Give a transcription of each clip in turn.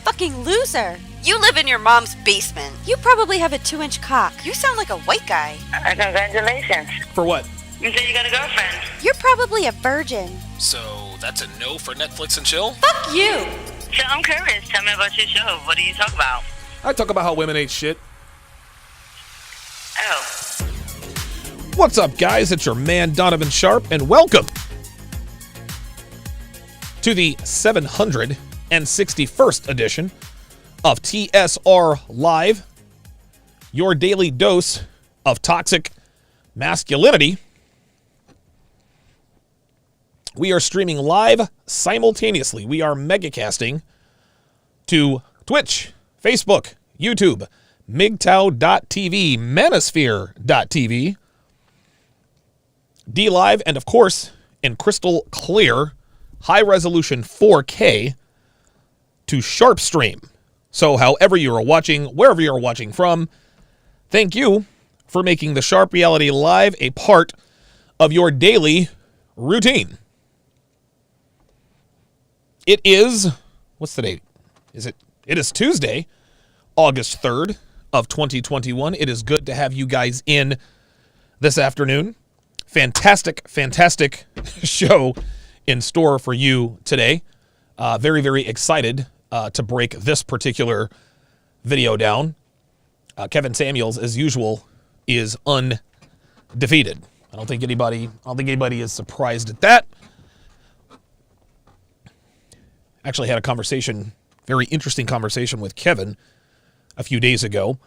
fucking loser. You live in your mom's basement. You probably have a 2-inch cock. You sound like a white guy. Congratulations. For what? You said you got a girlfriend. You're probably a virgin. So that's a no for Netflix and chill? Fuck you. So I'm curious. Tell me about your show. What do you talk about? I talk about how women ain't shit. Oh. What's up, guys? It's your man, Donovan Sharpe, and welcome to the 761st edition of TSR Live, your daily dose of toxic masculinity. We are streaming live simultaneously. We are megacasting to Twitch, Facebook, YouTube, MGTOW.tv, Manosphere.tv, DLive, and of course, in crystal clear, high-resolution 4K to Sharpe Stream. So however you are watching, wherever you are watching from, thank you for making the Sharpe Reality Live a part of your daily routine. It is, what's the date? It is Tuesday, August 3rd of 2021. It is good to have you guys in this afternoon. Fantastic show in store for you today. Very, very excited to break this particular video down. Kevin Samuels, as usual, is undefeated. I don't think anybody is surprised at that. Actually had a conversation, very interesting conversation with Kevin a few days ago.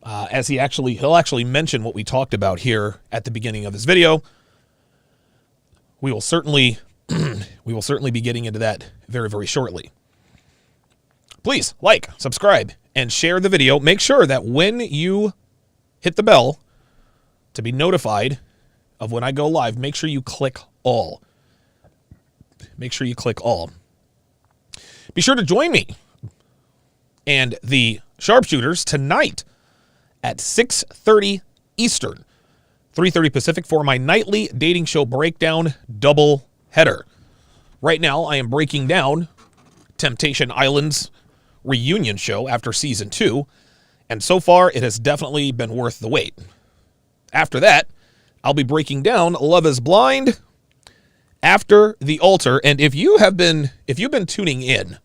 As he'll actually mention what we talked about here at the beginning of this video. We will certainly be getting into that very, very shortly. Please like, subscribe, and share the video. Make sure that when you hit the bell to be notified of when I go live, make sure you click all. Make sure you click all. Be sure to join me and the Sharpshooters tonight at 6:30 Eastern, 3:30 Pacific for my nightly dating show breakdown double header. Right now, I am breaking down Temptation Island's reunion show after season 2, and so far it has definitely been worth the wait. After that, I'll be breaking down Love is Blind, After the Altar, and if you've been tuning in,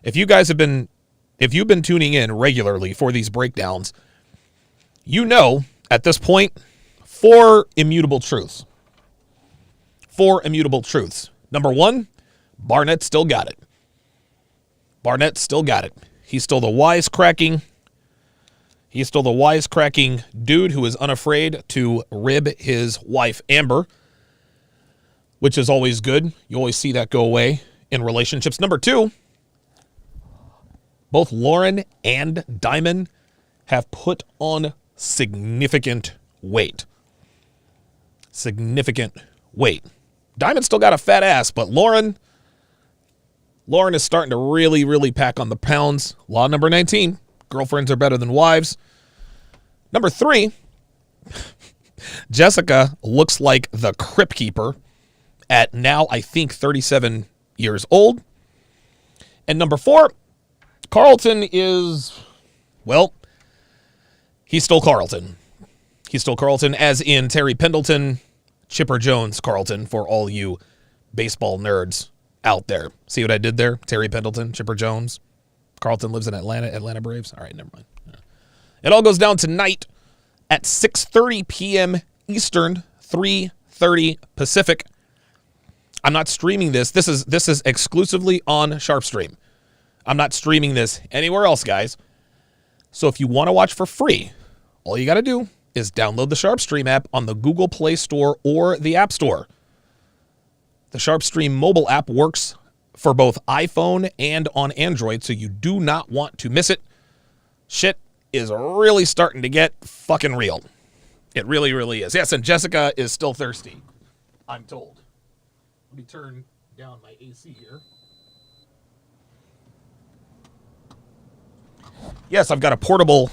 if you've been tuning in regularly for these breakdowns, you know at this point 4 immutable truths. 4 immutable truths. Number 1, Barnett still got it. Barnett still got it. He's still the wisecracking dude who is unafraid to rib his wife Amber, which is always good. You always see that go away in relationships. Number 2, both Lauren and Diamond have put on significant weight. Significant weight. Diamond still got a fat ass, but Lauren is starting to really, really pack on the pounds. Law number 19, girlfriends are better than wives. Number 3, Jessica looks like the Crypt Keeper at now, I think, 37 years old. And number 4, Carlton is, well, he's still Carlton. He's still Carlton, as in Terry Pendleton, Chipper Jones Carlton, for all you baseball nerds out there. See what I did there? Terry Pendleton, Chipper Jones. Carlton lives in Atlanta Braves. All right, never mind. It all goes down tonight at 6:30 p.m. Eastern, 3:30 Pacific. I'm not streaming this. This is exclusively on Sharpe Stream. I'm not streaming this anywhere else, guys. So if you want to watch for free, all you got to do is download the Sharpe Stream app on the Google Play Store or the App Store. The Sharpe Stream mobile app works for both iPhone and on Android, so you do not want to miss it. Shit is really starting to get fucking real. It really, really is. Yes, and Jessica is still thirsty, I'm told. Let me turn down my AC here. Yes, I've got a portable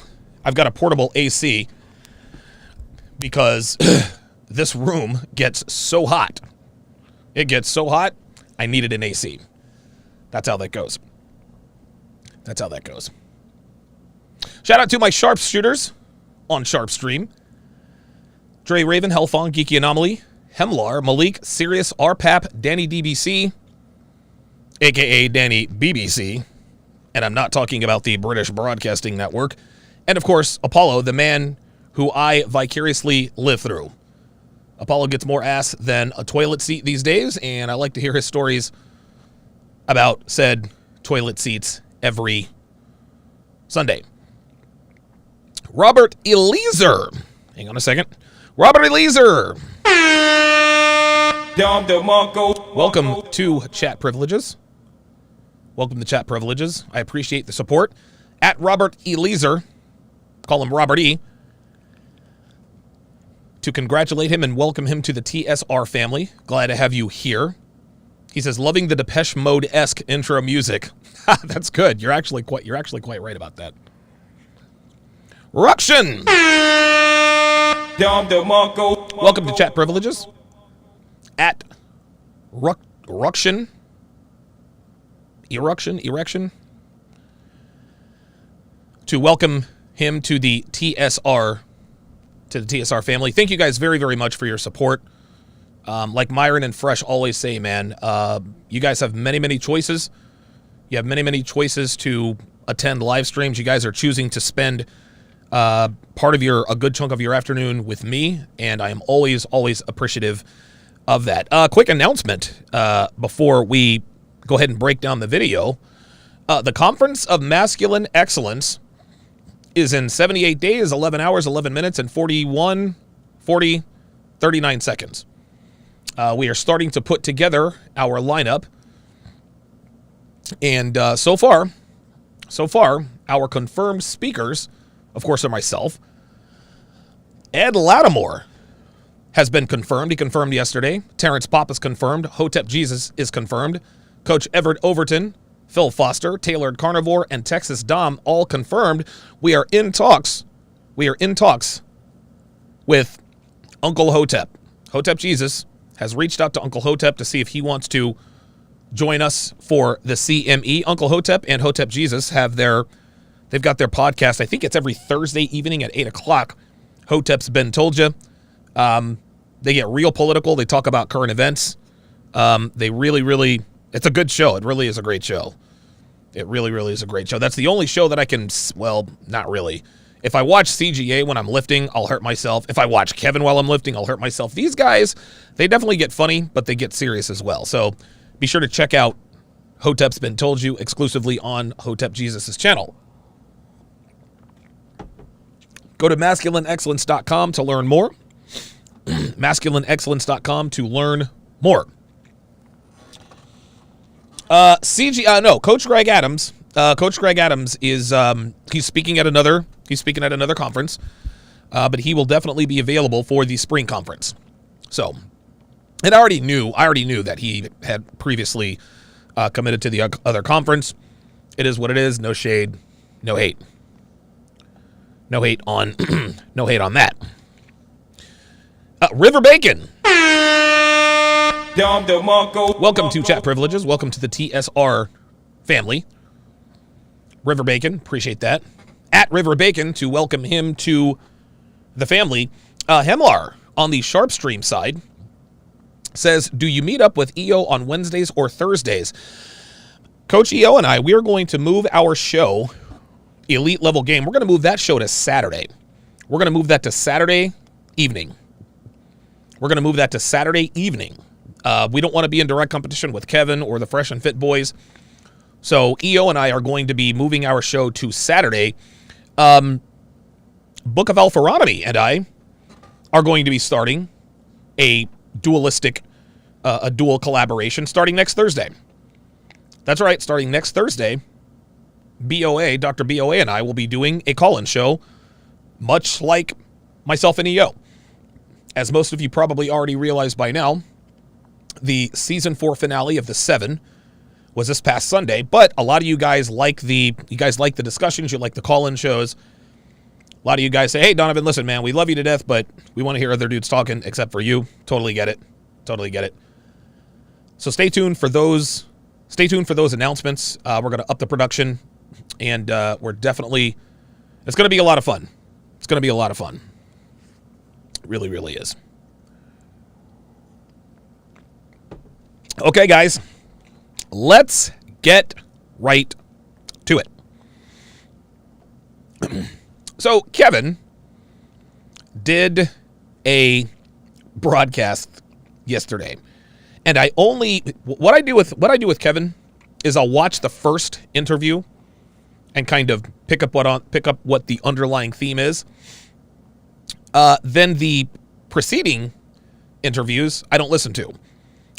AC because this room gets so hot. It gets so hot, I needed an AC. That's how that goes. That's how that goes. Shout out to my Sharpe shooters on Sharpe Stream. Dre Raven, Hellfong, Geeky Anomaly, Hemlar, Malik, Sirius, RPAP, Danny DBC, a.k.a. Danny BBC, and I'm not talking about the British Broadcasting Network, and of course, Apollo, the man who I vicariously live through. Apollo gets more ass than a toilet seat these days, and I like to hear his stories about said toilet seats every Sunday. Robert Eliezer. Hang on a second. Robert Eliezer. Welcome to Chat Privileges. Welcome to Chat Privileges. I appreciate the support. At Robert Eliezer, call him Robert E., to congratulate him and welcome him to the TSR family. Glad to have you here. He says, loving the Depeche Mode-esque intro music. That's good. You're actually quite right about that. Ruction. Welcome to Chat Privileges. At Ruction. Erection. To welcome him to the TSR family. Thank you guys very, very much for your support. Like Myron and Fresh always say, man, you guys have many, many choices. You have many, many choices to attend live streams. You guys are choosing to spend a good chunk of your afternoon with me, and I am always, always appreciative of that. Quick announcement before we go ahead and break down the video. The Conference of Masculine Excellence is in 78 days, 11 hours, 11 minutes, and 39 seconds. We are starting to put together our lineup. And so far, our confirmed speakers, of course, are myself. Ed Lattimore has been confirmed. He confirmed yesterday. Terrence Pop is confirmed. Hotep Jesus is confirmed. Coach Everett Overton, Phil Foster, Tailored Carnivore, and Texas Dom all confirmed. We are in talks. With Uncle Hotep. Hotep Jesus has reached out to Uncle Hotep to see if he wants to join us for the CME. Uncle Hotep and Hotep Jesus they've got their podcast. I think it's every Thursday evening at 8 o'clock. Hotep's Been Told Ya. They get real political. They talk about current events. They really, it's a good show. It really is a great show. It really is a great show. That's the only show that I can, well, not really. If I watch CGA when I'm lifting, I'll hurt myself. If I watch Kevin while I'm lifting, I'll hurt myself. These guys, they definitely get funny, but they get serious as well. So be sure to check out Hotep's Been Told You exclusively on Hotep Jesus' channel. Go to masculineexcellence.com to learn more. masculineexcellence.com to learn more. Coach Greg Adams. Coach Greg Adams is he's speaking at another conference, but he will definitely be available for the spring conference. So, and I already knew that he had previously committed to the other conference. It is what it is. No shade, no hate. No hate on no hate on that. River Bacon. Welcome to Chat Privileges. Welcome to the TSR family. River Bacon, appreciate that. At River Bacon to welcome him to the family. Hemlar on the Sharpe Stream side says, do you meet up with EO on Wednesdays or Thursdays? Coach EO and we are going to move our show, Elite Level Game. We're going to move that show to Saturday. We're going to move that to Saturday evening. We don't want to be in direct competition with Kevin or the Fresh and Fit boys. So EO and I are going to be moving our show to Saturday. Book of Alpharonomy and I are going to be starting a dual collaboration starting next Thursday. That's right, starting next Thursday, Dr. BOA and I will be doing a call-in show, much like myself and EO. As most of you probably already realized by now, the season 4 finale of The 7 was this past Sunday, but a lot of you guys like the discussions, you like the call-in shows. A lot of you guys say, hey, Donovan, listen, man, we love you to death, but we want to hear other dudes talking except for you. Totally get it. So stay tuned for those announcements. We're going to up the production And it's going to be a lot of fun. It's going to be a lot of fun. It really, really is. Okay, guys, let's get right to it. So Kevin did a broadcast yesterday, and what I do with Kevin is I'll watch the first interview and kind of pick up what the underlying theme is. Then the preceding interviews I don't listen to.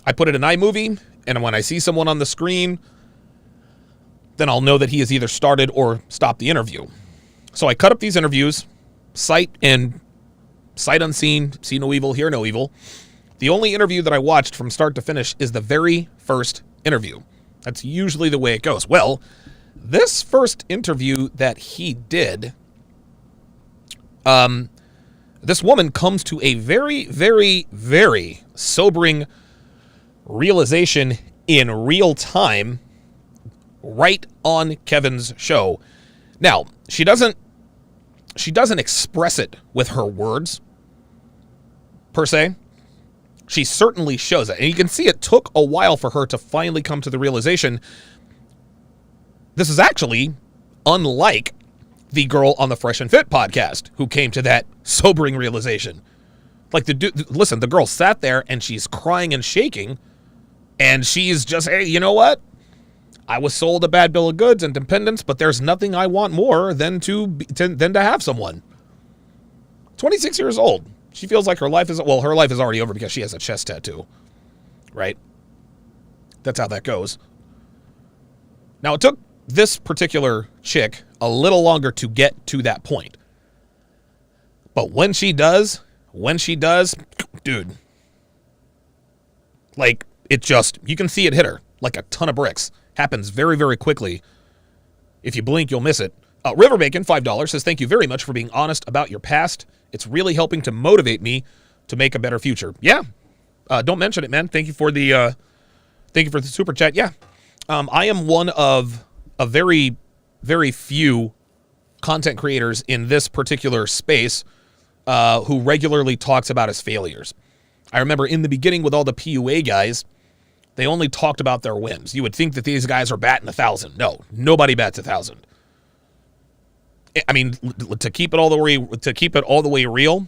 I put it in iMovie, and when I see someone on the screen, then I'll know that he has either started or stopped the interview. So I cut up these interviews, sight unseen, see no evil, hear no evil. The only interview that I watched from start to finish is the very first interview. That's usually the way it goes. Well, this first interview that he did, this woman comes to a very, very, very sobering realization in real time right on Kevin's show. Now, she doesn't express it with her words per se. She certainly shows it. And you can see it took a while for her to finally come to the realization. This is actually unlike the girl on the Fresh and Fit podcast who came to that sobering realization. Like listen, the girl sat there and she's crying and shaking, and she's just, hey, you know what? I was sold a bad bill of goods and dependence, but there's nothing I want more than to have someone. 26 years old. She feels like her life is already over because she has a chest tattoo, right? That's how that goes. Now, it took this particular chick a little longer to get to that point. But when she does, dude, like, you can see it hit her like a ton of bricks. Happens very, very quickly. If you blink, you'll miss it. River Bacon, $5, says, thank you very much for being honest about your past. It's really helping to motivate me to make a better future. Yeah. Don't mention it, man. Thank you for the super chat. Yeah. I am one of a very, very few content creators in this particular space who regularly talks about his failures. I remember in the beginning with all the PUA guys, they only talked about their wins. You would think that these guys are batting 1,000. No, nobody bats 1,000. I mean, to keep it all the way real,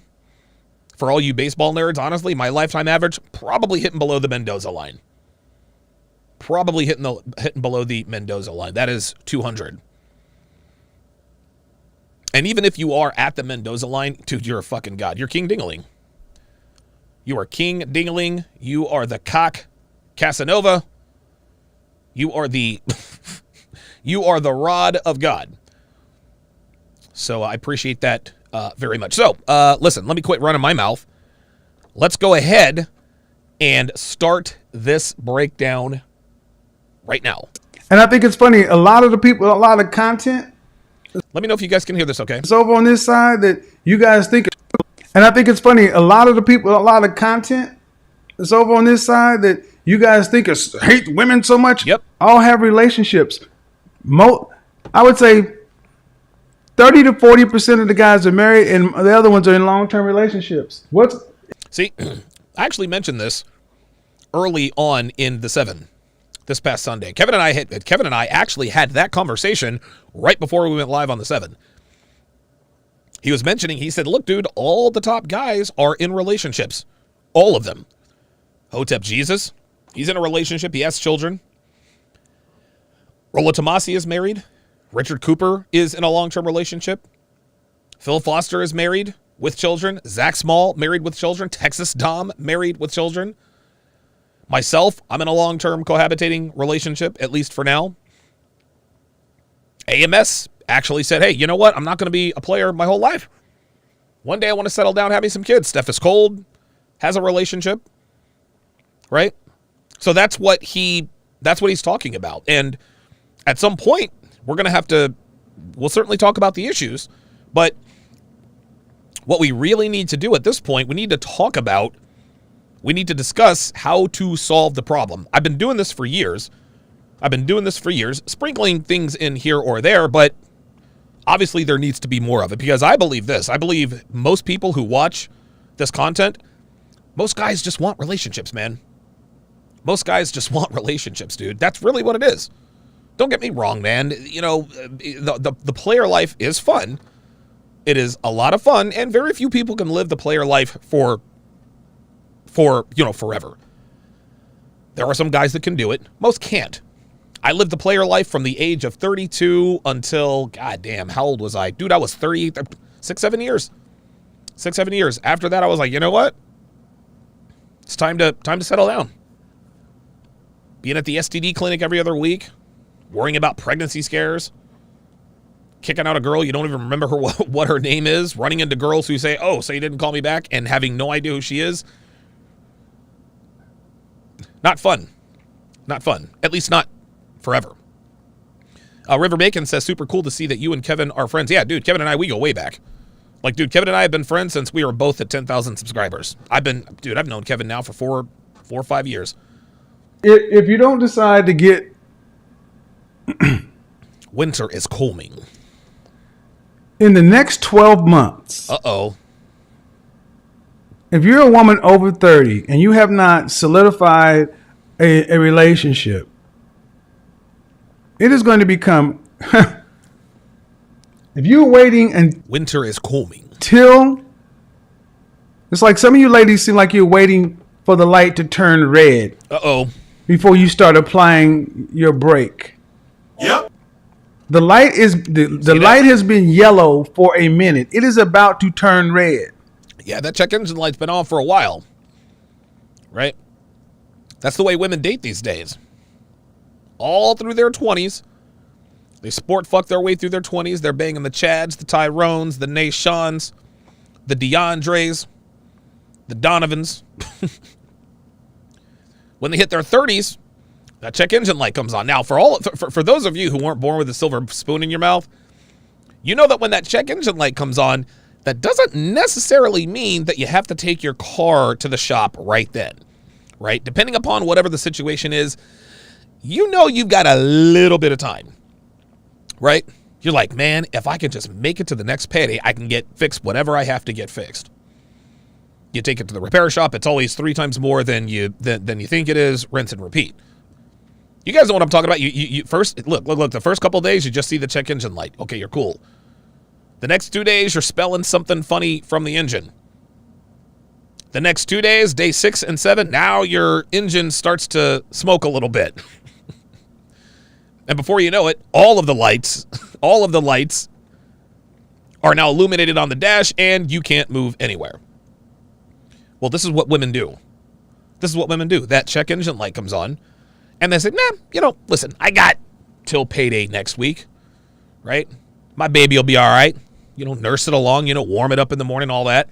for all you baseball nerds, honestly, my lifetime average probably hitting below the Mendoza line. Probably hitting below the Mendoza line. That is 200. And even if you are at the Mendoza line, dude, you're a fucking god. You're King Dingaling. You are King Dingaling. You are the cock Casanova. You are the rod of God. So I appreciate that very much. So listen, let me quit running my mouth. Let's go ahead and start this breakdown right now. And I think it's funny, a lot of content. Let me know if you guys can hear this, okay? It's over on this side that you guys think. And I think it's funny, a lot of content. It's over on this side that you guys think hate women so much. Yep. All have relationships. I would say 30 to 40% of the guys are married, and the other ones are in long-term relationships. See, I actually mentioned this early on in the 7 this past Sunday. Kevin and I actually had that conversation right before we went live on the 7. He said, look, dude, all the top guys are in relationships. All of them. Hotep Jesus, he's in a relationship. He has children. Rollo Tomasi is married. Richard Cooper is in a long-term relationship. Phil Foster is married with children. Zach Small, married with children. Texas Dom, married with children. Myself, I'm in a long-term cohabitating relationship, at least for now. AMS actually said, hey, you know what? I'm not going to be a player my whole life. One day I want to settle down, have me some kids. Steph is cold, has a relationship, right? So that's what he's talking about. And at some point, we'll certainly talk about the issues, but what we really need to do at this point, we need to discuss how to solve the problem. I've been doing this for years. I've been doing this for years, sprinkling things in here or there, but obviously there needs to be more of it because I believe this. I believe most people who watch this content, most guys just want relationships, man. Most guys just want relationships, dude. That's really what it is. Don't get me wrong, man. You know, the player life is fun. It is a lot of fun, and very few people can live the player life for forever. There are some guys that can do it. Most can't. I lived the player life from the age of 32 until, goddamn, how old was I? Dude, I was 30, 7 years. 7 years. After that, I was like, you know what? It's time to settle down. Being at the STD clinic every other week, worrying about pregnancy scares, kicking out a girl you don't even remember what her name is, running into girls who say, oh, so you didn't call me back, and having no idea who she is. Not fun. Not fun. At least not forever. River Bacon says, super cool to see that you and Kevin are friends. Yeah, dude, Kevin and I, we go way back. Like, dude, Kevin and I have been friends since we were both at 10,000 subscribers. I've known Kevin now for four or 5 years. If you don't decide to get... Winter is calming. In the next 12 months... Uh-oh. If you're a woman over 30 and you have not solidified a relationship, it is going to become... If you're waiting and winter is calming till... It's like some of you ladies seem like you're waiting for the light to turn red. Uh-oh. Before you start applying your brake. Yep. The light has been yellow for a minute. It is about to turn red. Yeah, that check engine light's been on for a while. Right? That's the way women date these days. All through their 20s. They sport fuck their way through their 20s. They're banging the Chads, the Tyrones, the Nashons, the DeAndres, the Donovans. When they hit their 30s, that check engine light comes on. Now, for those of you who weren't born with a silver spoon in your mouth, you know that when that check engine light comes on, that doesn't necessarily mean that you have to take your car to the shop right then, right? Depending upon whatever the situation is, you know you've got a little bit of time, right? You're like, man, if I can just make it to the next payday, I can get fixed whatever I have to get fixed. You take it to the repair shop, it's always 3 times more than you think it is, rinse and repeat. You guys know what I'm talking about. You first look, the first couple of days you just see the check engine light. Okay, you're cool. The next 2 days you're spelling something funny from the engine. The next 2 days, day 6 and 7, now your engine starts to smoke a little bit. And before you know it, all of the lights are now illuminated on the dash and you can't move anywhere. Well, this is what women do. That check engine light comes on, and they say, nah, listen, I got till payday next week, right? My baby will be all right. Nurse it along, warm it up in the morning, all that.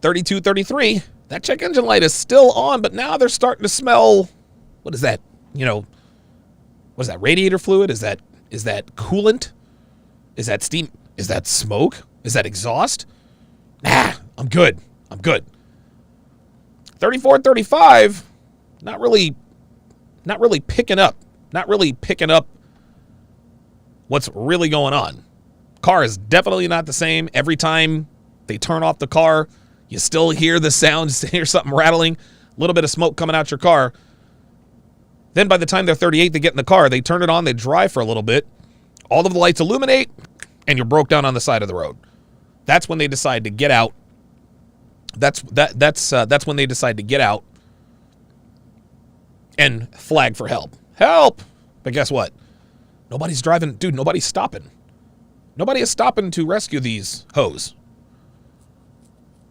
32, 33, that check engine light is still on, but now they're starting to smell, what is that? What is that, radiator fluid? Is that coolant? Is that steam? Is that smoke? Is that exhaust? Nah, I'm good. 34, 35, not really picking up what's really going on. Car is definitely not the same. Every time they turn off the car, you still hear the sound, you hear something rattling, a little bit of smoke coming out your car. Then by the time they're 38, they get in the car, they turn it on, they drive for a little bit, all of the lights illuminate, and you're broke down on the side of the road. That's when they decide to get out. That's when they decide to get out and flag for help. Help! But guess what? Nobody's driving. Dude, nobody's stopping. Nobody is stopping to rescue these hoes.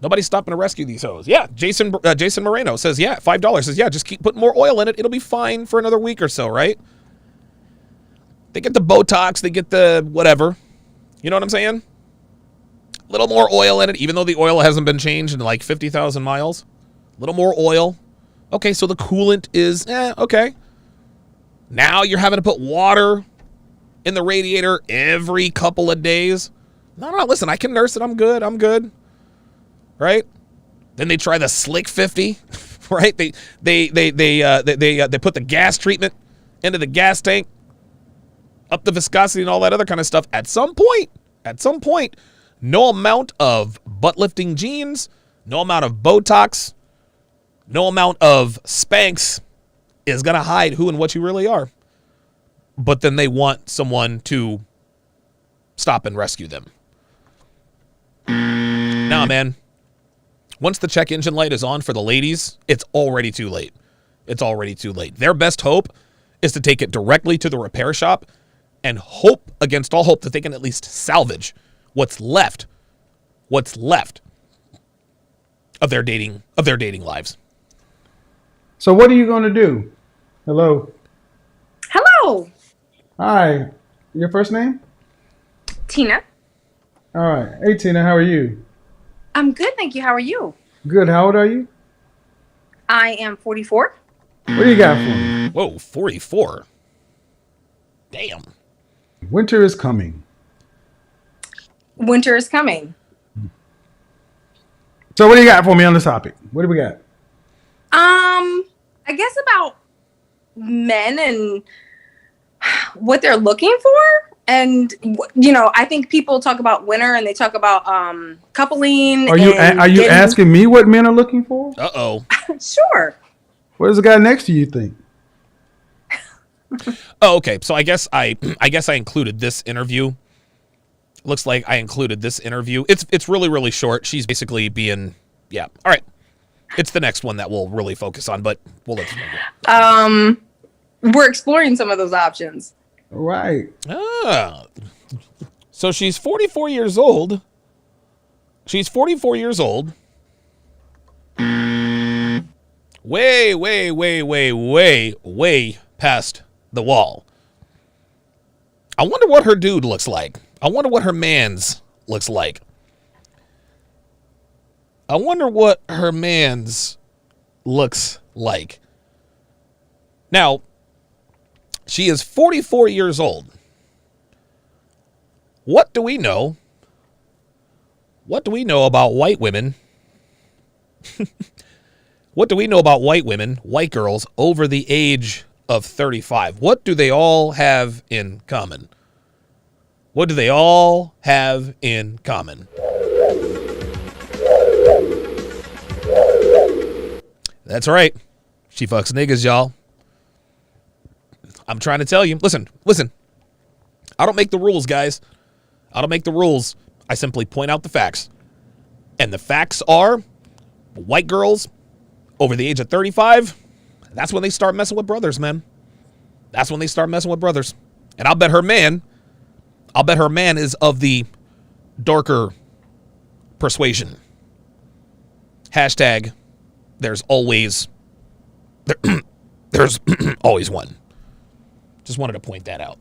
Nobody's stopping to rescue these hoes. Yeah, Jason Moreno says, yeah, $5. Says, yeah, just keep putting more oil in it. It'll be fine for another week or so, right? They get the Botox. They get the whatever. You know what I'm saying? A little more oil in it, even though the oil hasn't been changed in like 50,000 miles. A little more oil. Okay, so the coolant is, okay. Now you're having to put water in the radiator every couple of days. No, listen, I can nurse it. I'm good. Right? Then they try the Slick 50. right? They put the gas treatment into the gas tank, up the viscosity and all that other kind of stuff. At some point, no amount of butt lifting jeans, no amount of Botox, no amount of Spanx is going to hide who and what you really are. But then they want someone to stop and rescue them. Nah, man. Once the check engine light is on for the ladies, it's already too late. It's already too late. Their best hope is to take it directly to the repair shop and hope against all hope that they can at least salvage what's left of their dating lives. So what are you going to do? Hello. Hello, Hi. Your first name? Tina. All right. Hey, Tina, how are you? I'm good, thank you. How are you? Good. How old are you? I am 44. What do you got for me? Whoa, 44. Damn. Winter is coming. Winter is coming. So what do you got for me on this topic? What do we got? I guess about men and what they're looking for. And, I think people talk about winter and they talk about coupling. Are you asking me what men are looking for? Uh-oh. Sure. What does the guy next to you think? Oh, okay. So I guess I included this interview. Looks like I included this interview. It's really, really short. She's basically being, yeah. All right. It's the next one that we'll really focus on, but we'll let you know. We're exploring some of those options. Right. Ah. So she's 44 years old. She's 44 years old. Way, way, way, way, way, way past the wall. I wonder what her dude looks like. I wonder what her man's looks like. I wonder what her man's looks like. Now, she is 44 years old. What do we know? What do we know about white women? What do we know about white women, white girls over the age of 35? What do they all have in common? What do they all have in common? That's right. She fucks niggas, y'all. I'm trying to tell you. Listen. I don't make the rules, guys. I don't make the rules. I simply point out the facts. And the facts are white girls over the age of 35, that's when they start messing with brothers, man. That's when they start messing with brothers. And I'll bet her man is of the darker persuasion. Hashtag there's always one. Just wanted to point that out.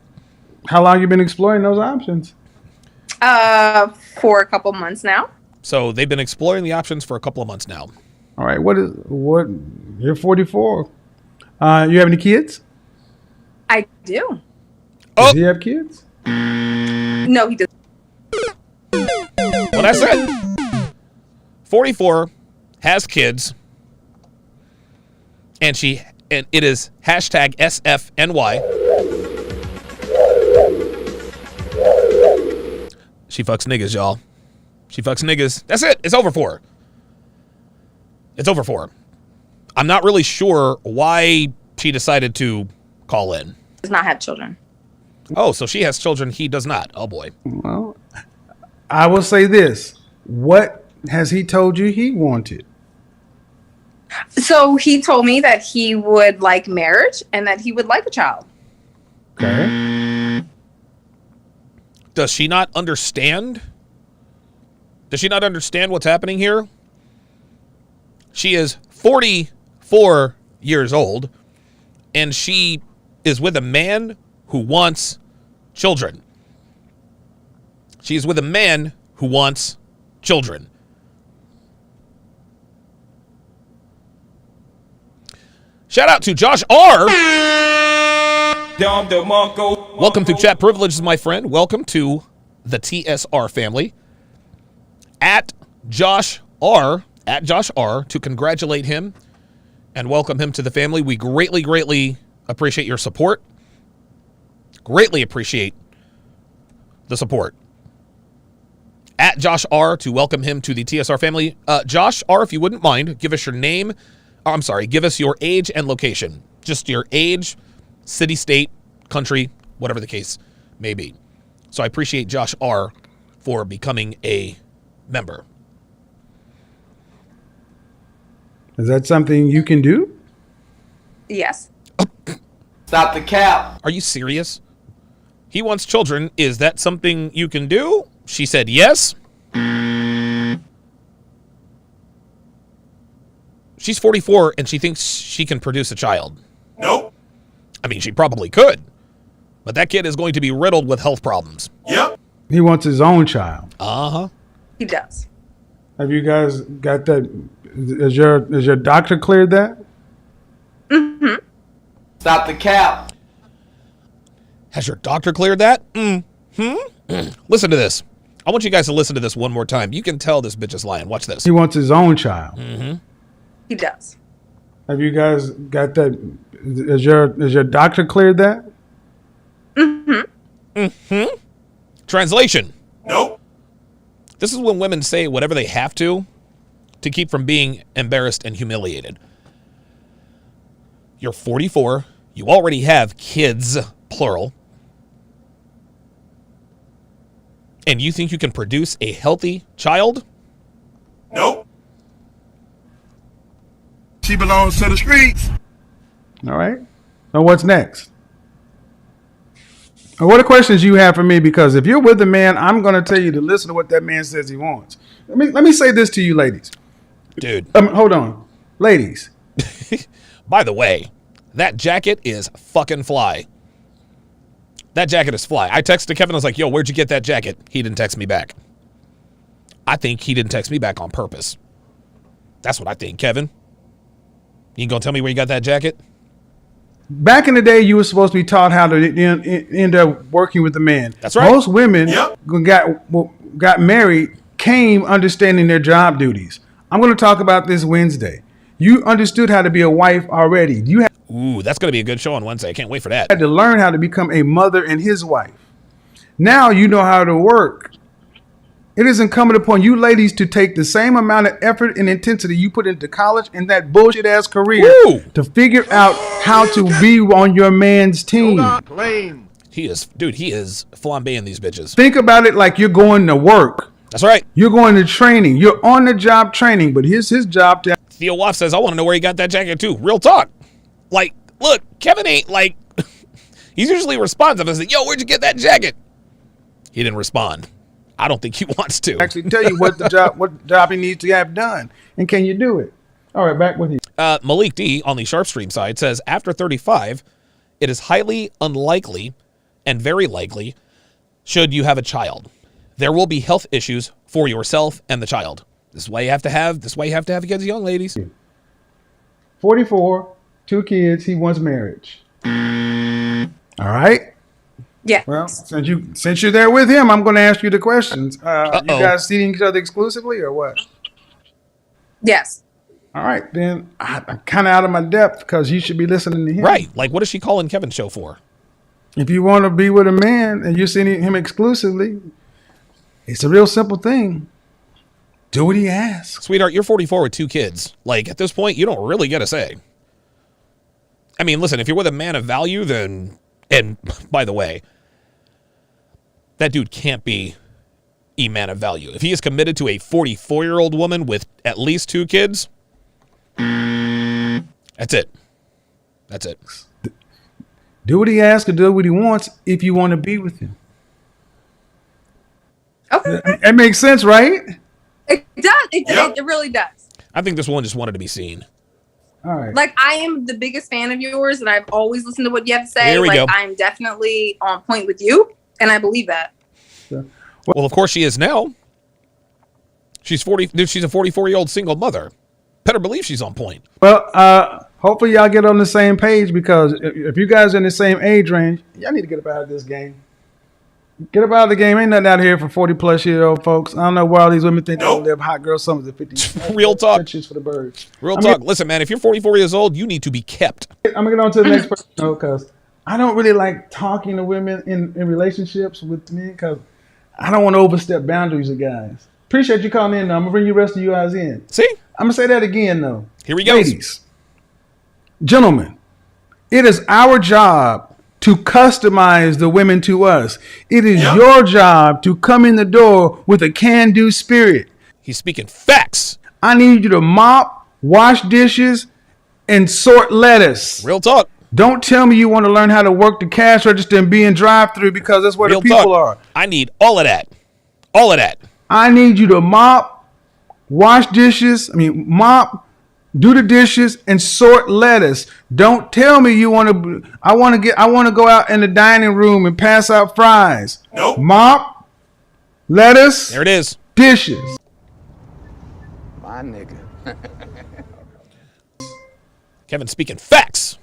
How long you been exploring those options? For a couple months now. So they've been exploring the options for a couple of months now. All right. You're 44. You have any kids? I do. Does he have kids? No, he doesn't. Well, that's it. 44, has kids, and it is hashtag SFNY. She fucks niggas, y'all. She fucks niggas. That's it. It's over for her. It's over for her. I'm not really sure why she decided to call in. Does not have children. Oh, so she has children. He does not. Oh, boy. Well, I will say this. What has he told you he wanted? So he told me that he would like marriage and that he would like a child. Okay. Does she not understand? Does she not understand what's happening here? She is 44 years old, and she is with a man who wants children. She's with a man who wants children. Shout out to Josh R. Welcome to Chat Privileges, my friend. Welcome to the TSR family. At Josh R. To congratulate him. and welcome him to the family. We greatly, greatly appreciate your support. Greatly appreciate the support. At Josh R to welcome him to the TSR family. Josh R, if you wouldn't mind, give us your name. Give us your age and location. Just your age, city, state, country, whatever the case may be. So I appreciate Josh R for becoming a member. Is that something you can do? Yes. Stop the cap. Are you serious? He wants children. Is that something you can do? She said yes. She's 44 and she thinks she can produce a child. Nope. I mean, she probably could. But that kid is going to be riddled with health problems. Yep. He wants his own child. Uh-huh. He does. Have you guys got that? Is your doctor cleared that? Mm-hmm. Stop the cap. Has your doctor cleared that? Listen to this. I want you guys to listen to this one more time. You can tell this bitch is lying. Watch this. He wants his own child. Mm-hmm. He does. Have you guys got that? Is your doctor cleared that? Mm-hmm. Translation. Nope. This is when women say whatever they have to keep from being embarrassed and humiliated. You're 44. You already have kids, plural. And you think you can produce a healthy child? Nope. She belongs to the streets. All right. Now what's next? Now, what are questions you have for me? Because if you're with a man, I'm going to tell you to listen to what that man says he wants. Let me say this to you, ladies. Dude. Hold on, ladies. By the way, that jacket is fucking fly. That jacket is fly. I texted Kevin. I was like, yo, where'd you get that jacket? He didn't text me back. I think he didn't text me back on purpose. That's what I think, Kevin. You ain't gonna tell me where you got that jacket? Back in the day, you were supposed to be taught how to end up working with a man. That's right. Most women got married, came understanding their job duties. I'm going to talk about this Wednesday. You understood how to be a wife already. You Ooh, that's going to be a good show on Wednesday. I can't wait for that. had to learn how to become a mother and his wife. Now you know how to work. It is incumbent upon you ladies to take the same amount of effort and intensity you put into college and that bullshit ass career to figure out how to be on your man's team. He is flambeing these bitches. Think about it like you're going to work. That's right. You're going to training. You're on the job training, but here's his job to Theo Waff says, I want to know where he got that jacket too. Real talk. Like, look, Kevin ain't like, he's usually responsive. I said, yo, where'd you get that jacket? He didn't respond. I don't think he wants to. actually tell you what job he needs to have done. And can you do it? All right, back with you. Malik D on the Sharpe stream side says, after 35, it is highly unlikely and very likely should you have a child. There will be health issues for yourself and the child. This is why you have to have kids, young ladies. 44, 2 kids, he wants marriage. All right. Yeah. Well, since you're there with him, I'm going to ask you the questions. You guys seeing each other exclusively or what? Yes. All right, then I'm kind of out of my depth because you should be listening to him. Right. Like, what is she calling Kevin's show for? If you want to be with a man and you're seeing him exclusively, it's a real simple thing. Do what he asks. Sweetheart, you're 44 with 2 kids. Like, at this point, you don't really get a say. I mean, listen, if you're with a man of value, then, and by the way, that dude can't be a man of value. If he is committed to a 44-year-old woman with at least 2 kids, that's it. That's it. Do what he asks and do what he wants if you want to be with him. Okay. That makes sense, right? It does. It really does. I think this one just wanted to be seen. All right. Like, I am the biggest fan of yours, and I've always listened to what you have to say. Here we go. I'm definitely on point with you, and I believe that. Well, of course she is now. She's 40. Dude, she's a 44-year-old single mother. Better believe she's on point. Well, hopefully y'all get on the same page because if you guys are in the same age range, y'all need to get up out of this game. Get up out of the game. Ain't nothing out here for 40-plus-year-old folks. I don't know why all these women think they don't live hot girl summers at 50. Real talk. That shit's for the birds. Real talk. Listen, man, if you're 44 years old, you need to be kept. I'm going to get on to the next person because I don't really like talking to women in relationships with men because I don't want to overstep boundaries of guys. Appreciate you calling in, though. I'm going to bring you the rest of you guys in. See? I'm going to say that again, though. Here we go. Ladies, gentlemen, it is our job to customize the women to us. It is your job to come in the door with a can-do spirit. He's speaking facts. I need you to mop, wash dishes, and sort lettuce. Real talk. Don't tell me you want to learn how to work the cash register and be in drive-through because that's where Real the people talk. are. I need all of that. All of that. I need you to mop, wash dishes, do the dishes and sort lettuce. Don't tell me you want to. I want to go out in the dining room and pass out fries. Nope. Mop, lettuce. There it is. Dishes. My nigga. Kevin speaking facts.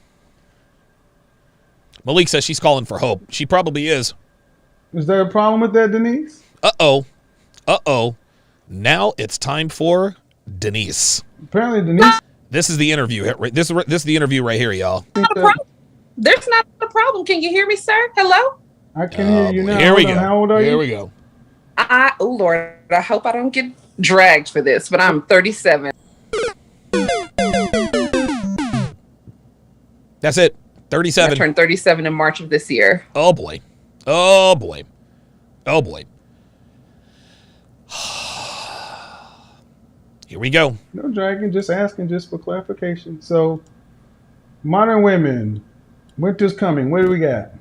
Malik says she's calling for hope. She probably is. Is there a problem with that, Denise? Uh-oh. Uh-oh. Now it's time for Denise. Apparently, Denise. This is the interview. This is the interview right here, y'all. There's not a problem. Can you hear me, sir? Hello? I can hear you now. Here we Hold on. go. How old are you? Here we go. Oh, Lord. I hope I don't get dragged for this, but I'm 37. That's it. I 37. turned 37 in March of this year. Oh, boy. Oh, boy. Oh, boy. Here we go. No dragging, just asking, just for clarification. So, modern women, winter's coming. What do we got?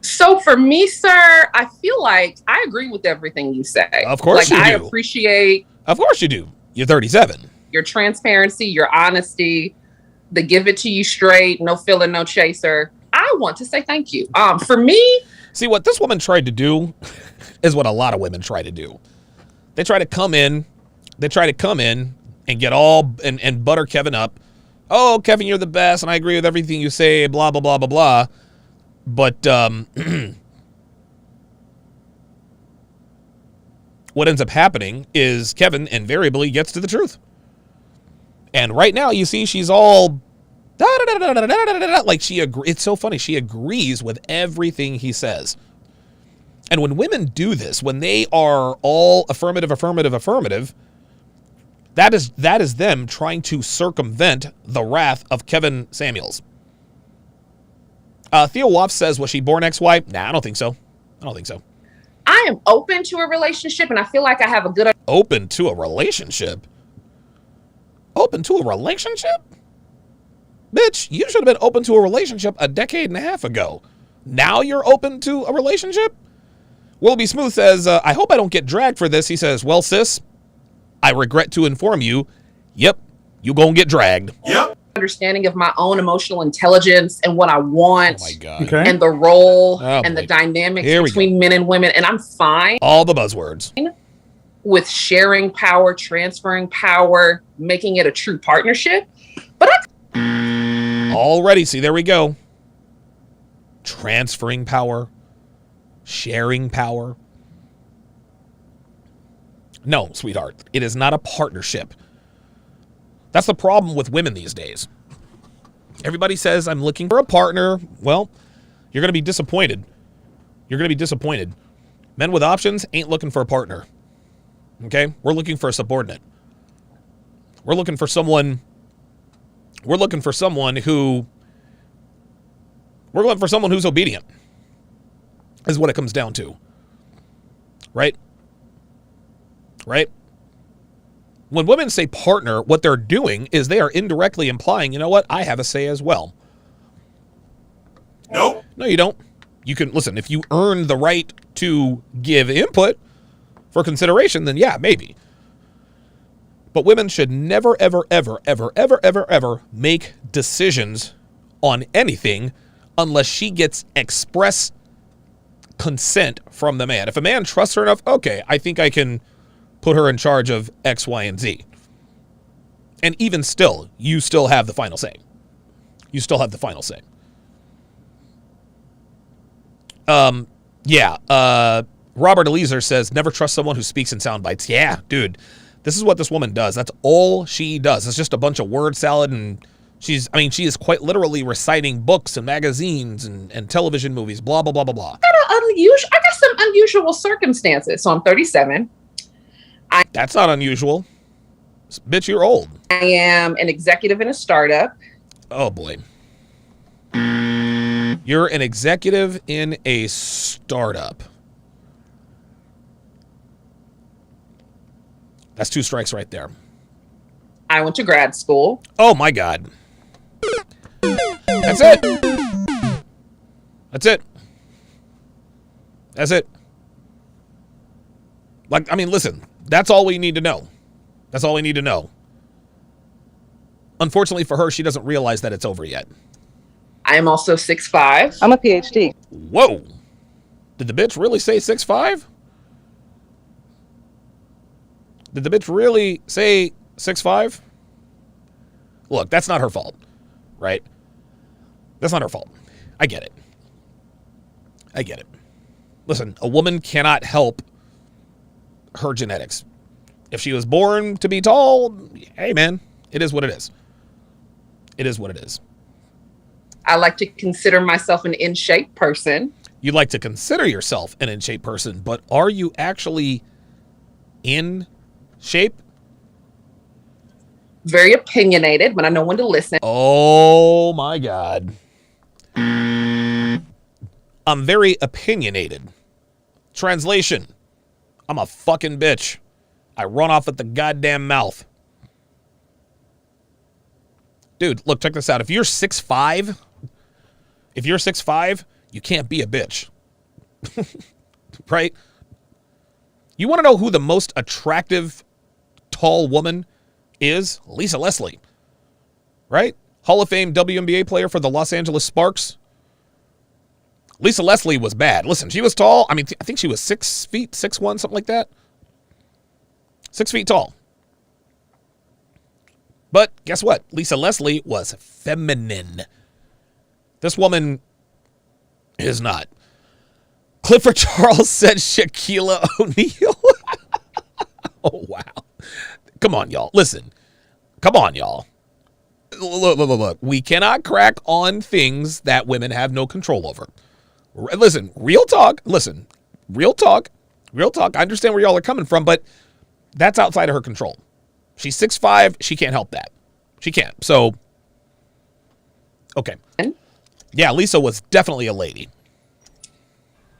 So for me, sir, I feel like I agree with everything you say. Of course you I do. appreciate Of course you do. You're 37. your transparency, your honesty, the give it to you straight, no filler, no chaser. I want to say thank you. For me, See, what this woman tried to do is what a lot of women try to do. They try to come in and get all and butter Kevin up. Oh, Kevin, you're the best, and I agree with everything you say, blah, blah, blah, blah, blah. But what ends up happening is Kevin invariably gets to the truth. And right now, you see, she's all like it's so funny. She agrees with everything he says. And when women do this, when they are all affirmative, that is them trying to circumvent the wrath of Kevin Samuels. Theo Woff says, was she born XY? Nah, I don't think so. I am open to a relationship, and I feel like I have a good. Open to a relationship? Open to a relationship? Bitch, you should have been open to a relationship a decade and a half ago. Now you're open to a relationship? Willoughby Smooth says, I hope I don't get dragged for this. He says, well, sis, I regret to inform you, yep, you gonna get dragged. Yep. Understanding of my own emotional intelligence and what I want. Oh, my God. Okay. And the role Oh, and the boy. dynamics Here we between men and women. And I'm fine All the buzzwords. with sharing power, transferring power, making it a true partnership. But Already, see, there we go. Transferring power, sharing power. No, sweetheart, it is not a partnership. That's the problem with women these days. Everybody says, I'm looking for a partner. Well, you're going to be disappointed. Men with options ain't looking for a partner. Okay? We're looking for a subordinate. We're looking for someone who's obedient. Is what it comes down to. Right? When women say partner, what they're doing is they are indirectly implying, you know what, I have a say as well. Nope. No, you don't. You can, listen, if you earn the right to give input for consideration, then yeah, maybe. But women should never, ever, ever, ever, ever, ever, ever make decisions on anything unless she gets express consent from the man. If a man trusts her enough, okay, I think I can put her in charge of X, Y, and Z. And even still, you still have the final say. Yeah. Robert Eliezer says, never trust someone who speaks in sound bites. Yeah, dude. This is what this woman does. That's all she does. It's just a bunch of word salad, and she is quite literally reciting books and magazines and television movies, blah, blah, blah, blah, blah. I got some unusual circumstances. So I'm 37. That's not unusual. Bitch, you're old. I am an executive in a startup. Oh, boy. You're an executive in a startup. That's 2 strikes right there. I went to grad school. Oh, my God. That's it. That's it. That's it. Like, I mean, listen, that's all we need to know. That's all we need to know. Unfortunately for her, she doesn't realize that it's over yet. I am also 6'5". I'm a PhD. Whoa. Did the bitch really say 6'5"? Did the bitch really say 6'5"? Look, that's not her fault, right? That's not her fault. I get it. I get it. Listen, a woman cannot help her genetics. If she was born to be tall, hey, man, it is what it is. It is what it is. I like to consider myself an in-shape person. You like to consider yourself an in-shape person, but are you actually in shape? Very opinionated when I know when to listen. Oh, my God. I'm very opinionated. Translation. I'm a fucking bitch. I run off at the goddamn mouth. Dude, look, check this out. If you're 6'5", you can't be a bitch. Right? You want to know who the most attractive tall woman is? Lisa Leslie. Right? Hall of Fame WNBA player for the Los Angeles Sparks. Lisa Leslie was bad. Listen, she was tall. I mean, I think she was 6 feet, 6'1", something like that. 6 feet tall. But guess what? Lisa Leslie was feminine. This woman is not. Clifford Charles said Shaquille O'Neal. Oh, wow. Come on, y'all. Listen. Come on, y'all. Look. We cannot crack on things that women have no control over. Listen, real talk. Listen, real talk. Real talk. I understand where y'all are coming from, but that's outside of her control. She's 6'5". She can't help that. She can't. So, okay. Yeah, Lisa was definitely a lady.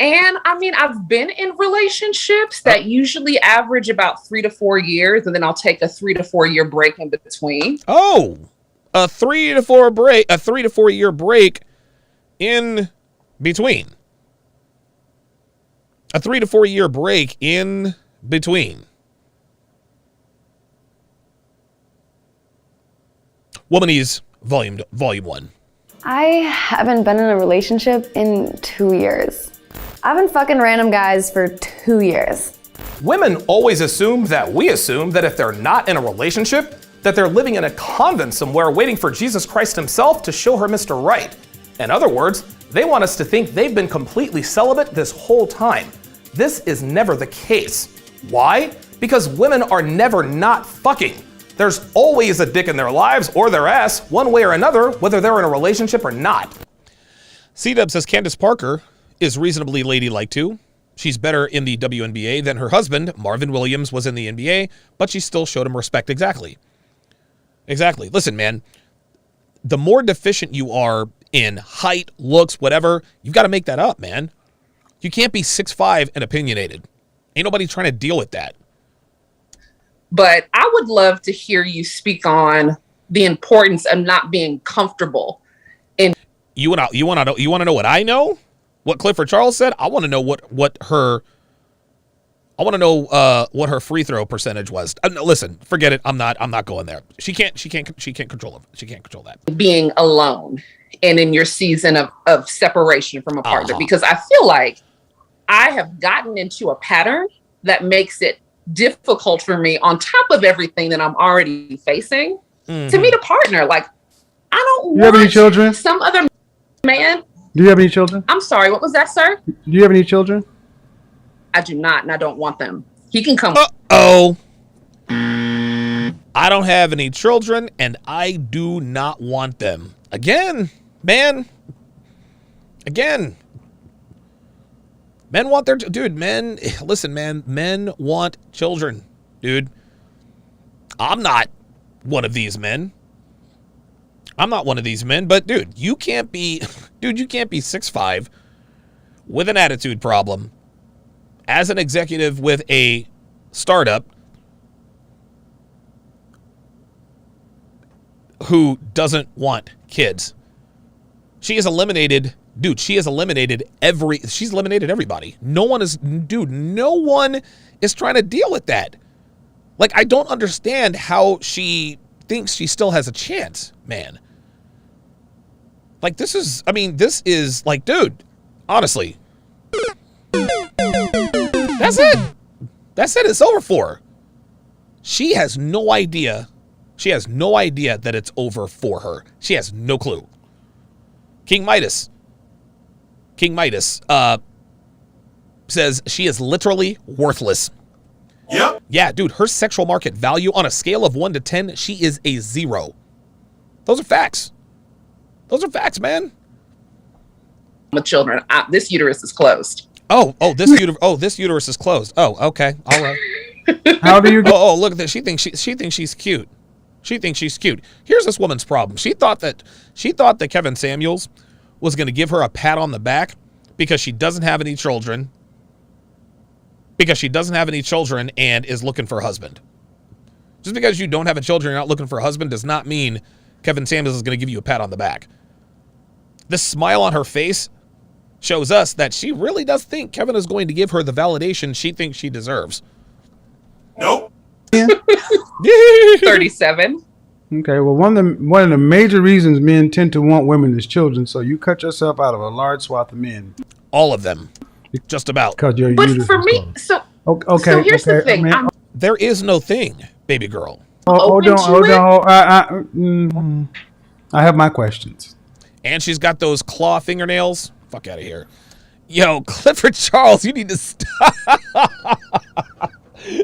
And I mean, I've been in relationships that usually average about 3 to 4 years, and then I'll take a 3 to 4 year break in between. Oh, a 3 to 4 year break in between. A 3 to 4 year break in between. Womanese Volume 1. I haven't been in a relationship in 2 years. I've been fucking random guys for 2 years. Women always assume that we assume that if they're not in a relationship, that they're living in a convent somewhere waiting for Jesus Christ himself to show her Mr. Right. In other words, they want us to think they've been completely celibate this whole time. This is never the case. Why? Because women are never not fucking. There's always a dick in their lives or their ass, one way or another, whether they're in a relationship or not. C-Dub says Candace Parker is reasonably ladylike too. She's better in the WNBA than her husband, Marvin Williams, was in the NBA, but she still showed him respect. Exactly. Listen, man, the more deficient you are in height, looks, whatever, you've got to make that up, man. You can't be 6'5" and opinionated. Ain't nobody trying to deal with that. But I would love to hear you speak on the importance of not being comfortable in. You want to know what I know? What Clifford Charles said? I want to know what her free throw percentage was. No, listen, forget it. I'm not going there. She can't control it. She can't control that. Being alone and in your season of separation from a partner, because I feel like I have gotten into a pattern that makes it difficult for me, on top of everything that I'm already facing, to meet a partner. Like, I don't You have any want children? some other man Do you have any children? I'm sorry, what was that, sir? Do you have any children? I do not, and I don't want them. He can come. Uh-oh. I don't have any children, and I do not want them. Again, man. Again. Men want their... Dude, men... Listen, man. Men want children, dude. I'm not one of these men. I'm not one of these men, but, dude, you can't be... Dude, you can't be 6'5", with an attitude problem, as an executive with a startup, who doesn't want kids. She has eliminated, dude, she's eliminated everybody. No one is trying to deal with that. Like, I don't understand how she thinks she still has a chance, man. Like, this is like, dude, honestly. That's it. It's over for her. She has no idea. She has no idea that it's over for her. She has no clue. King Midas says she is literally worthless. Yep. Yeah, dude, her sexual market value on a scale of 1 to 10, she is a 0. Those are facts. Those are facts, man. With children, this uterus is closed. This uterus is closed. Oh, okay, all right. How do you? Oh, look at this. She thinks she's cute. She thinks she's cute. Here's this woman's problem. She thought that Kevin Samuels was going to give her a pat on the back because she doesn't have any children. And is looking for a husband. Just because you don't have a children, you're not looking for a husband, does not mean Kevin Samuels is going to give you a pat on the back. This smile on her face shows us that she really does think Kevin is going to give her the validation she thinks she deserves. Nope. 37. Okay, well, one of the major reasons men tend to want women is children. So you cut yourself out of a large swath of men. All of them, just about. But for me, so here's the thing. There is no thing, baby girl. Hold on. I have my questions. And she's got those claw fingernails. Fuck out of here. Yo, Clifford Charles, you need to stop.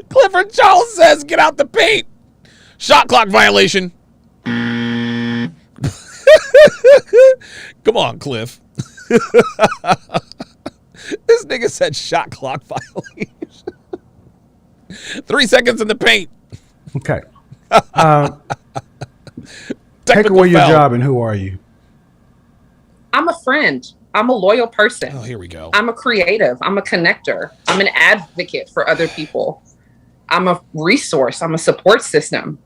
Clifford Charles says, get out the paint. Shot clock violation. Come on, Cliff. This nigga said shot clock violation. 3 seconds in the paint. Okay. Take away your job and who are you? I'm a friend. I'm a loyal person. Oh, here we go. I'm a creative. I'm a connector. I'm an advocate for other people. I'm a resource. I'm a support system.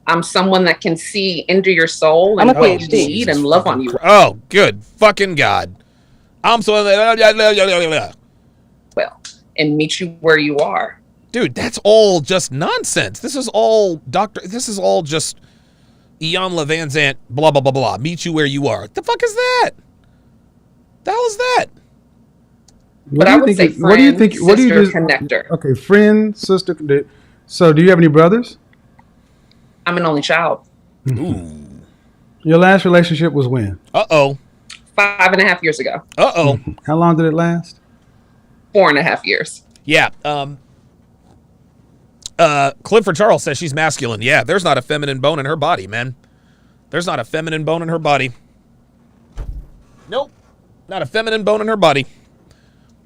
I'm someone that can see into your soul and what you need and love on you. Oh, good fucking God. I'm so... Well, and meet you where you are. Dude, that's all just nonsense. This is all just Ian LeVanzant, blah, blah, blah, blah. Meet you where you are. What the fuck is that? The hell is that? But I would say friend, sister, connector. Okay, friend, sister. So do you have any brothers? I'm an only child. Ooh. Your last relationship was when? Uh-oh. 5.5 years ago. Uh-oh. How long did it last? 4.5 years. Yeah. Clifford Charles says she's masculine. Yeah, there's not a feminine bone in her body, man. There's not a feminine bone in her body. Nope. Not a feminine bone in her body.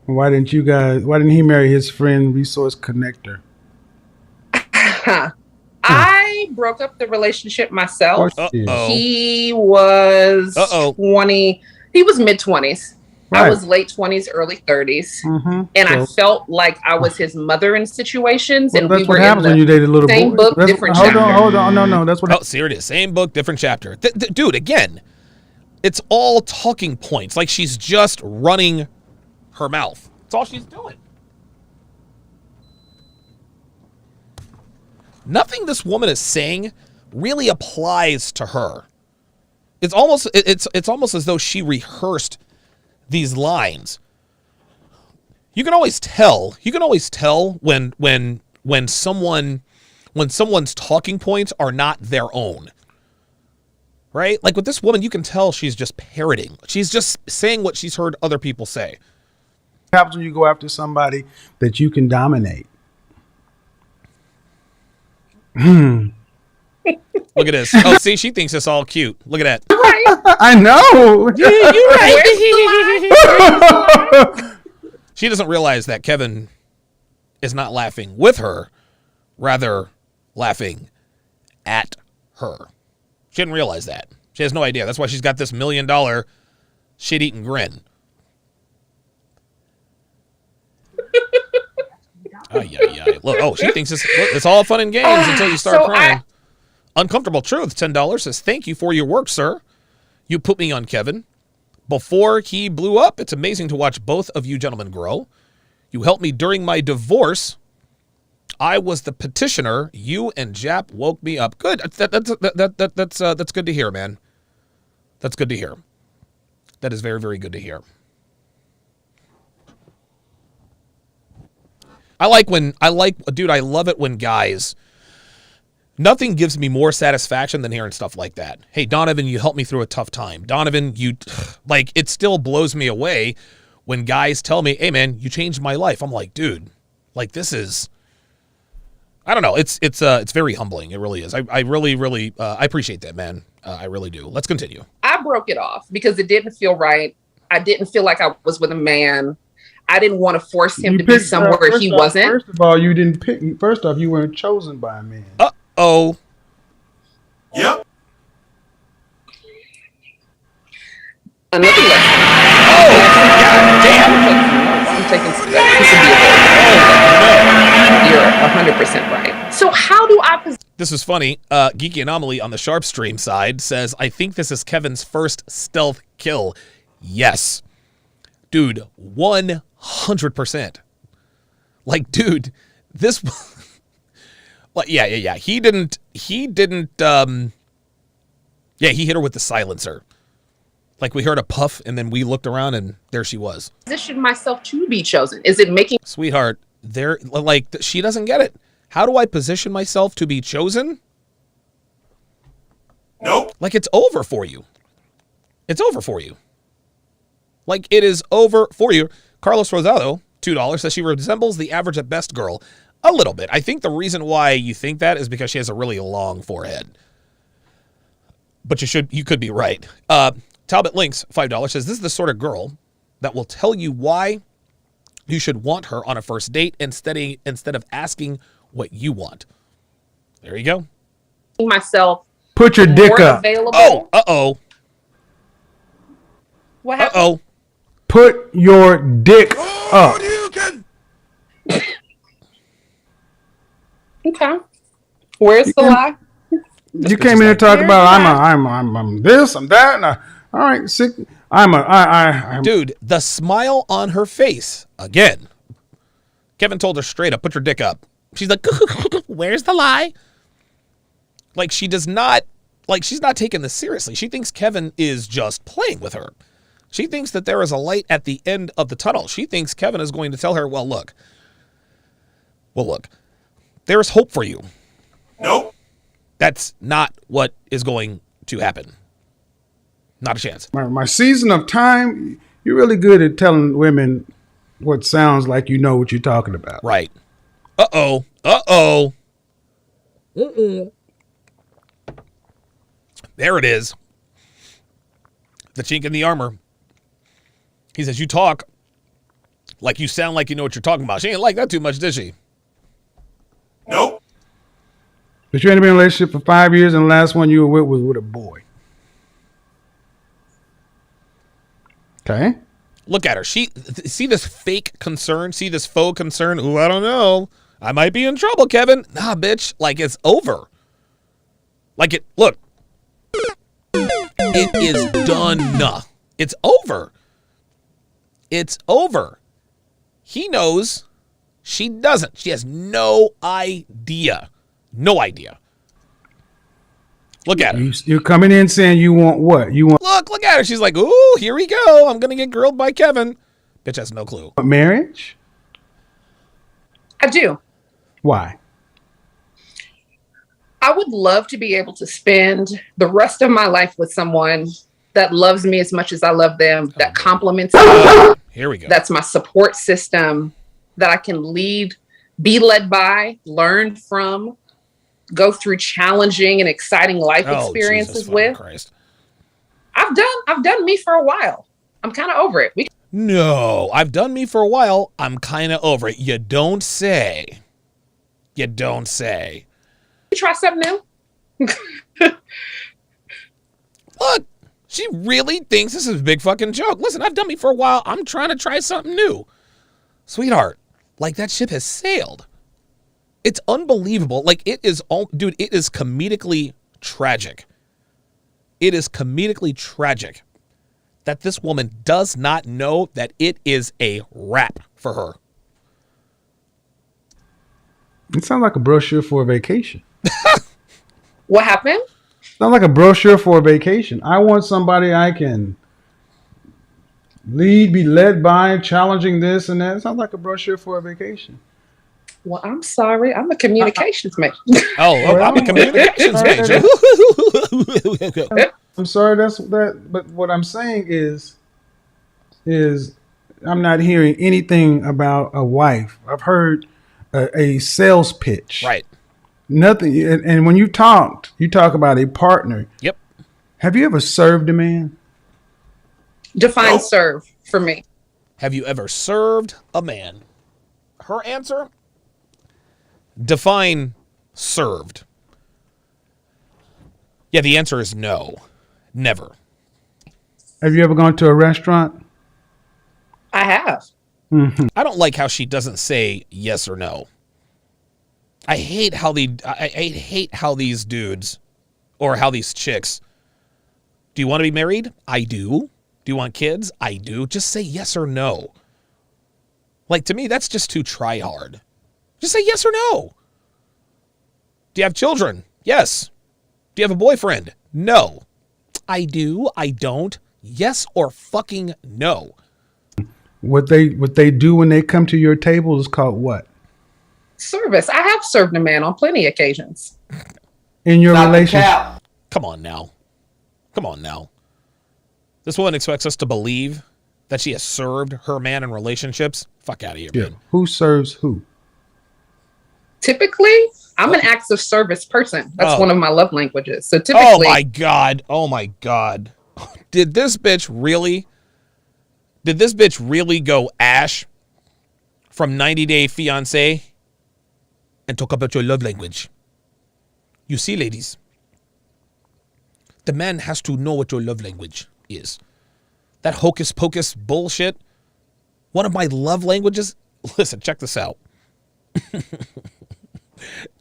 Why didn't he marry his friend, resource connector? I broke up the relationship myself. Uh-oh. He was 20. He was mid-20s. Right. I was late 20s, early 30s. Mm-hmm. And I felt like I was his mother in situations. And we were in the same book, different chapter. Hold on. No. That's what. Oh, see, here it is. Same book, different chapter. Dude, again, it's all talking points. Like she's just running her mouth. That's all she's doing. Nothing this woman is saying really applies to her. It's almost as though she rehearsed these lines. You can always tell when someone's talking points are not their own. right? Like with this woman, you can tell she's just parroting. She's just saying what she's heard other people say. What happens when you go after somebody that you can dominate? Look at this. Oh, see, she thinks it's all cute. Look at that. I know. You're right. She doesn't realize that Kevin is not laughing with her, rather laughing at her. She didn't realize that. She has no idea. That's why she's got this $1 million shit-eating grin. Look, she thinks it's all fun and games until you start crying. Uncomfortable Truth, $10, says, thank you for your work, sir. You put me on Kevin. Before he blew up, it's amazing to watch both of you gentlemen grow. You helped me during my divorce. I was the petitioner. You and Jap woke me up. Good. That's good to hear, man. That's good to hear. That is very, very good to hear. I love it when guys, nothing gives me more satisfaction than hearing stuff like that. Hey, Donovan, you helped me through a tough time. Donovan, it still blows me away when guys tell me, hey man, you changed my life. I'm like, dude, this is, I don't know. It's very humbling. It really is. I really I appreciate that, man. I really do. Let's continue. I broke it off because it didn't feel right. I didn't feel like I was with a man. I didn't want to force him to be somewhere he wasn't. First of all, you didn't pick me. First off, you weren't chosen by a man. Uh-oh. Yep. Another lesson. Oh, God damn. I'm taking some You're 100% right. So how do I... This is funny. Geeky Anomaly on the Sharpe stream side says, I think this is Kevin's first stealth kill. Yes. Dude, 100%. Dude, this... Yeah. He didn't, he hit her with the silencer. We heard a puff and then we looked around and there she was. Position myself to be chosen. Is it making... Sweetheart, she doesn't get it. How do I position myself to be chosen? Nope. It's over for you. It's over for you. It is over for you. Carlos Rosado, $2, says she resembles the average at best girl. A little bit. I think the reason why you think that is because she has a really long forehead. But you could be right. Talbot Links, $5, says this is the sort of girl that will tell you why you should want her on a first date instead of asking what you want. There you go. Myself. Put your dick up. Available. Oh, uh-oh. What happened? Uh-oh. Put your dick up. Okay. Where's the lie? You came in here talking about I'm this, I'm that, and all right, sick. I'm Dude, the smile on her face again. Kevin told her straight up, put your dick up. She's like, where's the lie? She does not, she's not taking this seriously. She thinks Kevin is just playing with her. She thinks that there is a light at the end of the tunnel. She thinks Kevin is going to tell her, well, look, there is hope for you. Nope. That's not what is going to happen. Not a chance. My season of time, you're really good at telling women what sounds like you know what you're talking about. Right. Uh-oh. Uh-oh. Mm-mm. There it is. The chink in the armor. He says, you talk like you sound like you know what you're talking about. She ain't like that too much, did she? Nope. But you ain't been in a relationship for 5 years and the last one you were with was with a boy. Okay. Look at her. See this fake concern? See this faux concern? Ooh, I don't know. I might be in trouble, Kevin. Nah, bitch. It's over. Look. It is done. It's over. It's over. He knows. She doesn't. She has no idea. No idea. Look at her. You're coming in saying you want what? You want Look at her. She's like, ooh, here we go. I'm going to get grilled by Kevin. Bitch has no clue. marriage? I do. Why? I would love to be able to spend the rest of my life with someone that loves me as much as I love them, that compliments me. Here we go. That's my support system, that I can be led by, learn from, go through challenging and exciting life experiences Jesus with. Christ. I've done me for a while. I'm kind of over it. No, I've done me for a while. I'm kind of over it. You don't say. You don't say. You try something new? Look, she really thinks this is a big fucking joke. Listen, I've done me for a while. I'm trying to try something new. Sweetheart, like that ship has sailed. It's unbelievable. Like it is, dude, it is comedically tragic. It is comedically tragic that this woman does not know that it is a wrap for her. It sounds like a brochure for a vacation. What happened? Sounds like a brochure for a vacation. I want somebody I can be led by, challenging this and that. It sounds like a brochure for a vacation. Well, I'm sorry. I'm a communications major. I'm a communications major. I'm sorry, but what I'm saying is I'm not hearing anything about a wife. I've heard a sales pitch. Right. Nothing. And when you talk about a partner. Yep. Have you ever served a man? Define serve for me. Have you ever served a man? Her answer? Define served. Yeah, the answer is no. Never. Have you ever gone to a restaurant? I have. Mm-hmm. I don't like how she doesn't say yes or no. I hate how I hate how these dudes or how these chicks. Do you want to be married? I do. Do you want kids? I do. Just say yes or no. Like, to me, that's just too try hard. Just say yes or no. Do you have children? Yes. Do you have a boyfriend? No. I do. I don't. Yes or fucking no. What they do when they come to your table is called what? Service. I have served a man on plenty of occasions. In your relationship. Come on now. Come on now. This woman expects us to believe that she has served her man in relationships. Fuck out of here, man. Who serves who? Typically, I'm an acts of service person. That's one of my love languages. So typically. Oh my God. Oh my God. Did this bitch really go Ash from 90 Day Fiancé and talk about your love language? You see, ladies, the man has to know what your love language is. That hocus pocus bullshit. One of my love languages. Listen, check this out.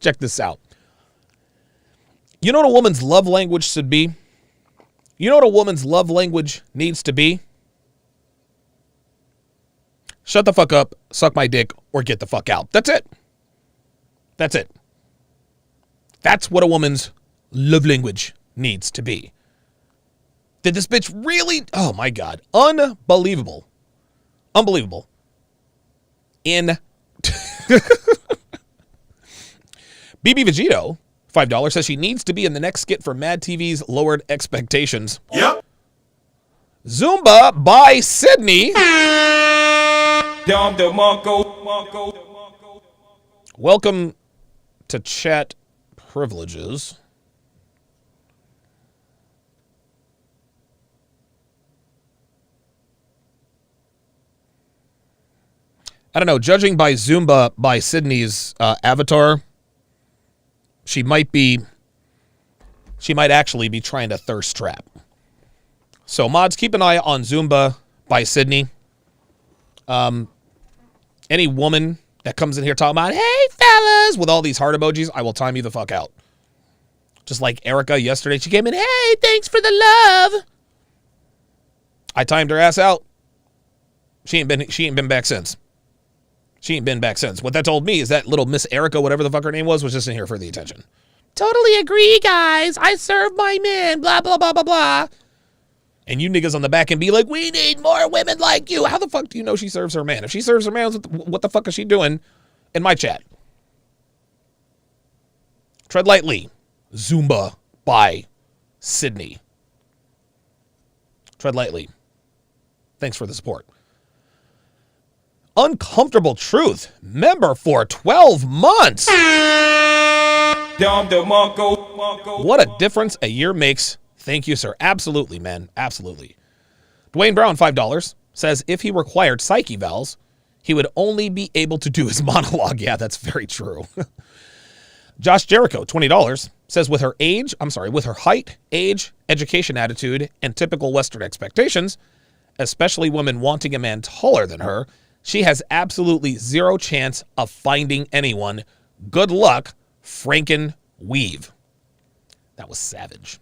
Check this out. You know what a woman's love language should be? You know what a woman's love language needs to be? Shut the fuck up, suck my dick, or get the fuck out. That's it. That's it. That's what a woman's love language needs to be. Did this bitch really? Oh my God. Unbelievable. Unbelievable. BB Vegito, $5, says she needs to be in the next skit for Mad TV's Lowered Expectations. Yep. Zumba by Sydney. Welcome to chat privileges. I don't know, judging by Zumba by Sydney's avatar, she might actually be trying to thirst trap. So mods, keep an eye on Zumba by Sydney. Any woman that comes in here talking about, hey fellas, with all these heart emojis, I will time you the fuck out. Just like Erica yesterday, she came in, hey, thanks for the love. I timed her ass out. She ain't been back since. She ain't been back since. What that told me is that little Miss Erica, whatever the fuck her name was just in here for the attention. Totally agree, guys. I serve my man, blah, blah, blah, blah, blah. And you niggas on the back end be like, we need more women like you. How the fuck do you know she serves her man? If she serves her man, what the fuck is she doing in my chat? Tread lightly. Zumba by Sydney. Tread lightly. Thanks for the support. Uncomfortable Truth, member for 12 months. What a difference a year makes. Thank you, sir. Absolutely, man. Absolutely. Dwayne Brown, $5, says if he required psych evals, he would only be able to do his monologue. Yeah, that's very true. Josh Jericho, $20, says with her height, age, education attitude, and typical Western expectations, especially women wanting a man taller than her, she has absolutely zero chance of finding anyone. Good luck, Franken Weave. That was savage.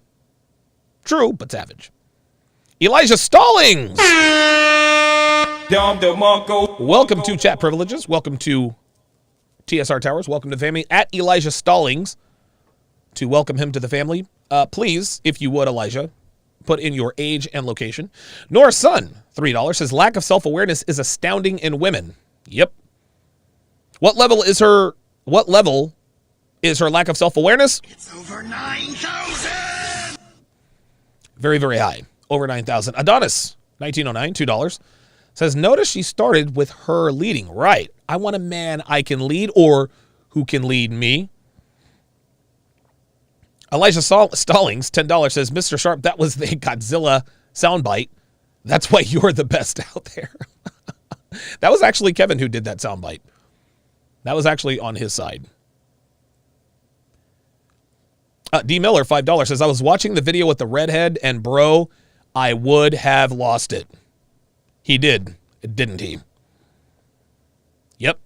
True, but savage. Elijah Stallings. Welcome to Chat Privileges. Welcome to TSR Towers. Welcome to the family. At Elijah Stallings, to welcome him to the family. Please, if you would, Elijah, put in your age and location. Nora's son, $3, says lack of self-awareness is astounding in women. Yep. What level is her lack of self-awareness? It's over 9,000. Very, very high. Over 9,000. Adonis, 1909, $2, says notice she started with her leading. Right. I want a man I can lead or who can lead me. Elijah Stallings, $10, says, Mr. Sharpe, that was the Godzilla soundbite. That's why you're the best out there. That was actually Kevin who did that soundbite. That was actually on his side. D. Miller, $5, says, I was watching the video with the redhead, and bro, I would have lost it. He did, didn't he? Yep.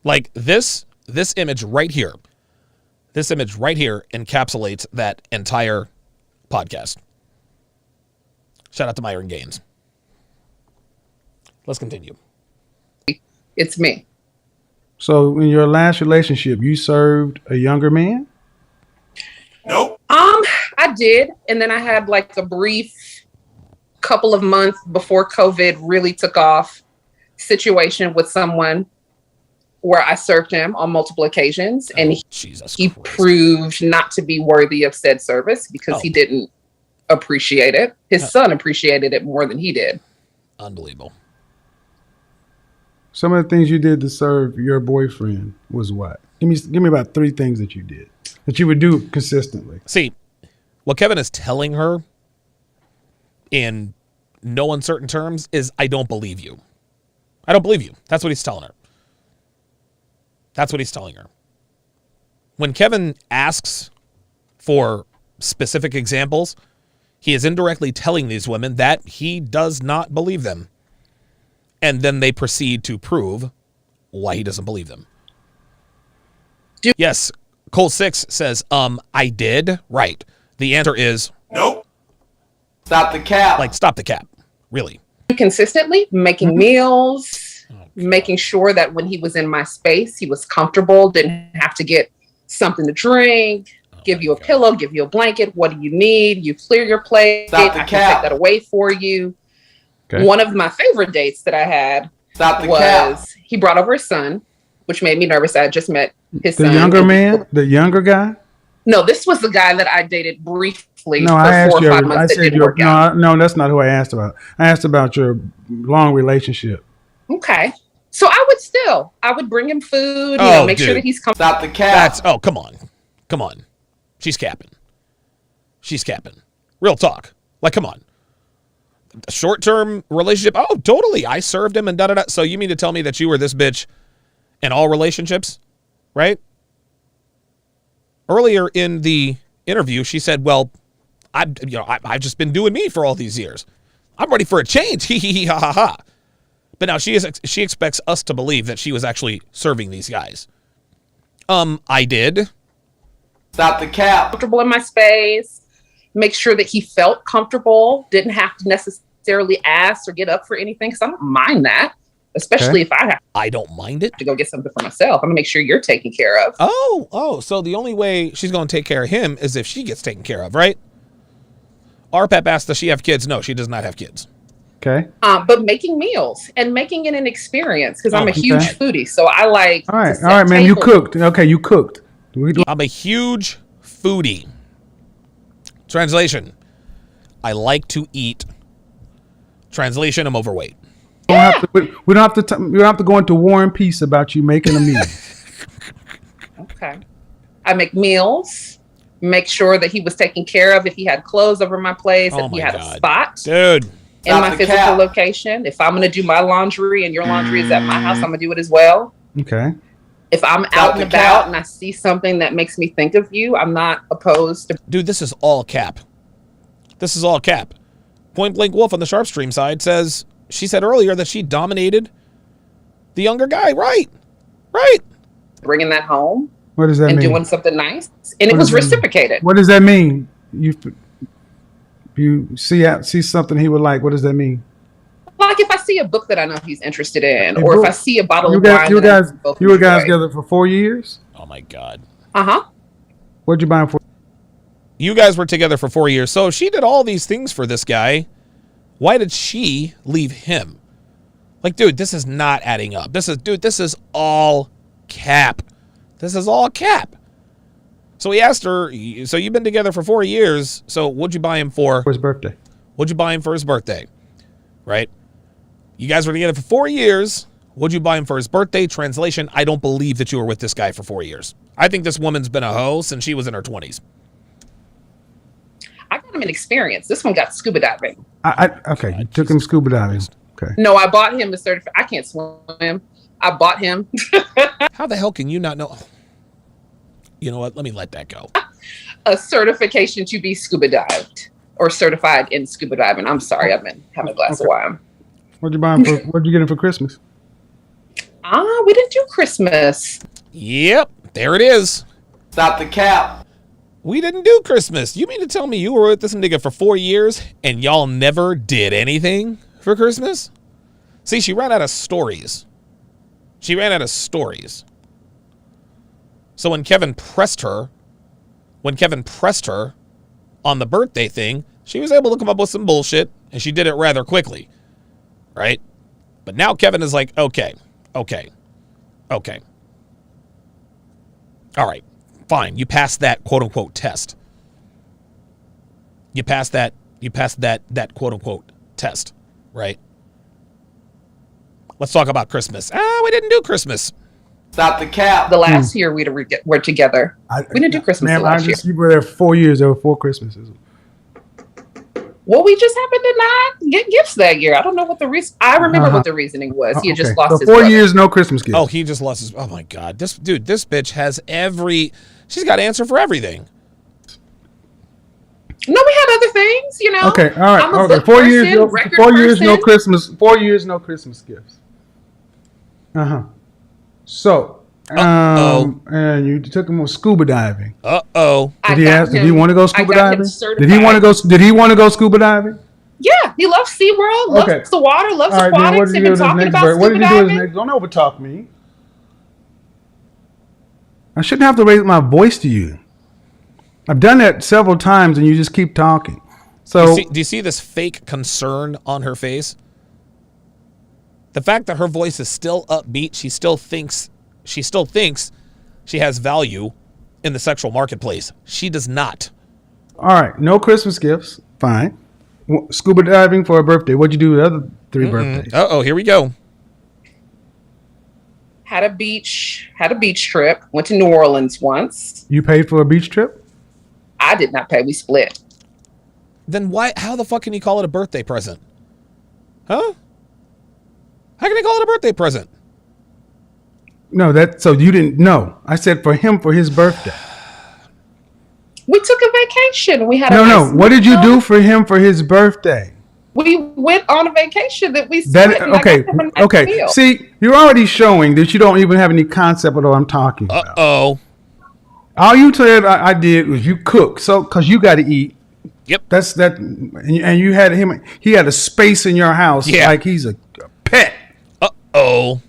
Like this image right here. This image right here encapsulates that entire podcast. Shout out to Myron Gaines. Let's continue. It's me. So in your last relationship, you served a younger man? Nope. I did. And then I had like a brief couple of months before COVID really took off situation with someone where I served him on multiple occasions, and he proved not to be worthy of said service because he didn't appreciate it. His son appreciated it more than he did. Unbelievable. Some of the things you did to serve your boyfriend was what? Give me about 3 things that you did that you would do consistently. See, what Kevin is telling her in no uncertain terms is, I don't believe you. I don't believe you. That's what he's telling her. That's what he's telling her. When Kevin asks for specific examples, he is indirectly telling these women that he does not believe them. And then they proceed to prove why he doesn't believe them. Yes, Cole 6 says, I did. Right. The answer is nope. Stop the cap. Like, stop the cap. Really. Consistently making meals, making sure that when he was in my space, he was comfortable, didn't have to get something to drink, give you a pillow, give you a blanket. What do you need? You clear your plate. I can take that away for you. Okay. One of my favorite dates that I had was he brought over his son, which made me nervous. I had just met his son. The younger man? The younger guy? No, this was the guy that I dated briefly for 4 or 5 months. No, that's not who I asked about. I asked about your long relationship. Okay. So I would bring him food, make sure that he's comfortable. Stop the cap. Come on. Come on. She's capping. Real talk. Like, come on. Short-term relationship. Oh, totally. I served him and da-da-da. So you mean to tell me that you were this bitch in all relationships, right? Earlier in the interview, she said, well, I've just been doing me for all these years. I'm ready for a change. Hee hee hee ha ha ha. But now she expects us to believe that she was actually serving these guys. I did. Stop the cap. Comfortable in my space. Make sure that he felt comfortable. Didn't have to necessarily ask or get up for anything, because I don't mind that. Especially if I don't mind it to go get something for myself. I'm gonna make sure you're taken care of. So the only way she's gonna take care of him is if she gets taken care of, right? RPEP asked, does she have kids? No, she does not have kids. Okay. But making meals and making it an experience, because I'm a huge foodie. So I like. All right, man. You cooked. Okay, you cooked. I'm a huge foodie. Translation, I like to eat. Translation, I'm overweight. We don't have to go into war and peace about you making a meal. Okay. I make meals, make sure that he was taken care of, if he had clothes over my place, if he had a spot dude in my physical location. If I'm going to do my laundry and your laundry is at my house, I'm going to do it as well. Okay. If I'm out and about and I see something that makes me think of you, I'm not opposed to. Dude, this is all cap. This is all cap. Point Blank Wolf on the Sharpe stream side says, she said earlier that she dominated the younger guy. Right. Bringing that home. What does that mean? And doing something nice. And it was reciprocated. What does that mean? You see something he would like. What does that mean? Like if I see a book that I know he's interested in, or if I see a bottle of wine. You were guys together for 4 years? Oh my God. Uh-huh. What'd you buy him for? You guys were together for 4 years. So she did all these things for this guy. Why did she leave him? Like, dude, this is not adding up. This is all cap. This is all cap. So he asked her, so you've been together for 4 years. So what'd you buy him for his birthday? What'd you buy him for his birthday? Right? You guys were together for 4 years. What'd you buy him for his birthday? Translation, I don't believe that you were with this guy for 4 years. I think this woman's been a hoe since she was in her 20s. I got him an experience. This one got scuba diving. Okay, you took him scuba diving. Okay. No, I bought him a certificate. I can't swim. I bought him. How the hell can you not know? You know what? Let me let that go. A certification to be scuba dived or certified in scuba diving. I'm sorry, I've been having a glass of wine. What'd you buy him for? What'd you get him for Christmas? We didn't do Christmas. Yep, there it is. Stop the cap. We didn't do Christmas. You mean to tell me you were with this nigga for 4 years and y'all never did anything for Christmas? See, she ran out of stories. So when Kevin pressed her on the birthday thing, she was able to come up with some bullshit, and she did it rather quickly, right? But now Kevin is like, okay. All right, fine. You passed that quote-unquote test. You passed that quote-unquote test, right? Let's talk about Christmas. We didn't do Christmas. Stop the cap. The last year we were together. We didn't do Christmas last year. You were there 4 years. There were 4 Christmases. Well, we just happened to not get gifts that year. I don't know what the reason. I remember what the reasoning was. He had just lost his 4 brother. years, no Christmas gifts. Oh, he just lost his. Oh my God, this bitch has she's got an answer for everything. No, we had other things, you know. Okay, all right. I'm a Okay, book 4 person, years. record 4 years, no person. Christmas. 4 years, no Christmas gifts. So, and you took him scuba diving. Did he ask? Did he want to go scuba diving? Did he want to go? Did he want to go scuba diving? Yeah, he loves SeaWorld, loves the water, loves All right, then aquatics. what did They've he do been with his talking next about bird? What scuba did he do with his diving. next? Don't overtalk me. I shouldn't have to raise my voice to you. I've done that several times, and you just keep talking. So, do you see this fake concern on her face? The fact that her voice is still upbeat, she still thinks she has value in the sexual marketplace. She does not. all right, no Christmas gifts. Fine. Scuba diving for a birthday. What'd you do with the other 3 birthdays? Here we go. Had a beach trip. Went to New Orleans once. You paid for a beach trip? I did not pay. We split. Then how the fuck can you call it a birthday present? Huh? How can you call it a birthday present? No, so you didn't know. I said for him for his birthday. We took a vacation. We had No. What did you do for him for his birthday? We went on a vacation that we split. Okay. Meal. See, you're already showing that you don't even have any concept of what I'm talking about. All you said I did was you cook, so because you got to eat. Yep. That's that, and you had him. He had a space in your house, like he's a pet. I'm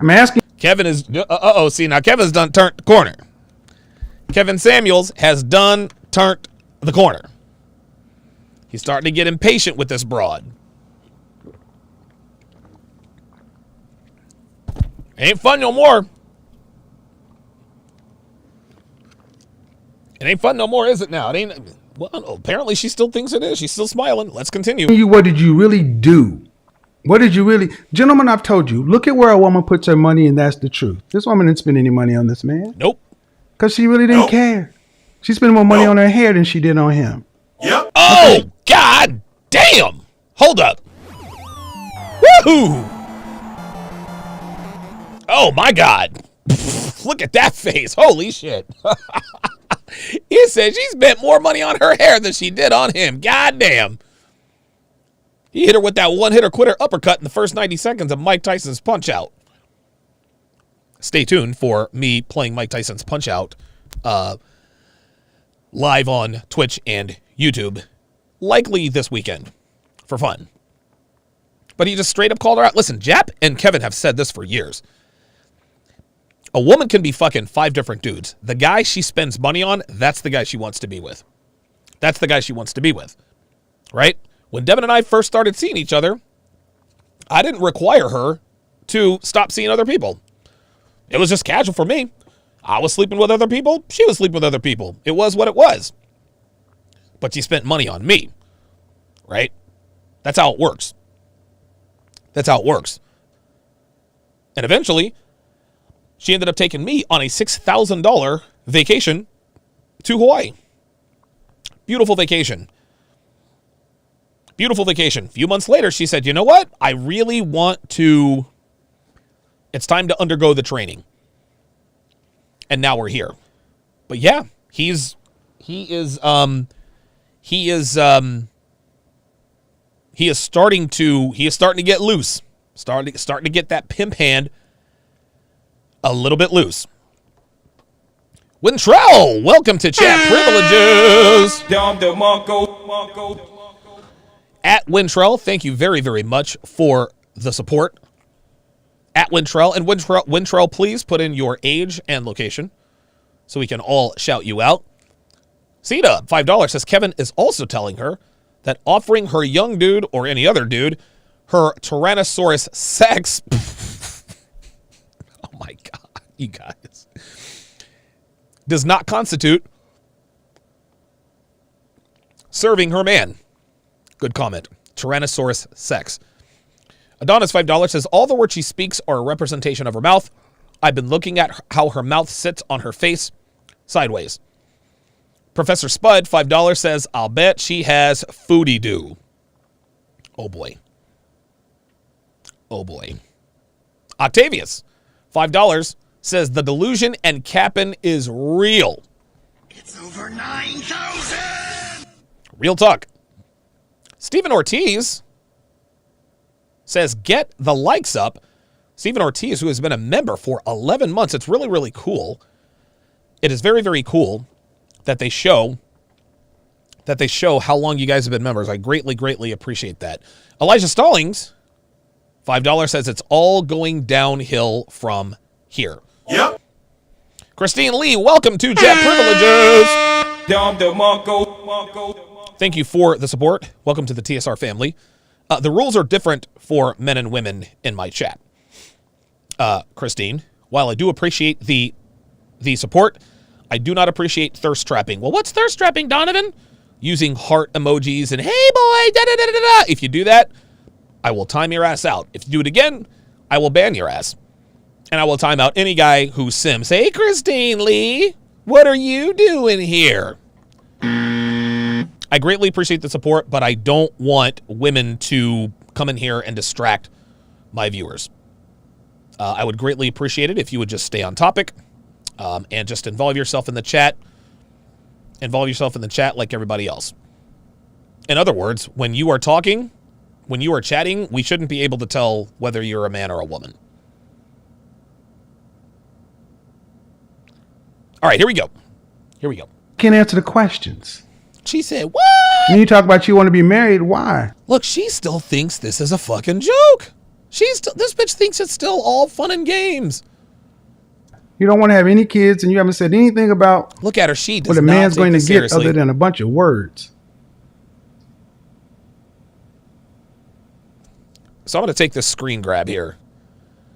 asking. Kevin is. See, now Kevin's done turned the corner. Kevin Samuels has done turned the corner. He's starting to get impatient with this broad. Ain't fun no more. It ain't fun no more, is it now? It ain't. Well, apparently she still thinks it is. She's still smiling. Let's continue. What did you really do? What did you really... Gentlemen, I've told you, look at where a woman puts her money, and that's the truth. This woman didn't spend any money on this man. Nope. Because she really didn't care. She spent more money on her hair than she did on him. Yep. Oh, God damn. Hold up. Woohoo. Oh, my God. Look at that face. Holy shit. He said she spent more money on her hair than she did on him. God damn. He hit her with that one-hitter-quitter uppercut in the first 90 seconds of Mike Tyson's Punch-Out. Stay tuned for me playing Mike Tyson's Punch-Out live on Twitch and YouTube, likely this weekend, for fun. But he just straight up called her out. Listen, Jap and Kevin have said this for years. A woman can be fucking 5 different dudes. The guy she spends money on, that's the guy she wants to be with. That's the guy she wants to be with, right? When Devin and I first started seeing each other, I didn't require her to stop seeing other people. It was just casual for me. I was sleeping with other people. She was sleeping with other people. It was what it was. But she spent money on me, right? That's how it works. That's how it works. And eventually, she ended up taking me on a $6,000 vacation to Hawaii. Beautiful vacation. Beautiful vacation. A few months later, she said, you know what? I really want to... It's time to undergo the training. And now we're here. But yeah, he is starting to get loose. Starting to get that pimp hand a little bit loose. Wintrell, welcome to Chat Privileges. At Wintrell, thank you very, very much for the support. At Wintrell. And Wintrell, please put in your age and location so we can all shout you out. Cedar, $5, says Kevin is also telling her that offering her young dude or any other dude her Tyrannosaurus sex... Oh my God, you guys. Does not constitute serving her man. Good comment. Tyrannosaurus sex. Adonis, $5, says, all the words she speaks are a representation of her mouth. I've been looking at how her mouth sits on her face sideways. Professor Spud, $5, says, I'll bet she has foodie do. Oh boy. Oh boy. Octavius, $5, says, the delusion and capping is real. It's over 9,000. Real talk. Stephen Ortiz says, get the likes up. Stephen Ortiz, who has been a member for 11 months. It's really, really cool. It is very, very cool that they show how long you guys have been members. I greatly, greatly appreciate that. Elijah Stallings, $5, says it's all going downhill from here. Yep. Christine Lee, welcome to Chat Privileges. Thank you for the support. Welcome to the TSR family. The rules are different for men and women in my chat. Christine, while I do appreciate the support, I do not appreciate thirst trapping. Well, what's thirst trapping, Donovan? Using heart emojis and hey boy, da da da da da. If you do that, I will time your ass out. If you do it again, I will ban your ass. And I will time out any guy who sims. Hey, Christine Lee, what are you doing here? I greatly appreciate the support, but I don't want women to come in here and distract my viewers. I would greatly appreciate it if you would just stay on topic and just involve yourself in the chat. Involve yourself in the chat like everybody else. In other words, when you are talking, when you are chatting, we shouldn't be able to tell whether you're a man or a woman. All right, here we go. Here we go. Can't answer the questions. She said, what? When you talk about you want to be married, why? Look, she still thinks this is a fucking joke. This bitch thinks it's still all fun and games. You don't want to have any kids, and you haven't said anything about look at her. She does what a not man's take going to this get seriously. other than a bunch of words. So I'm going to take this screen grab here.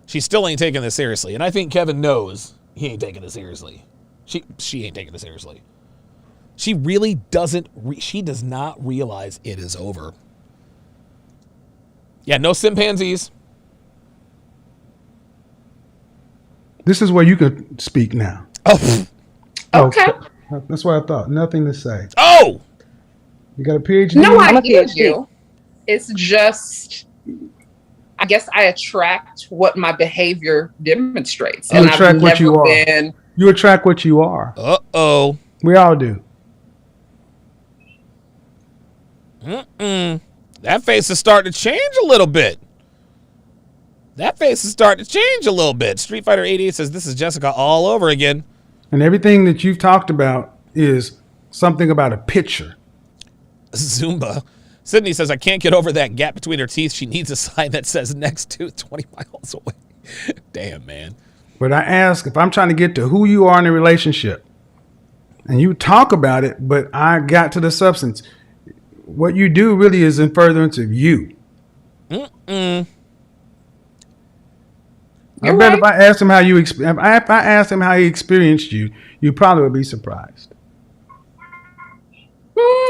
She still ain't taking this seriously, and I think Kevin knows he ain't taking this seriously. She ain't taking this seriously. She really doesn't, she does not realize it is over. Yeah, no chimpanzees. This is where you could speak now. Oh, Okay. That's what I thought. Nothing to say. oh, You got a PhD? No, I'm I a hear PhD. you. It's just, I guess I attract what my behavior demonstrates. You And attract I've what you never are. been. You attract what you are. uh-oh. We all do. That face is starting to change a little bit. That face is starting to change a little bit. Street Fighter 88 says, this is Jessica all over again. And everything that you've talked about is something about a picture. Zumba. Sydney says, I can't get over that gap between her teeth. She needs a sign that says next to 20 miles away. Damn, man. But I ask, if I'm trying to get to who you are in a relationship, and you talk about it, but I got to the substance, what you do really is in furtherance of you. I bet if I asked him how you, if I asked him how he experienced you, you probably would be surprised.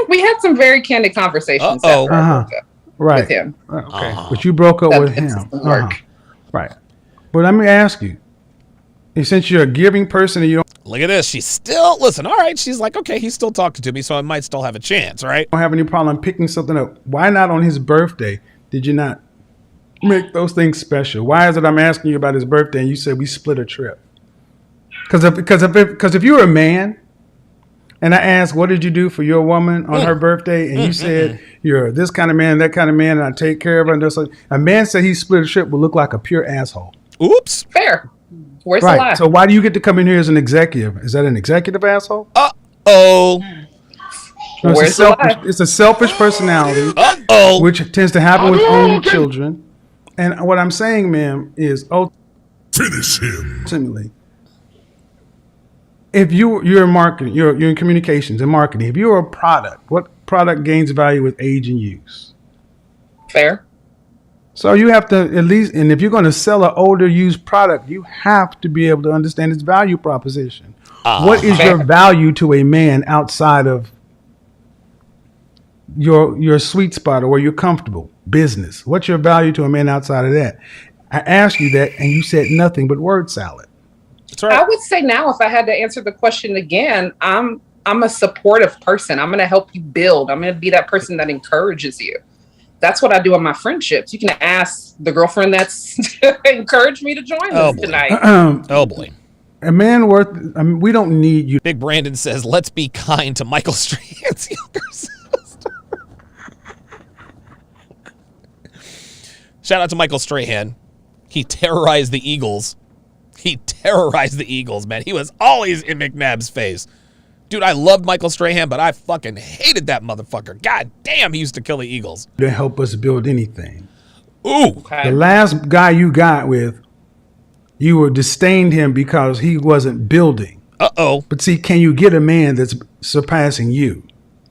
We had some very candid conversations after I broke up Right. with him. Okay. But you broke up That with him. doesn't work. Right. But let me ask you, since you're a giving person and you Look at this. She's still, listen, all right. She's like, okay, he's still talking to me, so I might still have a chance, right? don't have any problem picking something up, why not on his birthday did you not make those things special? Why is it I'm asking you about his birthday and you said we split a trip? Because if you were a man and I asked, what did you do for your woman on her birthday? And you said, you're this kind of man, that kind of man, and I take care of her. And a man said he split a trip would look like a pure asshole. Oops. Fair. Where's the lie? Right. So why do you get to come in here as an executive? Is that an executive asshole? Uh-oh. No, Where's the lie? it's a selfish personality, Uh-oh. which tends to happen with own children. And what I'm saying, ma'am, is Finish him. ultimately, if you're in marketing, you're in communications and marketing. If you're a product, what product gains value with age and use? Fair. So you have to at least, and if you're going to sell an older used product, you have to be able to understand its value proposition. What is your value to a man outside of your sweet spot or where you're comfortable? Business. What's your value to a man outside of that? I asked you that, and you said nothing but word salad. That's right. I would say now, if I had to answer the question again, I'm a supportive person. I'm going to help you build. I'm going to be that person that encourages you. That's what I do in my friendships. You can ask the girlfriend that's encouraged me to join us tonight. Oh, boy. A man we don't need you. Big Brandon says, let's be kind to Michael Strahan's younger sister. Shout out to Michael Strahan. He terrorized the Eagles. He terrorized the Eagles, man. He was always in McNabb's face. Dude, I loved Michael Strahan, but I fucking hated that motherfucker. God damn, he used to kill the Eagles. To help us build anything. Ooh. Okay. The last guy you got with, you were disdained him because he wasn't building. Uh-oh. But see, can you get a man that's surpassing you?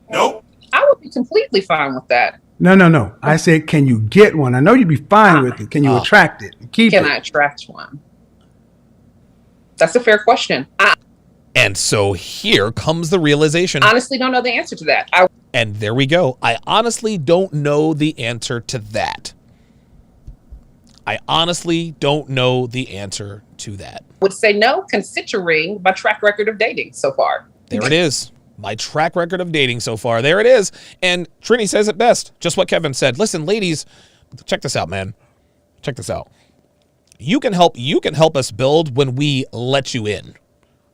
Nope. I would be completely fine with that. No. I said, can you get one? I know you'd be fine with it. Can you attract it and keep Can it? I attract one? That's a fair question. I And so here comes the realization. honestly don't know the answer to that. And there we go. I honestly don't know the answer to that. I honestly don't know the answer to that. would say no, considering my track record of dating so far. There it is. My track record of dating so far. There it is. And Trini says it best. Just what Kevin said. Listen, ladies, check this out, man. Check this out. You can help us build when we let you in,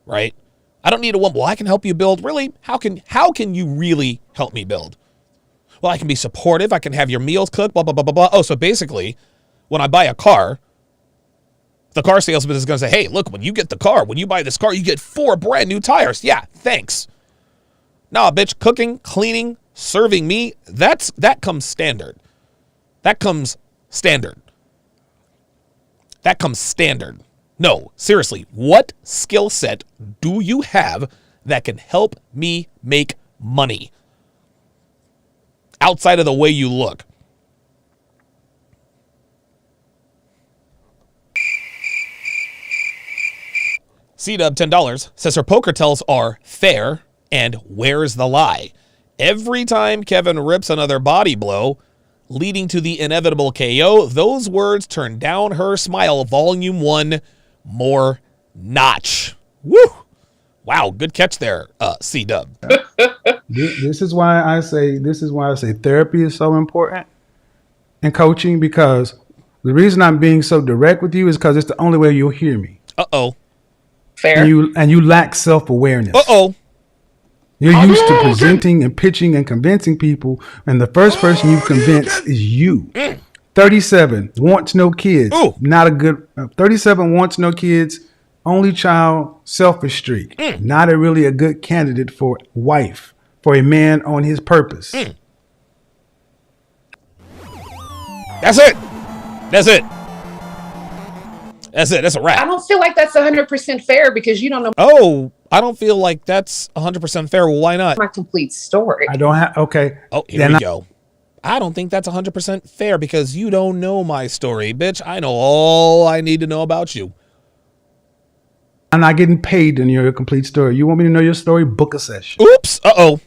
right? I don't need a woman. Well, I can help you build. Really? How can you really help me build? Well, I can be supportive. I can have your meals cooked, blah, blah, blah, blah, blah. Oh, so basically, when I buy a car, the car salesman is going to say, hey, look, when you get the car, when you buy this car, you get 4 brand new tires. Yeah, thanks. Nah, bitch, cooking, cleaning, serving me, that comes standard. That comes standard. That comes standard. No, seriously, what skill set do you have that can help me make money outside of the way you look? C-Dub, $10, says her poker tells are fair And where's the lie? Every time Kevin rips another body blow, leading to the inevitable KO, those words turn down her smile. Volume 1 more notch. Woo! Wow, good catch there, C-Dub. This is why I say therapy is so important and coaching, because the reason I'm being so direct with you is because it's the only way you'll hear me. Uh-oh. Fair. And you lack self-awareness. Uh-oh. You're used to presenting and pitching and convincing people, and the first person you convince is you. 37 wants no kids. Ooh. Not a good. 37 wants no kids. Only child. Selfish streak. Not really a good candidate for wife for a man on his purpose. That's it. That's it. That's it. That's a wrap. I don't feel like that's 100% fair because you don't know Oh, I don't feel like that's 100% fair. Well, why not? my complete story. I don't have. Okay. Oh, here we go. I don't think that's 100% fair because you don't know my story, bitch. I know all I need to know about you. I'm not getting paid to know your complete story. You want me to know your story? Book a session. Oops. Uh-oh.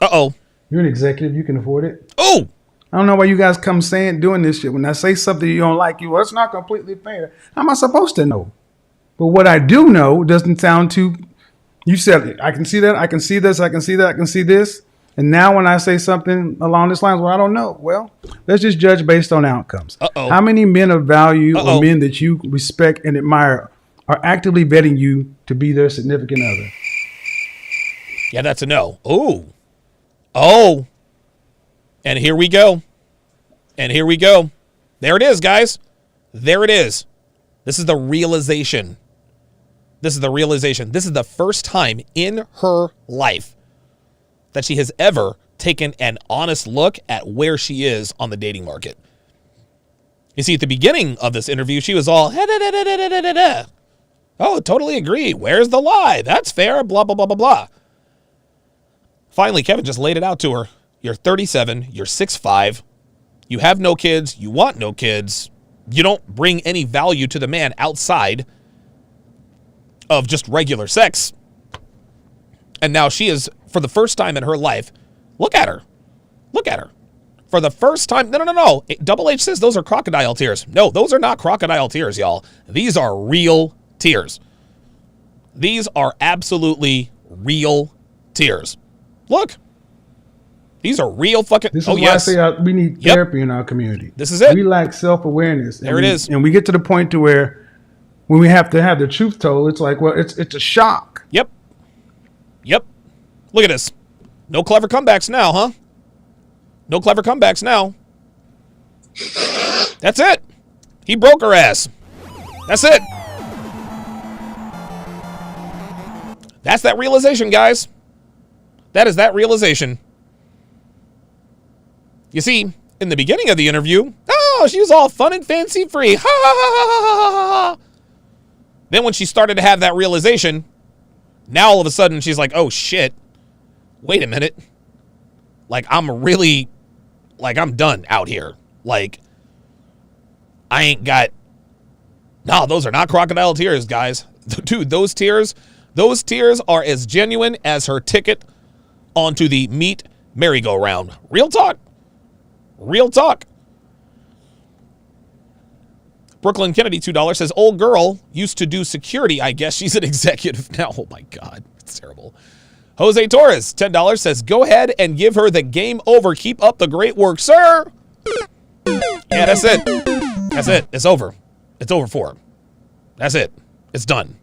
Uh-oh. You're an executive. You can afford it. Oh. I don't know why you guys come doing this shit. When I say something you don't like, well, it's not completely fair. How am I supposed to know? But what I do know doesn't sound too. You said I can see that. I can see this. I can see that. I can see this. And now when I say something along this lines, well, I don't know. Well, let's just judge based on outcomes. Uh-oh. How many men of value or men that you respect and admire are actively vetting you to be their significant other? Yeah, that's a no. Oh. Oh. And here we go. And here we go. There it is, guys. There it is. This is the realization. This is the realization. This is the first time in her life that she has ever taken an honest look at where she is on the dating market. You see, at the beginning of this interview, she was all, oh, totally agree. Where's the lie? That's fair. Blah, blah, blah, blah, blah. Finally, Kevin just laid it out to her. You're 37. You're 6'5". You have no kids. You want no kids. You don't bring any value to the man outside of just regular sex. And now she is, for the first time in her life, look at her. Look at her. For the first time, no. Double H says those are crocodile tears. No, those are not crocodile tears, y'all. These are real tears. These are absolutely real tears. Look. These are real fucking... This is why I say we need therapy in our community. This is it. We lack self-awareness. There it is. And we get to the point to where when we have to have the truth told, it's like, well, it's a shock. Yep. Look at this. No clever comebacks now, huh? No clever comebacks now. That's it. He broke her ass. That's it. That's that realization, guys. That is that realization. You see, in the beginning of the interview, she was all fun and fancy free. Ha, ha, ha, ha, ha, ha. Then when she started to have that realization, now all of a sudden she's like, oh shit, wait a minute. Like, I'm done out here. Like, I ain't got, no, those are not crocodile tears, guys. Dude, those tears are as genuine as her ticket onto the meat merry-go-round. Real talk. Real talk. Brooklyn Kennedy, $2, says, old girl used to do security. I guess she's an executive now. Oh, my God. It's terrible. Jose Torres, $10, says, go ahead and give her the game over. Keep up the great work, sir. Yeah, that's it. That's it. It's over. It's over for her. That's it. It's done.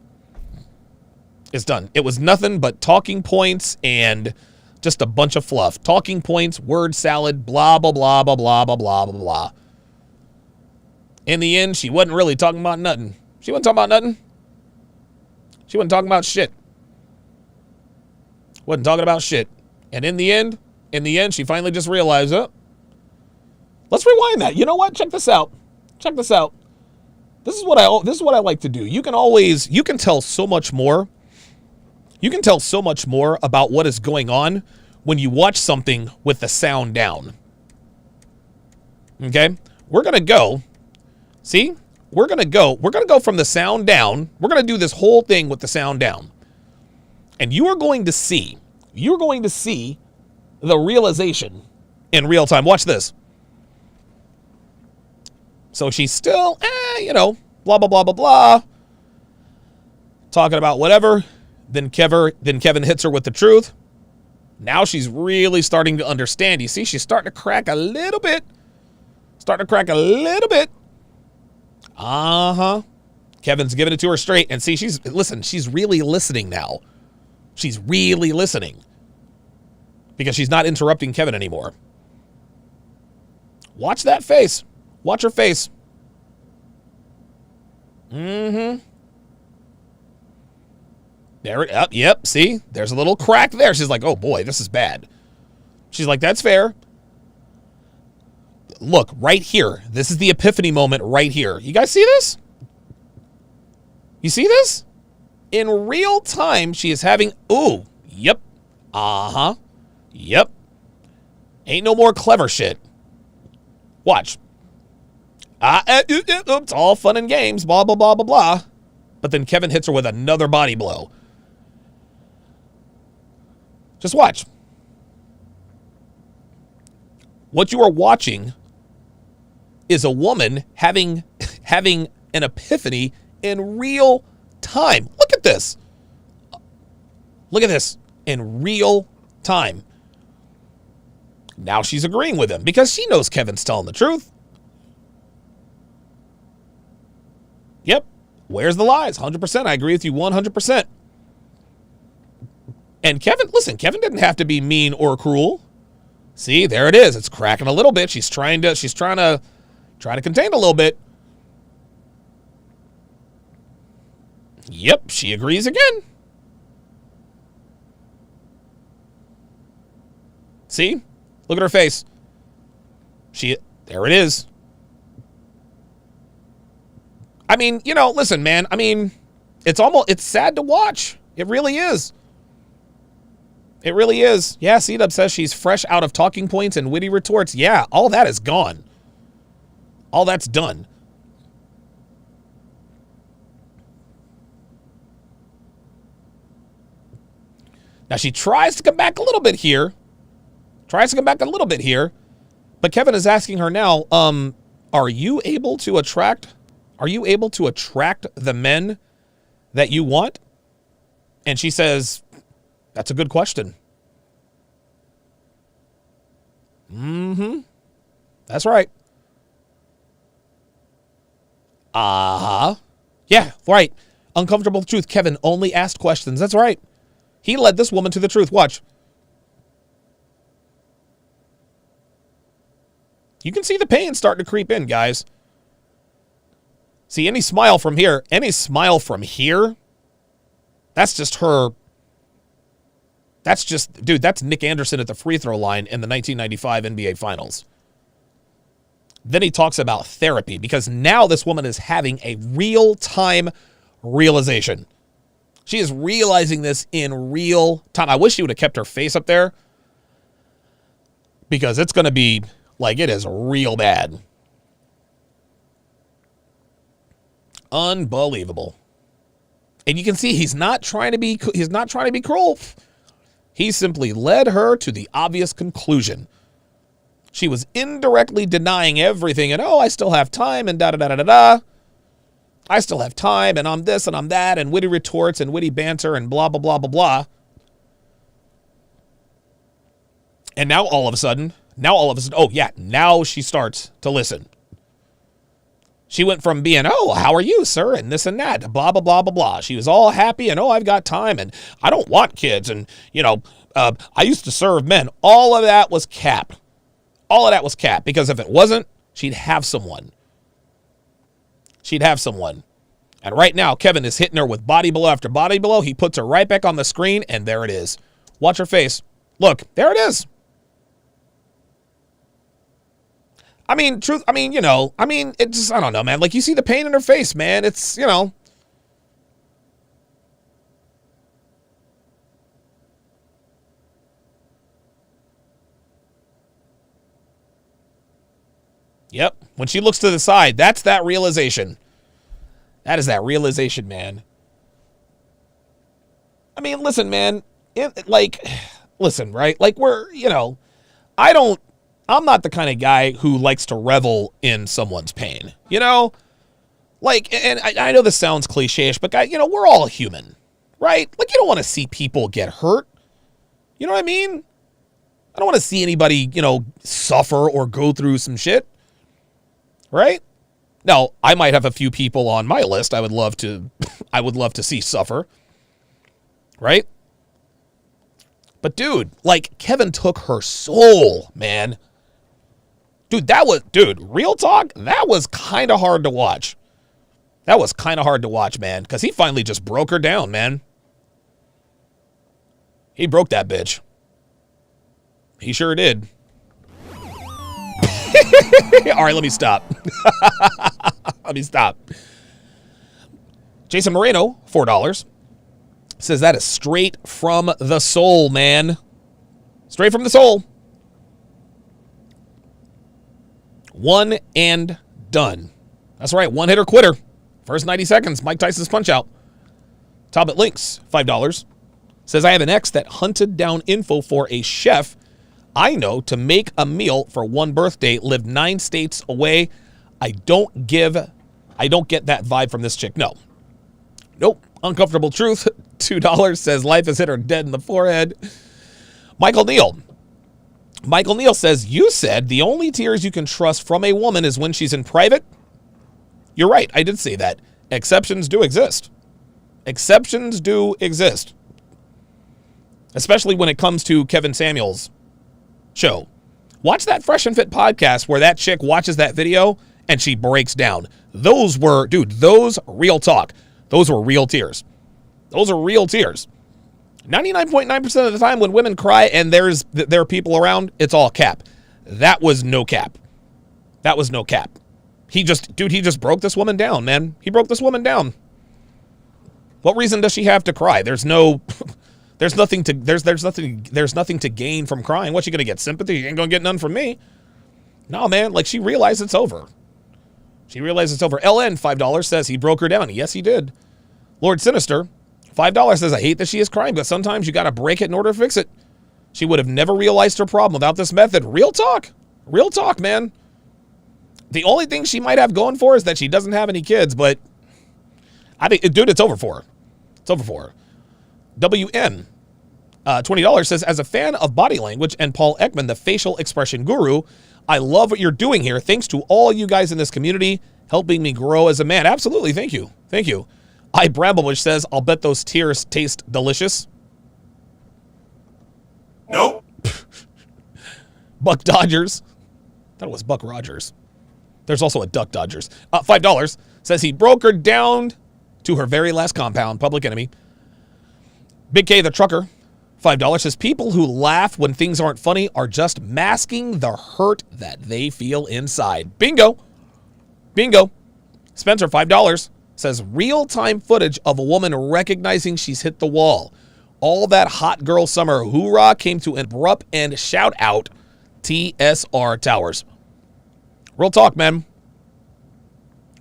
It's done. It was nothing but talking points and just a bunch of fluff. Talking points, word salad, blah, blah, blah, blah, blah, blah, blah, blah, blah. In the end, she wasn't really talking about nothing. She wasn't talking about nothing. She wasn't talking about shit. Wasn't talking about shit. And in the end, she finally just realized, let's rewind that. You know what? Check this out. Check this out. This is what I like to do. You can tell so much more. You can tell so much more about what is going on when you watch something with the sound down. Okay? We're going to go. See? We're going to go from the sound down. We're going to do this whole thing with the sound down. And you're going to see the realization in real time. Watch this. So she's still, blah, blah, blah, blah, blah. Talking about whatever. Then Kevin hits her with the truth. Now she's really starting to understand. You see, she's starting to crack a little bit. Uh-huh. Kevin's giving it to her straight. And see, she's really listening now. She's really listening. Because she's not interrupting Kevin anymore. Watch that face. Watch her face. Mm-hmm. There it up. Yep. See, there's a little crack there. She's like, oh boy, this is bad. She's like, that's fair. Look, right here. This is the epiphany moment right here. You guys see this? You see this? In real time, she is having, ooh, yep. Uh-huh. Yep. Ain't no more clever shit. Watch. It's all fun and games, blah, blah, blah, blah, blah. But then Kevin hits her with another body blow. Just watch. What you are watching is a woman having an epiphany in real time. Look at this. Look at this in real time. Now she's agreeing with him because she knows Kevin's telling the truth. Yep. Where's the lies? 100%. I agree with you 100%. And Kevin didn't have to be mean or cruel. See, there it is. It's cracking a little bit. She's trying to contain a little bit. Yep, she agrees again. See? Look at her face. There it is. I mean, listen, man. I mean, it's sad to watch. It really is. It really is. Yeah, C-Dub says she's fresh out of talking points and witty retorts. Yeah, all that is gone. All that's done. Now she tries to come back a little bit here. But Kevin is asking her now, are you able to attract the men that you want? And she says, that's a good question. Mm-hmm. That's right. Uh-huh. Yeah, right. Uncomfortable truth. Kevin only asked questions. That's right. He led this woman to the truth. Watch. You can see the pain starting to creep in, guys. See, any smile from here, that's just her. That's Nick Anderson at the free throw line in the 1995 NBA Finals. Then he talks about therapy because now this woman is having a real-time realization. She is realizing this in real time. I wish she would have kept her face up there because it's going to be like it is real bad. Unbelievable. And you can see he's not trying to be cruel. He simply led her to the obvious conclusion. She was indirectly denying everything and, I still have time and da-da-da-da-da-da. I still have time and I'm this and I'm that and witty retorts and witty banter and blah, blah, blah, blah, blah. And now all of a sudden, now she starts to listen. She went from being, how are you, sir? And this and that, blah, blah, blah, blah, blah. She was all happy and, I've got time and I don't want kids. And, I used to serve men. All of that was cap. Because if it wasn't, she'd have someone. And right now, Kevin is hitting her with body blow after body blow. He puts her right back on the screen and there it is. Watch her face. Look, there it is. I mean, it just, I don't know, man. Like, you see the pain in her face, man. It's, Yep. When she looks to the side, that's that realization. That is that realization, man. I mean, listen, man. Listen, right? Like I'm not the kind of guy who likes to revel in someone's pain. Like, and I know this sounds cliche-ish, but guys, we're all human, right? Like, you don't want to see people get hurt. You know what I mean? I don't want to see anybody, suffer or go through some shit, right? Now, I might have a few people on my list I would love to see suffer, right? But dude, like, Kevin took her soul, man. Dude, real talk, that was kind of hard to watch. That was kind of hard to watch, man, because he finally just broke her down, man. He broke that bitch. He sure did. All right, let me stop. Jason Moreno, $4, says that is straight from the soul, man. Straight from the soul. One and done. That's right, one hitter quitter. First 90 seconds, Mike Tyson's punch out. Talbot Links, $5, says I have an ex that hunted down info for a chef I know to make a meal for one birthday, lived 9 states away. I don't get that vibe from this chick. No. Nope. Uncomfortable truth, $2, says life has hit her dead in the forehead. Michael Neal says, you said the only tears you can trust from a woman is when she's in private. You're right. I did say that. Exceptions do exist. Exceptions do exist. Especially when it comes to Kevin Samuels' show. Watch that Fresh and Fit podcast where that chick watches that video and she breaks down. Those real talk. Those were real tears. Those are real tears. 99.9% of the time when women cry and there are people around, it's all cap. That was no cap. He just broke this woman down, man. He broke this woman down. What reason does she have to cry? There's nothing to gain from crying. What, you gonna get sympathy? You ain't gonna get none from me. No, man, like, she realized it's over. LN, $5, says he broke her down. Yes, he did. Lord Sinister, $5, says I hate that she is crying, but sometimes you gotta break it in order to fix it. She would have never realized her problem without this method. Real talk, man. The only thing she might have going for her is that she doesn't have any kids, but I think, dude, it's over for her. WN, $20, says, as a fan of body language and Paul Ekman, the facial expression guru, I love what you're doing here. Thanks to all you guys in this community helping me grow as a man. Absolutely. Thank you. I Bramblebush says, I'll bet those tears taste delicious. Nope. Buck Dodgers. Thought it was Buck Rogers. There's also a Duck Dodgers. $5, says he broke her down to her very last compound, Public Enemy. Big K the Trucker, $5, says people who laugh when things aren't funny are just masking the hurt that they feel inside. Bingo. Spencer, $5, says real-time footage of a woman recognizing she's hit the wall. All that hot girl summer hoorah came to an abrupt end. Shout out TSR Towers. Real talk, man.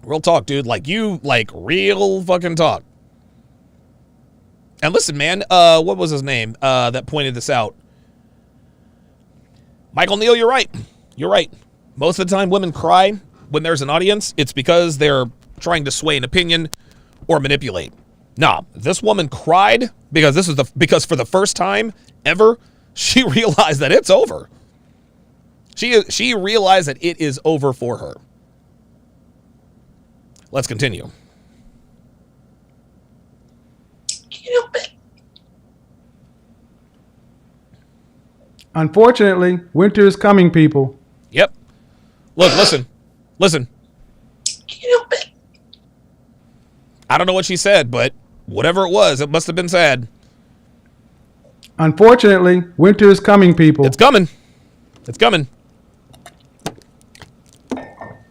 Real talk, dude. Real fucking talk. And listen, man, what was his name that pointed this out? Michael Neal, you're right. Most of the time women cry when there's an audience. It's because they're trying to sway an opinion or manipulate. Nah, this woman cried because for the first time ever, she realized that it's over. She realized that it is over for her. Let's continue. Unfortunately, winter is coming, people. Yep. Look, listen. I don't know what she said, but whatever it was, it must have been sad. Unfortunately, winter is coming, people. It's coming.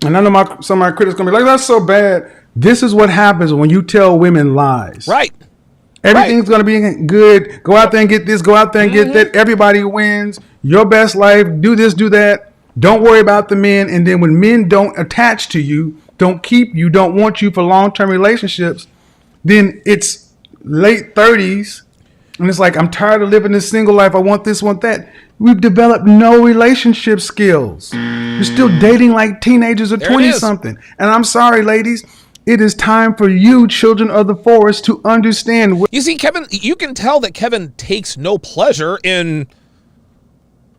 And I know some of my critics going to be like, that's so bad. This is what happens when you tell women lies. Right. Everything's going to be good. Go out there and get this. Go out there and get that. Everybody wins. Your best life. Do this, do that. Don't worry about the men. And then when men don't attach to you, don't keep you, don't want you for long-term relationships, then it's late 30s And it's like, I'm tired of living this single life. I want this, want that. We've developed no relationship skills. You're still dating like teenagers or 20-something. And I'm sorry, ladies. It is time for you, children of the forest, to understand. You see, Kevin, you can tell that Kevin takes no pleasure in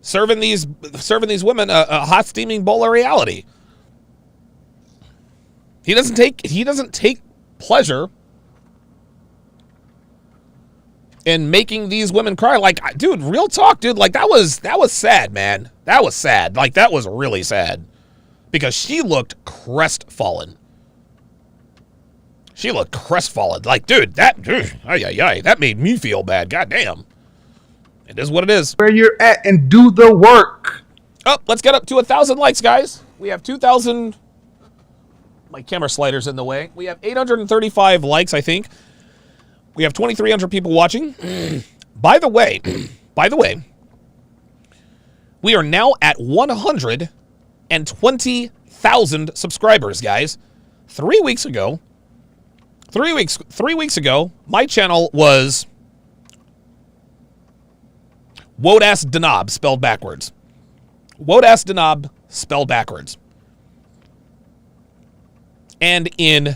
serving these women a hot steaming bowl of reality. He doesn't take pleasure in making these women cry. Like, dude, real talk, dude. Like, that was sad, man. That was sad. Like, that was really sad because she looked crestfallen. She looked crestfallen. Like, dude, that made me feel bad. God damn. It is what it is. Where you're at and do the work. Oh, let's get up to 1,000 likes, guys. We have 2,000. My camera slider's in the way. We have 835 likes, I think. We have 2,300 people watching. By the way, we are now at 120,000 subscribers, guys. 3 weeks ago, my channel was Wodass Denob spelled backwards. Wodass Denob spelled backwards. And in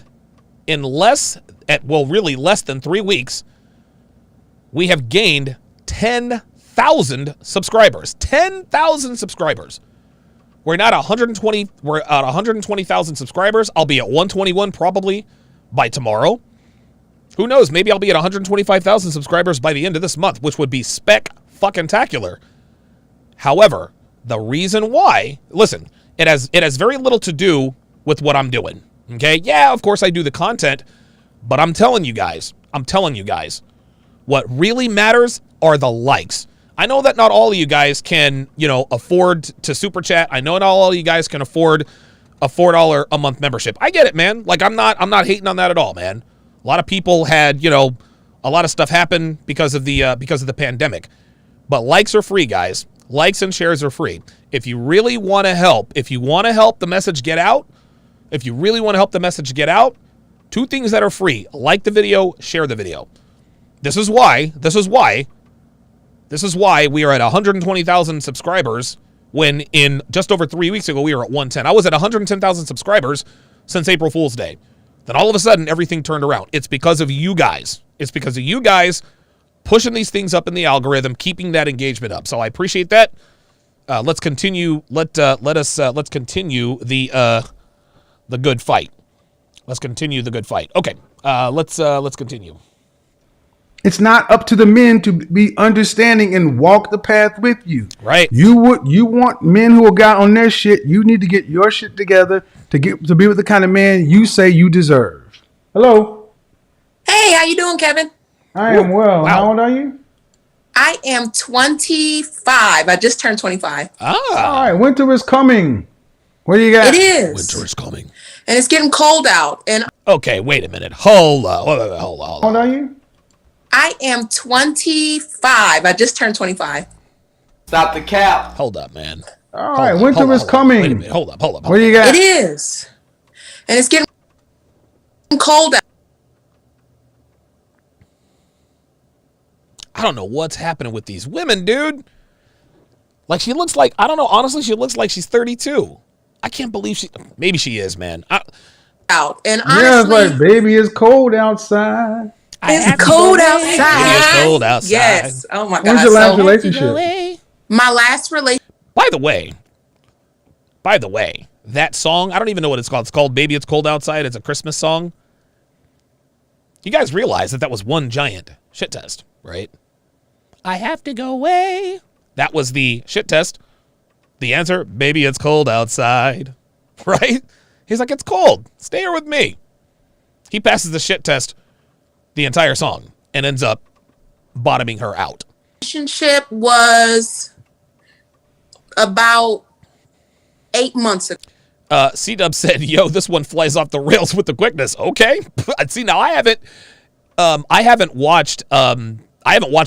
less than 3 weeks, we have gained 10,000 subscribers. 10,000 subscribers. We're not 120. We're at 120,000 subscribers. I'll be at 121 probably by tomorrow. Who knows? Maybe I'll be at 125,000 subscribers by the end of this month, which would be spec-fucking-tacular. However, the reason why, listen, it has very little to do with what I'm doing. Okay? Yeah, of course I do the content, but I'm telling you guys, what really matters are the likes. I know that not all of you guys can, afford to super chat. I know not all of you guys can afford a $4 a month membership. I get it, man. Like, I'm not hating on that at all, man. A lot of people had, a lot of stuff happen because of the pandemic. But likes are free, guys. Likes and shares are free. If you really want to help, the message get out, two things that are free: like the video, share the video. This is why we are at 120,000 subscribers when in just over 3 weeks ago we were at 110. I was at 110,000 subscribers since April Fool's Day. Then all of a sudden everything turned around. It's because of you guys. It's because of you guys pushing these things up in the algorithm, keeping that engagement up. So I appreciate that. Let's continue. Let's continue the good fight. Let's continue the good fight. Okay. Let's continue. It's not up to the men to be understanding and walk the path with you. Right. You want men who will get on their shit. You need to get your shit together to be with the kind of man you say you deserve. Hello. Hey, how you doing, Kevin? I am well. Wow. How old are you? I am 25. I just turned 25. All right. Winter is coming. What do you got? It is. Winter is coming. And it's getting cold out. And okay, wait a minute. Hold on. How old are you? I am 25. I just turned 25. Stop the cap. Hold up, man. All right. Winter is coming. Wait a minute. Hold up. What do you got? It is. And it's getting cold out. I don't know what's happening with these women, dude. Like, she looks like, I don't know, honestly, she looks like she's 32. I can't believe maybe she is, man. Out. And honestly, yeah, it's like, baby, it's cold outside. It's cold outside. It is cold outside. Yes. Oh my God. When's your last relationship? My last relationship. By the way, that song, I don't even know what it's called. It's called Baby It's Cold Outside. It's a Christmas song. You guys realize that was one giant shit test, right? I have to go away. That was the shit test. The answer, baby, it's cold outside, right? He's like, it's cold. Stay here with me. He passes the shit test the entire song and ends up bottoming her out. Relationship was about 8 months ago. C-Dub said, yo, this one flies off the rails with the quickness. Okay. See, now I haven't watched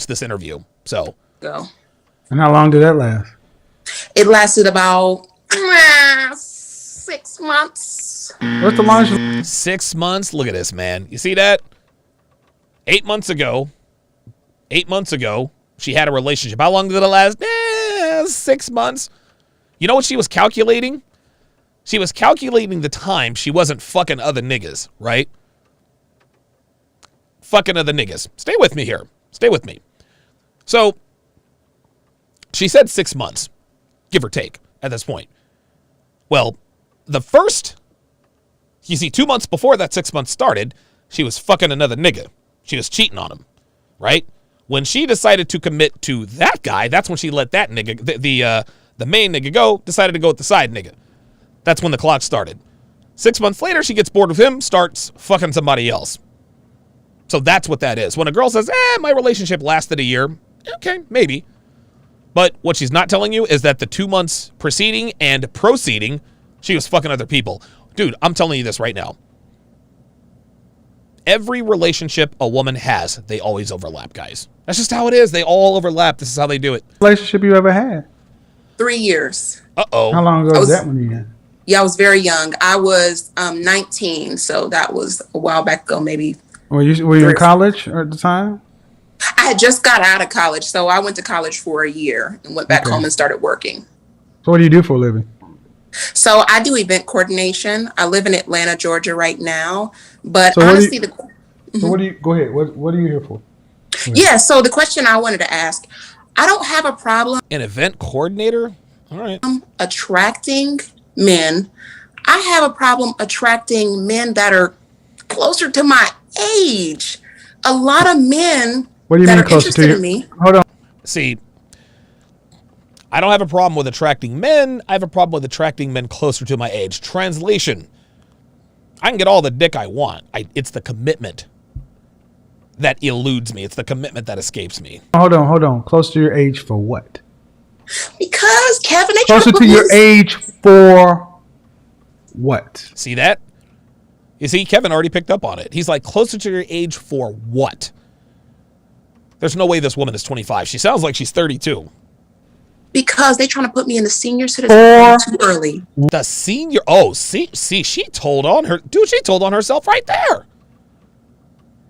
this interview. So. Go. And how long did that last? It lasted about 6 months. What's the longest? 6 months. Look at this, man. You see that? 8 months ago, 8 months ago, she had a relationship. How long did it last? 6 months. You know what she was calculating? She was calculating the time she wasn't fucking other niggas, right? Fucking other niggas. Stay with me here. Stay with me. So, she said 6 months, give or take, at this point. Well, the first, you see, 2 months before that 6 months started, she was fucking another nigga. She was cheating on him, right? When she decided to commit to that guy, that's when she let that nigga, the main nigga go, decided to go with the side nigga. That's when the clock started. 6 months later, she gets bored with him, starts fucking somebody else. So that's what that is. When a girl says, my relationship lasted a year, okay, maybe. But what she's not telling you is that the 2 months preceding and proceeding, she was fucking other people. Dude, I'm telling you this right now. Every relationship a woman has, they always overlap, guys. That's just how it is. They all overlap. This is how they do it. Relationship you ever had? 3 years. Uh-oh. How long ago was that one you had? Yeah, I was very young. I was 19, so that was a while back ago, maybe. Were you in college at the time? I had just got out of college, so I went to college for a year and went back home and started working. So what do you do for a living? So I do event coordination. I live in Atlanta, Georgia right now. But So honestly, So what do you, go ahead, what are you here for? Yeah, so the question I wanted to ask, I don't have a problem. An event coordinator? All right. Attracting men. I have a problem attracting men that are closer to my age. A lot of men What do you that mean are closer interested to you? in me. Hold on. See, I don't have a problem with attracting men. I have a problem with attracting men closer to my age. Translation. I can get all the dick I want. It's the commitment that eludes me. It's the commitment that escapes me. Hold on. Close to your age for what? Because Kevin, they try Closer to put to me your age for what? See that? You see, Kevin already picked up on it. He's like, closer to your age for what? There's no way this woman is 25. She sounds like she's 32. Because they trying to put me in the senior citizen too early. The senior? Oh, see, she told on her. Dude, she told on herself right there.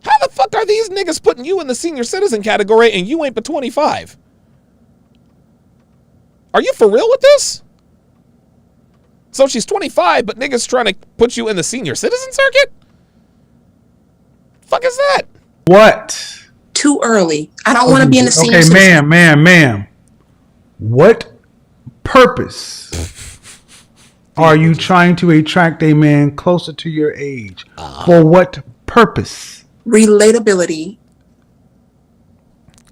How the fuck are these niggas putting you in the senior citizen category and you ain't but 25? Are you for real with this? So she's 25, but niggas trying to put you in the senior citizen circuit? Fuck is that? What? Too early. I don't want to be in the senior Okay, citizen. ma'am. What purpose are you trying to attract a man closer to your age? For what purpose? Relatability.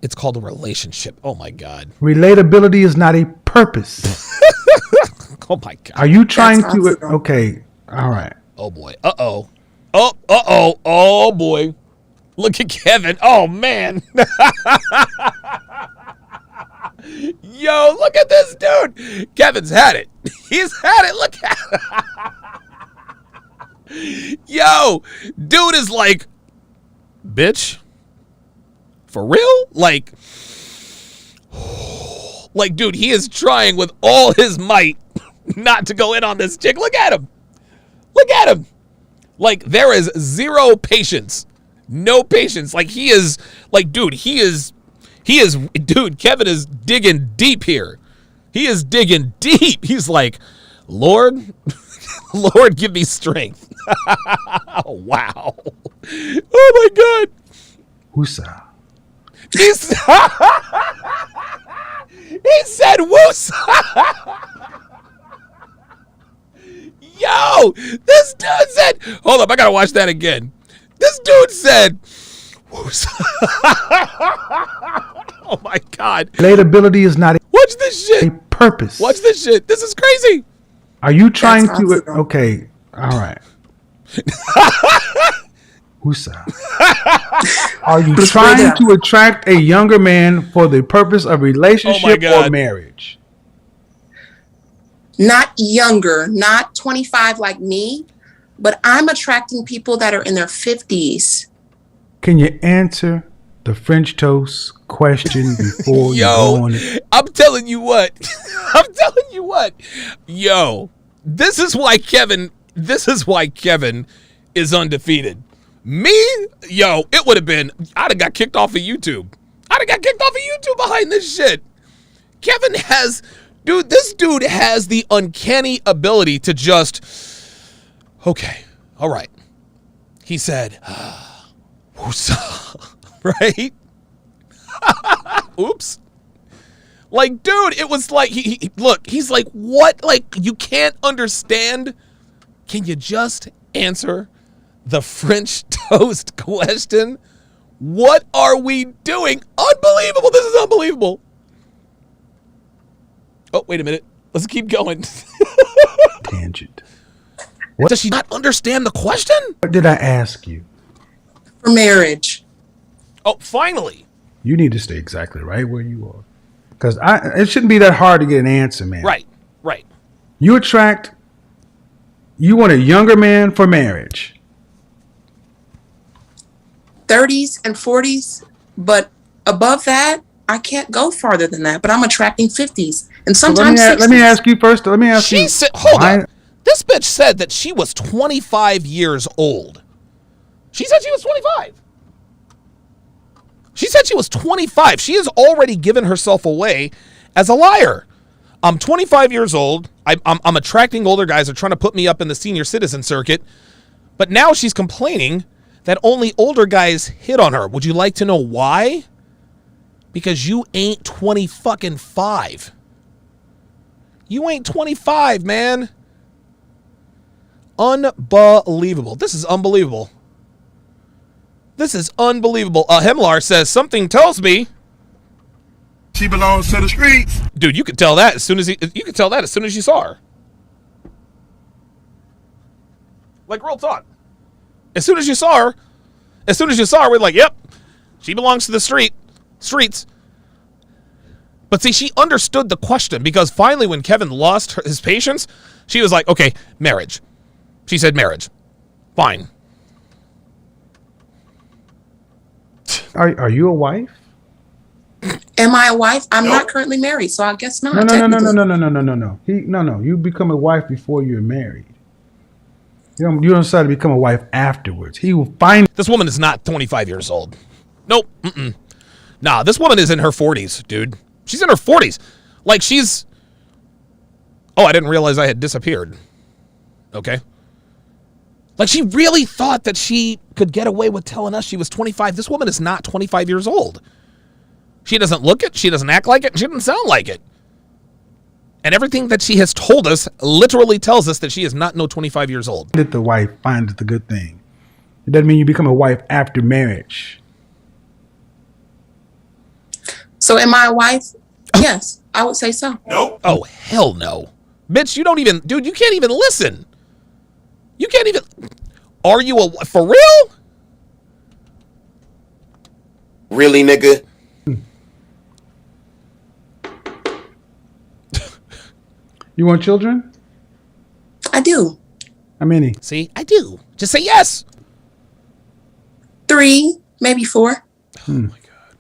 It's called a relationship. Oh my God. Relatability is not a purpose. Oh my God. Are you trying to? Okay. All right. Oh boy. Uh-oh. Oh boy. Look at Kevin. Oh man. Yo, look at this dude. Kevin's had it. He's had it. Look at it. Yo, dude is like, bitch, for real? Like, dude, he is trying with all his might not to go in on this chick. Look at him. Look at him. Like, there is zero patience. No patience. Like, he is, like, dude, dude, Kevin is digging deep here. He is digging deep. He's like, Lord, Lord, give me strength. Wow. Oh my God. Woosah. He said woosah. Yo, this dude said, hold up, I gotta watch that again. This dude said, woosah. Oh my God. Relatability is not Watch this shit. a purpose. Watch this shit. This is crazy. Are you trying to? Okay. All right. Woosah. Are you trying to attract a younger man for the purpose of relationship or marriage? Not younger, not 25 like me, but I'm attracting people that are in their 50s. Can you answer the French toast question before you go on it? I'm telling you what. Yo, this is why Kevin is undefeated. Me, yo, it would have been, I'd have got kicked off of YouTube. I'd have two behind this shit. Kevin has, this dude has the uncanny ability to just, okay, all right. He said, woosah, right? Oops. Like, dude, it was like, look, he's like, what? Like, you can't understand? Can you just answer the French toast question? What are we doing? Unbelievable. This is unbelievable. Oh, wait a minute. Let's keep going. Tangent. What? Does she not understand the question? What did I ask you? For marriage. Oh, finally. You need to stay exactly right where you are. Because it shouldn't be that hard to get an answer, man. Right. You want a younger man for marriage. 30s and 40s, but above that, I can't go farther than that. But I'm attracting 50s and sometimes 60s. Let me ask you first. Let me ask you. Hold on. This bitch said that she was 25 years old. She said she was 25. She said she was 25. She has already given herself away as a liar. I'm 25 years old. I'm attracting older guys. They're trying to put me up in the senior citizen circuit. But now she's complaining that only older guys hit on her. Would you like to know why? Because you ain't 25. You ain't 25, man. Unbelievable. This is unbelievable. This is unbelievable. Hemlar says, something tells me she belongs to the streets. Dude, you could tell that as soon as you saw her. Like, real talk. As soon as you saw her, we're like, yep, she belongs to the streets. But see, she understood the question because finally when Kevin lost his patience, she was like, okay, marriage. She said marriage. Fine. Are you a wife? Am I a wife? I'm not currently married, so I guess not. No. You become a wife before you're married. You don't decide to become a wife afterwards. He will find. This woman is not 25 years old. Nope. Nah, this woman is in her 40s, dude. She's in her 40s. Like she's. Oh, I didn't realize I had disappeared. Okay. Like she really thought that she could get away with telling us she was 25. This woman is not 25 years old. She doesn't look it. She doesn't act like it. She doesn't sound like it. And everything that she has told us literally tells us that she is not no 25 years old. That the wife finds the good thing. It doesn't mean you become a wife after marriage. So am I a wife? Yes, I would say so. Nope. Oh, hell no. Bitch, you can't even listen. You can't even. Are you for real? Really, nigga? You want children? I do. How many? See, I do. Just say yes. 3, maybe 4. Oh my God.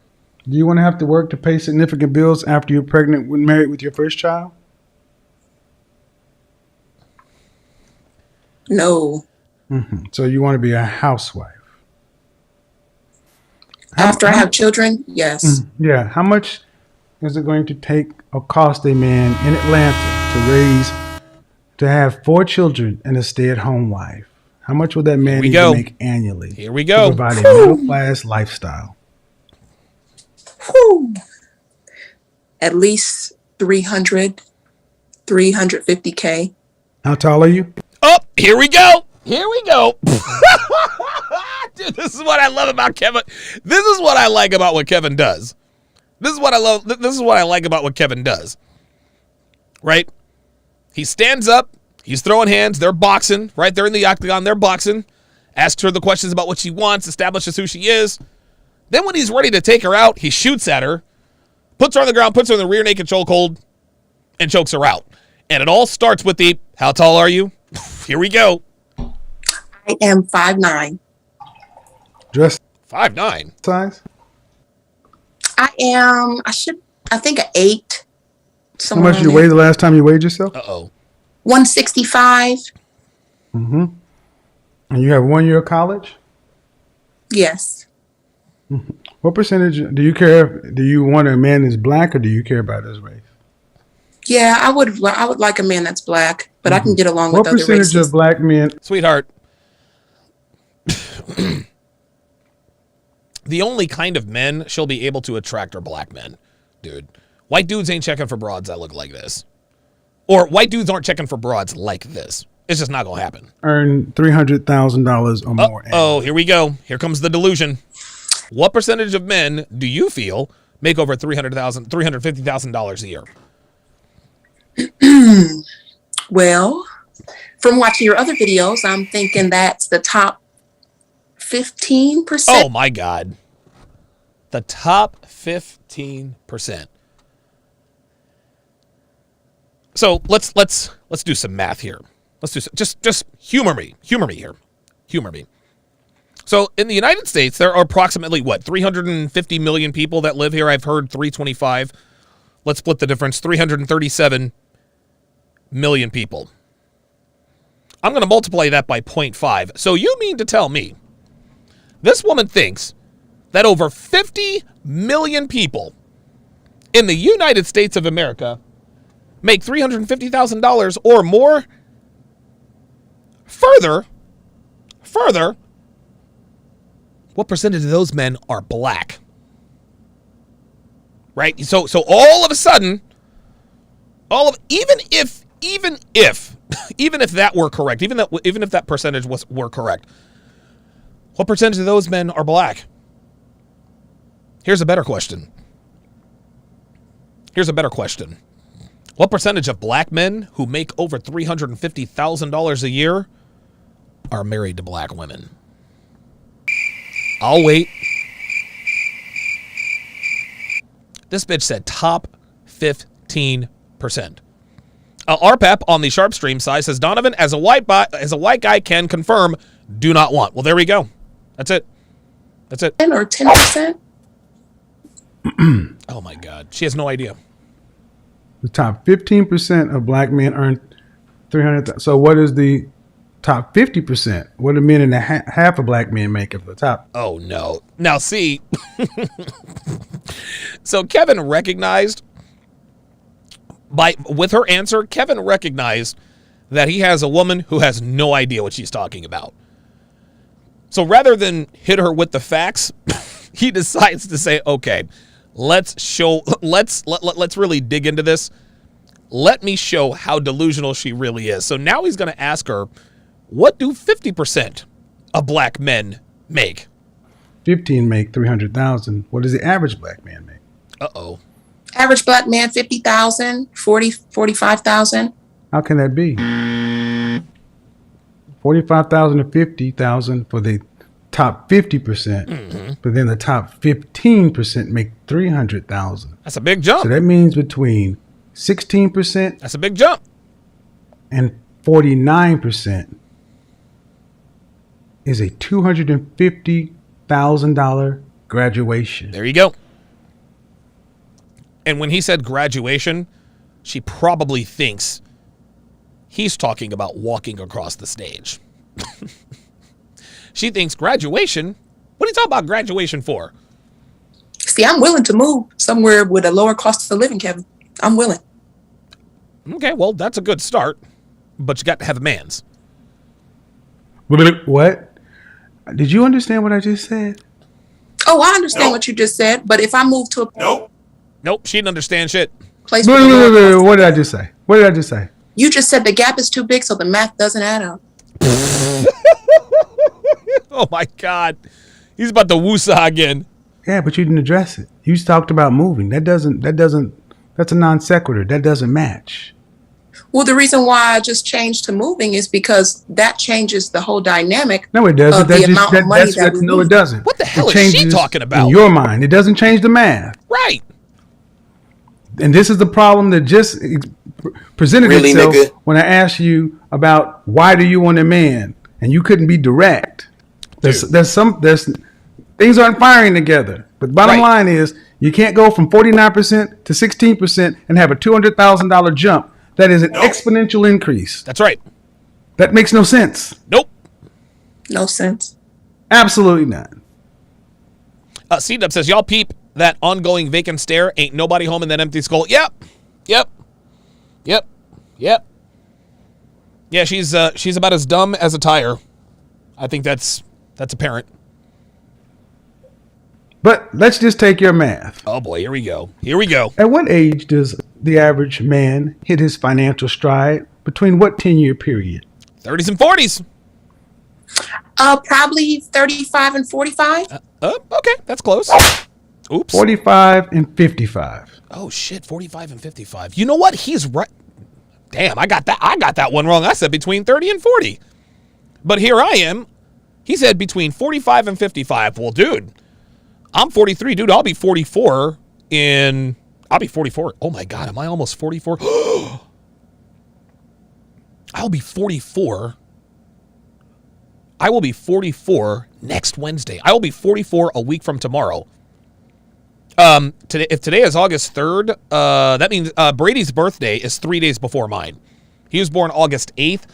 Do you want to have to work to pay significant bills after you're pregnant when married with your first child? No. So you want to be a housewife? After I have children, yes. Yeah. How much is it going to take or cost a man in Atlanta to have 4 children and a stay-at-home wife? How much would that man need to make annually? Here we go. To provide a middle-class lifestyle. Whew. At least 350K. How tall are you? Oh, here we go. Here we go. Dude, this is what I love about Kevin. This is what I like about what Kevin does. This is what I love. This is what I like about what Kevin does. Right? He stands up. He's throwing hands. They're boxing. Right? They're in the octagon. They're boxing. Asks her the questions about what she wants. Establishes who she is. Then when he's ready to take her out, he shoots at her. Puts her on the ground. Puts her in the rear naked chokehold. And chokes her out. And it all starts with the, how tall are you? Here we go. I am 5'9". Dress 5'9". size? I think an 8. How much did you weigh the last time you weighed yourself? 165. And you have 1 year of college? Yes. What percentage do you care? Do you want a man that's black, or do you care about his race? Yeah, I would like a man that's black, but I can get along with What other percentage races. of black men? Sweetheart, the only kind of men she'll be able to attract are black men, dude. White dudes ain't checking for broads that look like this. Or white dudes aren't checking for broads like this. It's just not going to happen. Earn $300,000 or more. Oh, here we go. Here comes the delusion. What percentage of men do you feel make over $350,000 a year? Well, from watching your other videos, I'm thinking that's the top 15%. Oh my God. The top 15%. So let's do some math here. Let's do just humor me here. Humor me. So in the United States, there are approximately 350 million people that live here. I've heard 325. Let's split the difference. 337 million people. I'm going to multiply that by 0.5. So you mean to tell me this woman thinks that over 50 million people in the United States of America make $350,000 or more? Further, what percentage of those men are black? Right? So all of a sudden, even if that were correct, even if that percentage were correct, what percentage of those men are black? Here's a better question. What percentage of black men who make over $350,000 a year are married to black women? I'll wait. This bitch said top 15%. RPAP on the Sharpe stream side says Donovan, as a white guy can confirm, do not want. Well, there we go. That's it. 10 or 10%. Oh my God, she has no idea. The top 15% of black men earn $300,000. So what is the top 50%? What do men and half of black men make of the top? Oh no. Now see, so Kevin recognized with her answer, Kevin recognized that he has a woman who has no idea what she's talking about. So rather than hit her with the facts, he decides to say, okay, let's really dig into this. Let me show how delusional she really is. So now he's going to ask her, what do 50% of black men make? 15 make 300,000. What does the average black man make? Uh-oh. Average black man, 50,000, 45,000. How can that be? 45,000 to 50,000 for the top 50%, but then the top 15% make 300,000. That's a big jump. So that means between 16%. That's a big jump. And 49% is a $250,000 graduation. There you go. And when he said graduation, she probably thinks he's talking about walking across the stage. She thinks graduation? What are you talking about graduation for? See, I'm willing to move somewhere with a lower cost of living, Kevin. I'm willing. Okay, well, that's a good start, but you got to have a man's. What? Did you understand what I just said? Oh, I understand what you just said, but if I move to a Nope, she didn't understand shit. place What did I just say? What did I just say? You just said the gap is too big, so the math doesn't add up. Oh my God. He's about to woosah again. Yeah, but you didn't address it. You talked about moving. That's a non sequitur. That doesn't match. Well, the reason why I just changed to moving is because that changes the whole dynamic. No, it doesn't. Of the amount of money that we no, need. it doesn't. What the hell It is she changes talking about? in your mind, it doesn't change the math. Right. And this is the problem that just presented Really, itself nigga? when I asked you about why do you want a man, and you couldn't be direct. There's things aren't firing together. But bottom line is you can't go from 49% to 16% and have a $200,000 jump. That is an exponential increase. That's right. That makes no sense. Nope. No sense. Absolutely not. C-Dub says, y'all peep that ongoing vacant stare. Ain't nobody home in that empty skull. Yep. Yeah, she's about as dumb as a tire. I think that's apparent. But let's just take your math. Oh boy, here we go. At what age does the average man hit his financial stride? Between what 10-year period? 30s and 40s. Probably 35 and 45. Okay, that's close. Oops. 45 and 55. Oh shit, 45 and 55. You know what? He's right. Damn, I got that one wrong. I said between 30 and 40. But here I am. He said between 45 and 55. Well, dude, I'm 43, dude. I'll be 44 in... I'll be 44. Oh, my God. Am I almost 44? I'll be 44. I will be 44 next Wednesday. I will be 44 a week from tomorrow. If today is August 3rd, that means Brady's birthday is 3 days before mine. He was born August 8th.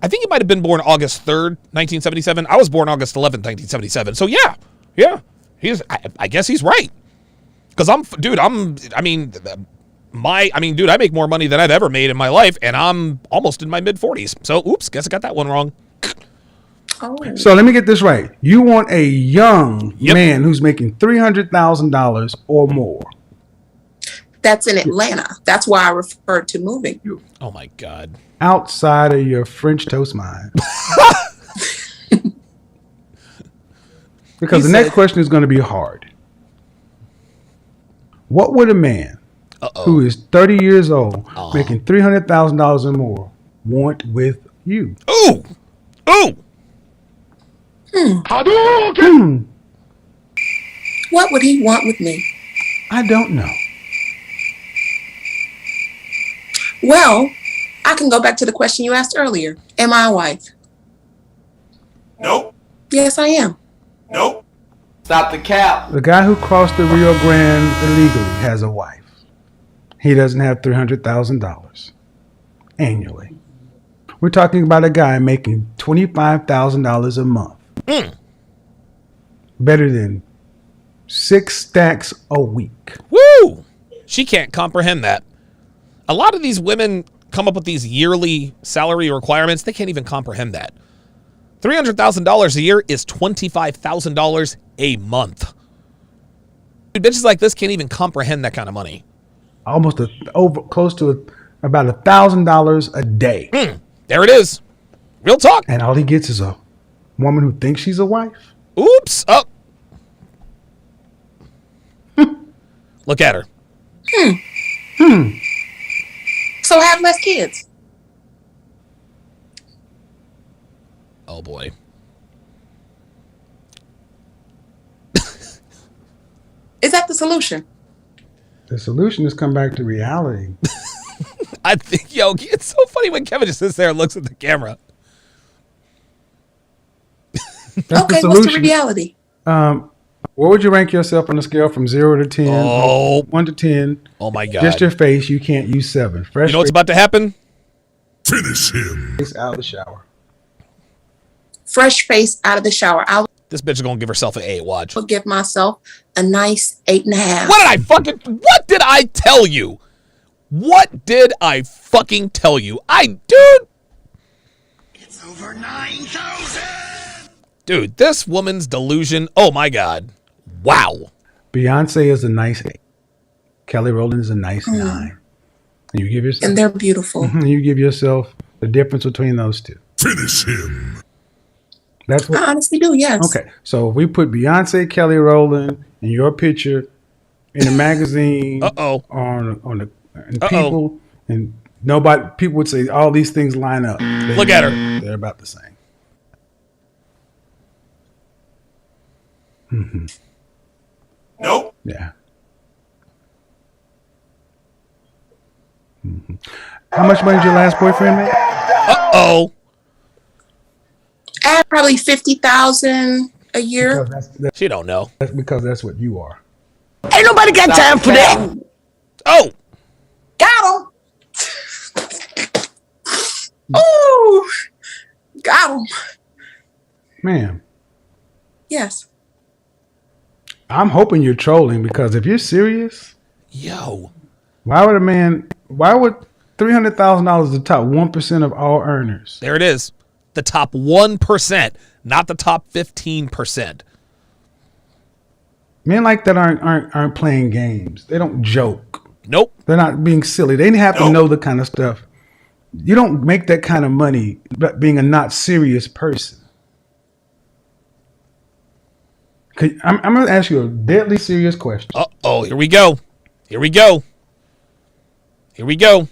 I think he might have been born August 3rd, 1977. I was born August 11th, 1977. So, yeah. I guess he's right. Because I make more money than I've ever made in my life, and I'm almost in my mid-40s. So, oops, guess I got that one wrong. Oh. So let me get this right. You want a young man who's making $300,000 or more. That's in Atlanta. That's why I referred to moving. Oh, my God. Outside of your French toast mind. Because the next question is going to be hard. What would a man who is 30 years old, making $300,000 or more, want with you? Ooh! What would he want with me? I don't know. Well, I can go back to the question you asked earlier. Am I a wife? Nope. Yes, I am. Nope. Stop the cap. The guy who crossed the Rio Grande illegally has a wife. He doesn't have $300,000 annually. We're talking about a guy making $25,000 a month. Better than 6 stacks a week. Woo! She can't comprehend that. A lot of these women come up with these yearly salary requirements. They can't even comprehend that. $300,000 a year is $25,000 a month. Dude, bitches like this can't even comprehend that kind of money. Almost close to about $1,000 a day. There it is. Real talk. And all he gets is a woman who thinks she's a wife. Oops. Oh. Look at her. So have less kids. Oh, boy. Is that the solution? The solution is come back to reality. I think, it's so funny when Kevin just sits there and looks at the camera. Okay, what's the reality? Where would you rank yourself on a scale from 0 to 10? Oh. 1 to 10. Oh, my God. Just your face. You can't use 7. Fresh You know what's about to happen? Finish him. face out of the shower. Fresh face out of the shower. I'll This bitch is going to give herself an A. Watch. give myself a nice 8.5. What did I tell you? What did I fucking tell you? Dude. It's over 9,000. Dude, this woman's delusion. Oh, my God. Wow. Beyonce is a nice 8. Kelly Rowland is a nice 9. And you give yourself, And they're beautiful. You give yourself the difference between those two. Finish him. That's what. I honestly do, yes. Okay, so if we put Beyonce, Kelly Rowland, and your picture in a magazine, and people, and people would say all these things line up. Look at her. They're about the same. Nope. Yeah. How much money did your last boyfriend make? At probably 50,000 a year. She don't know. That's because that's what you are. Ain't nobody got time for that. Oh. Got him. Ooh. Got him. Ma'am, Yes. I'm hoping you're trolling, because if you're serious, Yo. why would $300,000 the top 1% of all earners? There it is. The top 1%, not the top 15%. Men like that aren't playing games. They don't joke. Nope. They're not being silly. They have to know the kind of stuff. You don't make that kind of money being a not serious person. I'm going to ask you a deadly serious question. Uh-oh, here we go. Here we go. Here we go.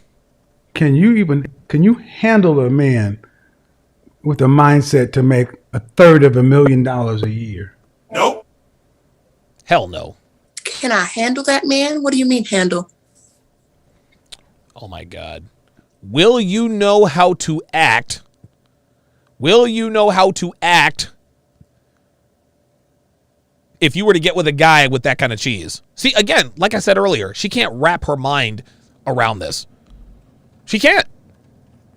Can you handle a man with a mindset to make $250,000 a year? Nope. Hell no. Can I handle that man? What do you mean handle? Oh my God. Will you know how to act? Will you know how to act if you were to get with a guy with that kind of cheese? See, again, like I said earlier, she can't wrap her mind around this. She can't.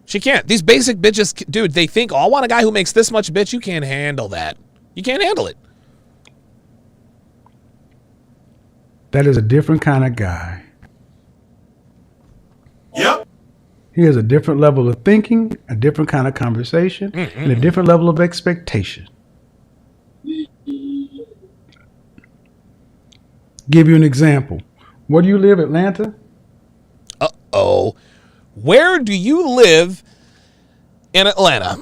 She can't. These basic bitches, dude, they think, oh, I want a guy who makes this much, bitch. You can't handle that. You can't handle it. That is a different kind of guy. Yep. He has a different level of thinking, a different kind of conversation, and a different level of expectation. Give you an example. Where do you live, Atlanta? Uh-oh. Where do you live in Atlanta?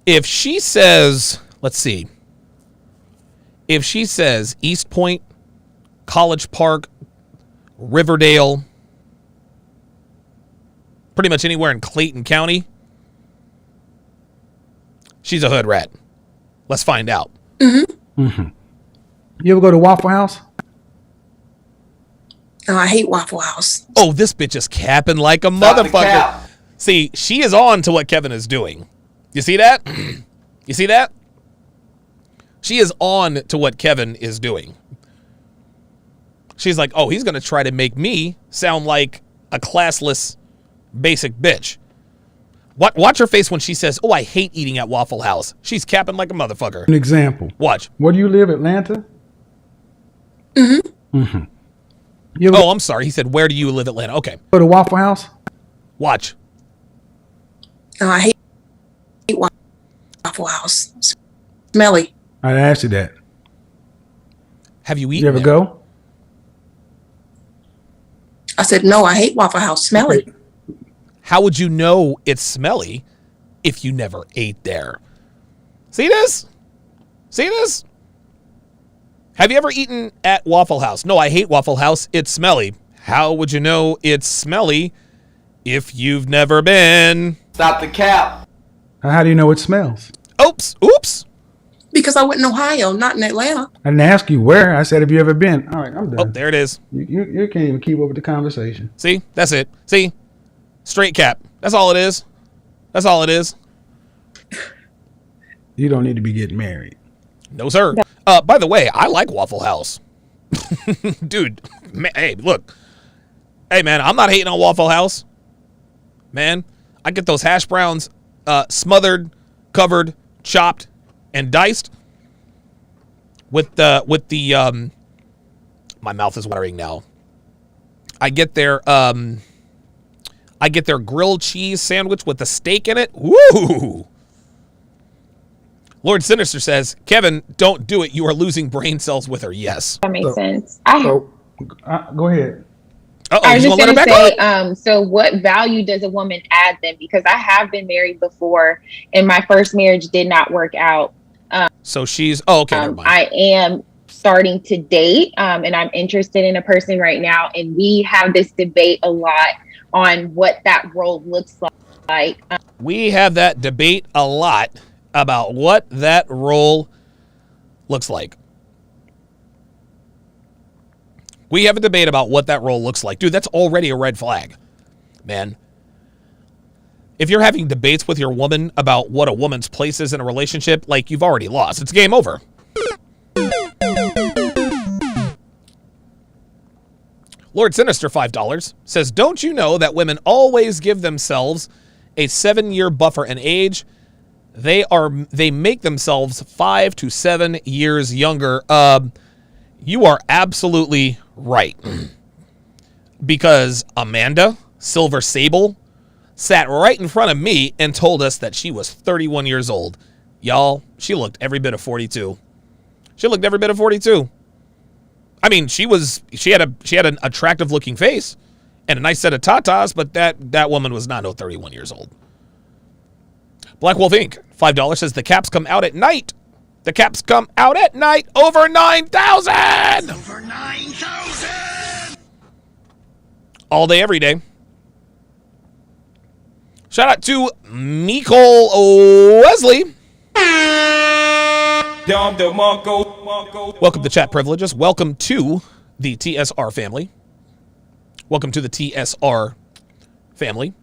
If she says, let's see. If she says East Point, College Park, Riverdale, pretty much anywhere in Clayton County, she's a hood rat. Let's find out. You ever go to Waffle House? Oh, I hate Waffle House. Oh, this bitch is capping like a motherfucker. See, she is on to what Kevin is doing. You see that? You see that? She is on to what Kevin is doing. She's like, oh, he's going to try to make me sound like a classless, basic bitch. Watch her face when she says, oh, I hate eating at Waffle House. She's capping like a motherfucker. An example. Watch. Where do you live, Atlanta? Oh, I'm sorry. He said, where do you live, Atlanta? Okay. Go to Waffle House? Watch. Oh, I hate Waffle House. Smelly. I asked you that. Have you eaten You ever there? go? I said, no, I hate Waffle House. Smelly. How would you know it's smelly if you never ate there? See this? See this? Have you ever eaten at Waffle House? No, I hate Waffle House. It's smelly. How would you know it's smelly if you've never been? Stop the cap. How do you know it smells? Oops. Oops. Because I went in Ohio, not in Atlanta. I didn't ask you where. I said, have you ever been? All right, I'm done. Oh, there it is. You can't even keep up with the conversation. See? That's it. See? Straight cap. That's all it is. That's all it is. You don't need to be getting married. No, sir. By the way, I like Waffle House. Dude, man, hey, look. Hey, man, I'm not hating on Waffle House. Man, I get those hash browns smothered, covered, chopped, and diced with the my mouth is watering now. I get their grilled cheese sandwich with the steak in it. Woo! Lord Sinister says, Kevin, don't do it. You are losing brain cells with her. Yes. That makes sense. Go ahead. I was just going to say, so what value does a woman add then? Because I have been married before, and my first marriage did not work out. So she's, okay, never mind. I am starting to date, and I'm interested in a person right now, and we have this debate a lot on what that role looks like. We have that debate a lot about what that role looks like. We have a debate about what that role looks like. Dude, that's already a red flag, man. If you're having debates with your woman about what a woman's place is in a relationship, like, you've already lost. It's game over. Lord Sinister, $5, says, don't you know that women always give themselves a 7-year buffer in age? They make themselves 5 to 7 years younger. You are absolutely right. Because Amanda Silver Sable sat right in front of me and told us that she was 31 years old. Y'all, she looked every bit of 42. She looked every bit of 42. I mean, she had an attractive looking face and a nice set of tatas, but that woman was not no 31 years old. Black Wolf Inc. $5 says the caps come out at night. The caps come out at night over 9,000. Over 9,000. All day, every day. Shout out to Nicole Wesley. Welcome to Chat Privileges. Welcome to the TSR family. Welcome to the TSR family.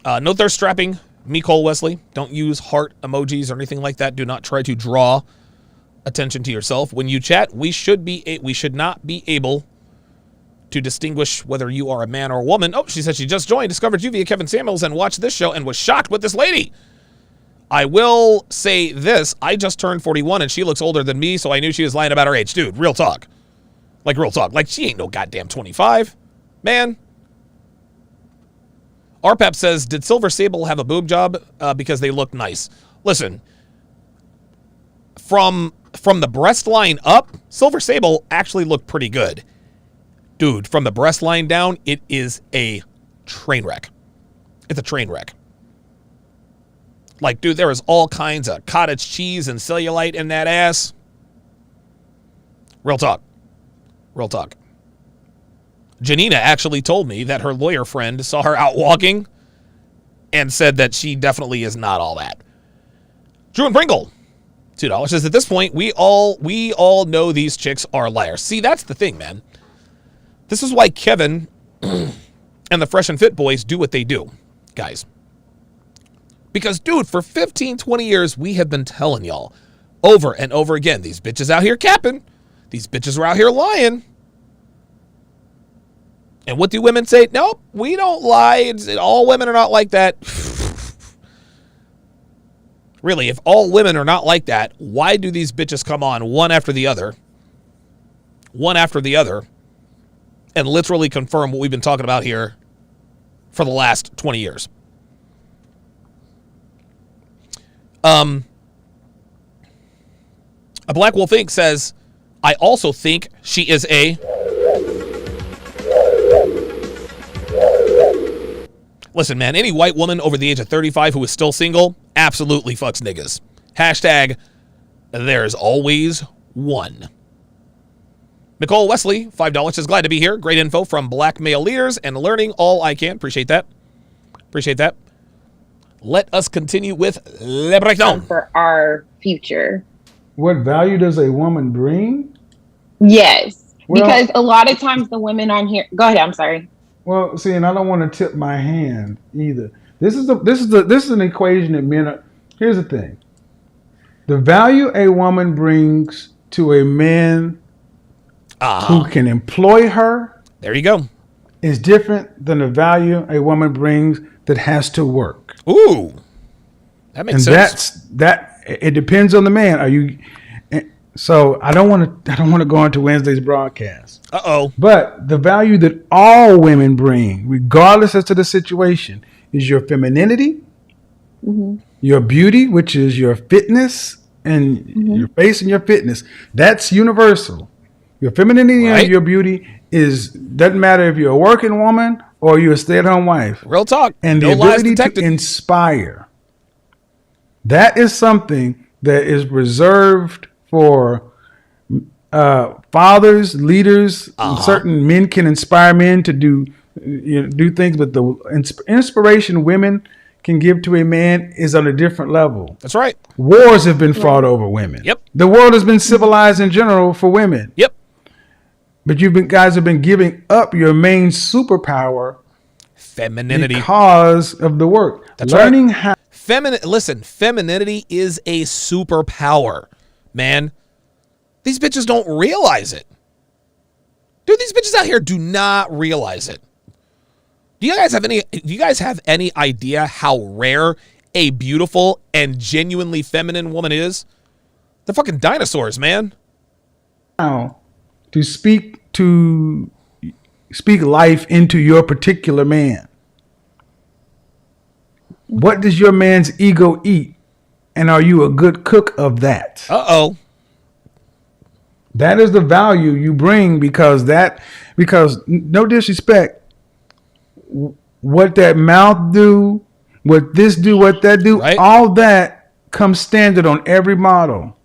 No thirst strapping, Nicole Wesley. Don't use heart emojis or anything like that. Do not try to draw attention to yourself. When you chat, we should not be able to distinguish whether you are a man or a woman. Oh, she said she just joined, discovered you via Kevin Samuels, and watched this show and was shocked with this lady. I will say this. I just turned 41 and she looks older than me, so I knew she was lying about her age. Dude, real talk. Like, real talk. Like, she ain't no goddamn 25. Man. RPAP says, did Silver Sable have a boob job? Because they look nice. Listen, from the breast line up, Silver Sable actually looked pretty good. Dude, from the breast line down, it is a train wreck. It's a train wreck. Like, dude, there is all kinds of cottage cheese and cellulite in that ass. Real talk. Real talk. Janina actually told me that her lawyer friend saw her out walking and said that she definitely is not all that. Drew and Pringle, $2 says, at this point, we all know these chicks are liars. See, that's the thing, man. This is why Kevin and the Fresh and Fit boys do what they do, guys. Because, dude, for 15, 20 years, we have been telling y'all over and over again, these bitches out here capping. These bitches are out here lying. And what do women say? Nope, we don't lie. All women are not like that. Really, if all women are not like that, why do these bitches come on one after the other, and literally confirm what we've been talking about here for the last 20 years? A Black Wolf Inc. says, I also think she is a... Listen, man, any white woman over the age of 35 who is still single absolutely fucks niggas. Hashtag, there's always one. Nicole Wesley, $5, says, glad to be here. Great info from black male leaders and learning all I can. Appreciate that. Appreciate that. Let us continue with Le Breakdown. For our future. What value does a woman bring? Yes. Well, because a lot of times the women on here, go ahead, I'm sorry. Well, see, and I don't want to tip my hand either. This is an equation that men are. Here's the thing. The value a woman brings to a man who can employ her. There you go. Is different than the value a woman brings that has to work. Ooh, that makes sense. It depends on the man. Are you? So I don't want to go into Wednesday's broadcast. But the value that all women bring, regardless as to the situation, is your femininity, your beauty, which is your fitness and your face and your fitness. That's universal. Your femininity and your beauty doesn't matter if you're a working woman or you're a stay-at-home wife. Real talk. And the ability to inspire. That is something that is reserved for fathers, leaders. Certain men can inspire men to do things, but the inspiration women can give to a man is on a different level. That's right. Wars have been fought over women. Yep. The world has been civilized in general for women. Yep. But guys have been giving up your main superpower, femininity, because of the work. That's learning right. how. Listen, femininity is a superpower, man. These bitches don't realize it. Dude, these bitches out here do not realize it. Do you guys have any idea how rare a beautiful and genuinely feminine woman is, they're fucking dinosaurs, man. Now, to speak life into your particular man. What does your man's ego eat? And are you a good cook of that? Uh-oh. That is the value you bring because no disrespect, what that mouth do, what this do, what that do, right. All that comes standard on every model.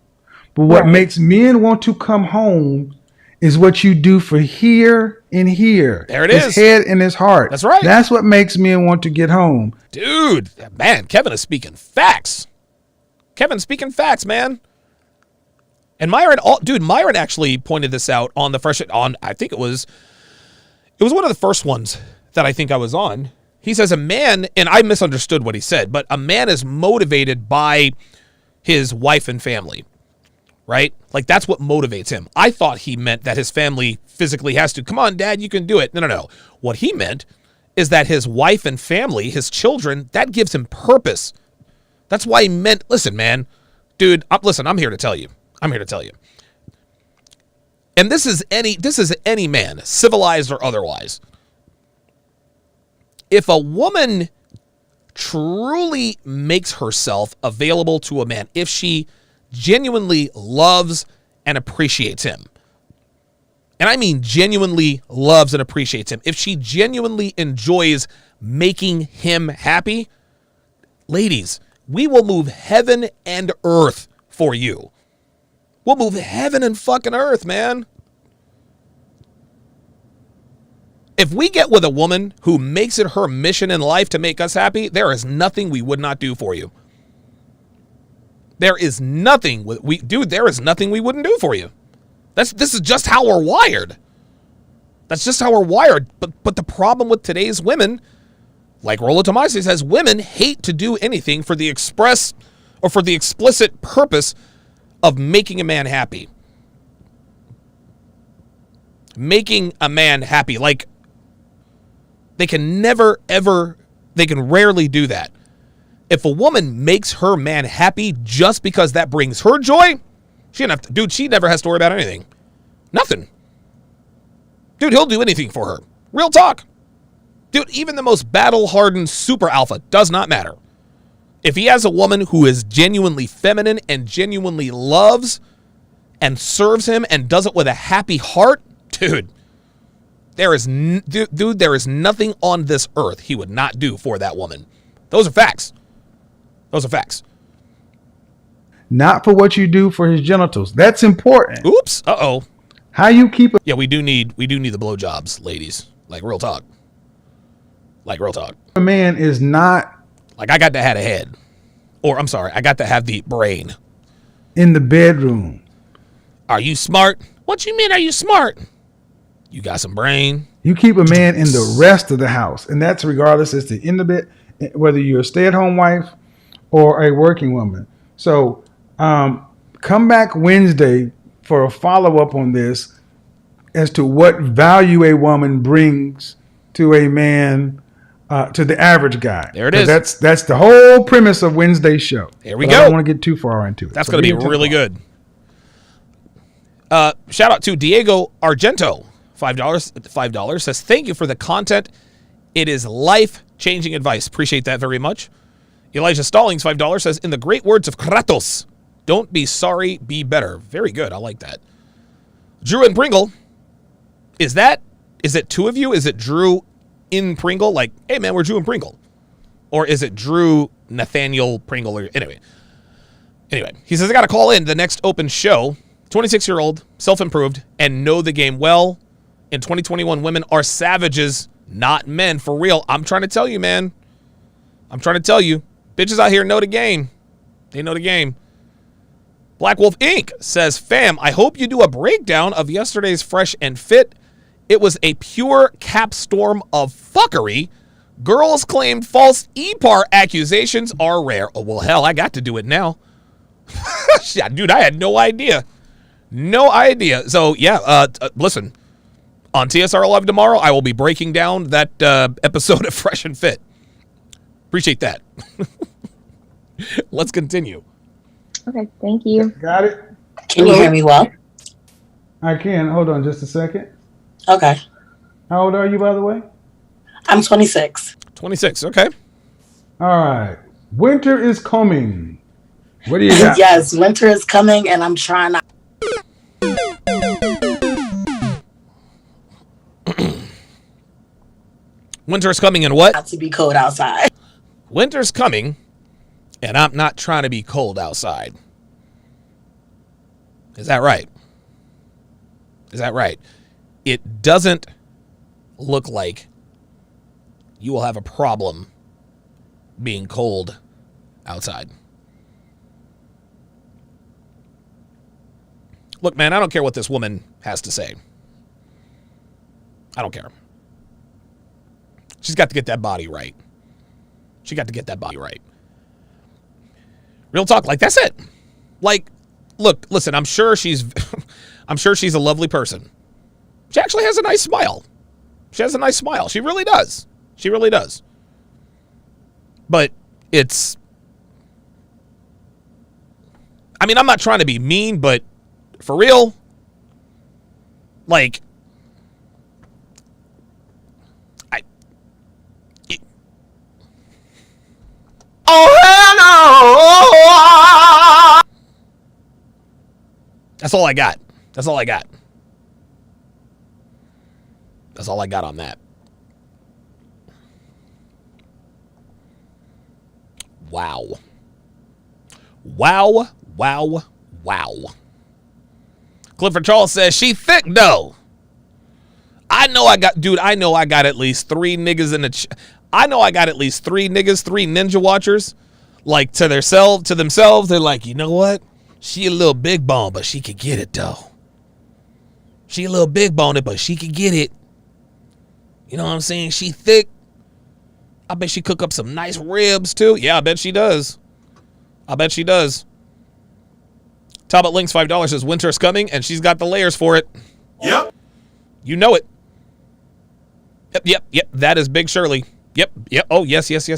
But what makes men want to come home is what you do for here and here. There it his is. His head and his heart. That's right. That's what makes men want to get home. Dude, man, Kevin is speaking facts. Kevin's speaking facts, man. And Myron actually pointed this out on the fresh I think it was one of the first ones that I think I was on. He says a man, and I misunderstood what he said, but a man is motivated by his wife and family, right? Like that's what motivates him. I thought he meant that his family physically has to, come on, Dad, you can do it. No. What he meant is that his wife and family, his children, that gives him purpose. That's why he meant, listen, man, dude, I'm here to tell you. And this is any man, civilized or otherwise. If a woman truly makes herself available to a man, if she genuinely loves and appreciates him, and I mean genuinely loves and appreciates him, if she genuinely enjoys making him happy, ladies, we will move heaven and earth for you. We'll move heaven and fucking earth, man. If we get with a woman who makes it her mission in life to make us happy, there is nothing we would not do for you. There is nothing we wouldn't do for you. This is just how we're wired. That's just how we're wired. But the problem with today's women, like Rollo Tomasi says, women hate to do anything for the explicit purpose of making a man happy. Making a man happy. Like, they can rarely do that. If a woman makes her man happy just because that brings her joy, she never has to worry about anything. Nothing. Dude, he'll do anything for her. Real talk. Dude, even the most battle-hardened super alpha does not matter. If he has a woman who is genuinely feminine and genuinely loves and serves him and does it with a happy heart, dude, there is nothing on this earth he would not do for that woman. Those are facts. Not for what you do for his genitals. That's important. Oops. Uh-oh. How you keep it? Yeah, we do need the blowjobs, ladies. Like real talk. A man is not like I got to have a head. Or I'm sorry, I got to have the brain. In the bedroom. Are you smart? What you mean are you smart? You got some brain. You keep a man in the rest of the house, and that's regardless as to in the bed, whether you're a stay-at-home wife or a working woman. So come back Wednesday for a follow-up on this as to what value a woman brings to a man, to the average guy. There it is. That's the whole premise of Wednesday's show. Here we go. I don't want to get too far into it. That's going to be really good. Shout out to Diego Argento. $5 says, thank you for the content. It is life-changing advice. Appreciate that very much. Elijah Stallings, $5 says, in the great words of Kratos, don't be sorry, be better. Very good. I like that. Drew and Pringle. Is it two of you? Is it Drew in Pringle? Like, hey man, we're Drew and Pringle. Or is it Drew Nathaniel Pringle? Anyway, he says, I got to call in the next open show. 26-year-old, self-improved, and know the game well. In 2021, women are savages, not men. For real. I'm trying to tell you, man. Bitches out here know the game. They know the game. Black Wolf Inc. says, fam, I hope you do a breakdown of yesterday's Fresh and Fit. It was a pure capstorm of fuckery. Girls claimed false EPAR accusations are rare. Oh, well, hell, I got to do it now. Dude, I had no idea. So, yeah, listen. On TSR Live tomorrow, I will be breaking down that episode of Fresh and Fit. Appreciate that. Let's continue. Okay, thank you. Got it? Can you hear me well? I can. Hold on just a second. Okay. How old are you, by the way? I'm 26. 26, okay. All right. Winter is coming. What do you got? Yes, winter is coming, and I'm trying not. Winter's coming and what? Not to be cold outside. Winter's coming, and I'm not trying to be cold outside. Is that right? Is that right? It doesn't look like you will have a problem being cold outside. Look, man, I don't care what this woman has to say. I don't care. She's got to get that body right. She got to get that body right. Real talk, like that's it. Like, look, listen, I'm sure she's a lovely person. She actually has a nice smile. She has a nice smile. She really does. She really does. But it's, I mean, I'm not trying to be mean, but for real, like, that's all I got. That's all I got. That's all I got on that. Wow. Wow, wow, wow. Clifford Charles says, she thick though. I know I got at least three niggas in the I know I got at least three niggas, three ninja watchers, like to themselves. They're like, you know what? She a little big bone, but she could get it though. She a little big boned, but she could get it. You know what I'm saying? She thick. I bet she cook up some nice ribs too. Yeah, I bet she does. I bet she does. Talbot Links $5 says winter's coming and she's got the layers for it. Yep. You know it. Yep. That is Big Shirley. Yep. Oh, yes. Yep.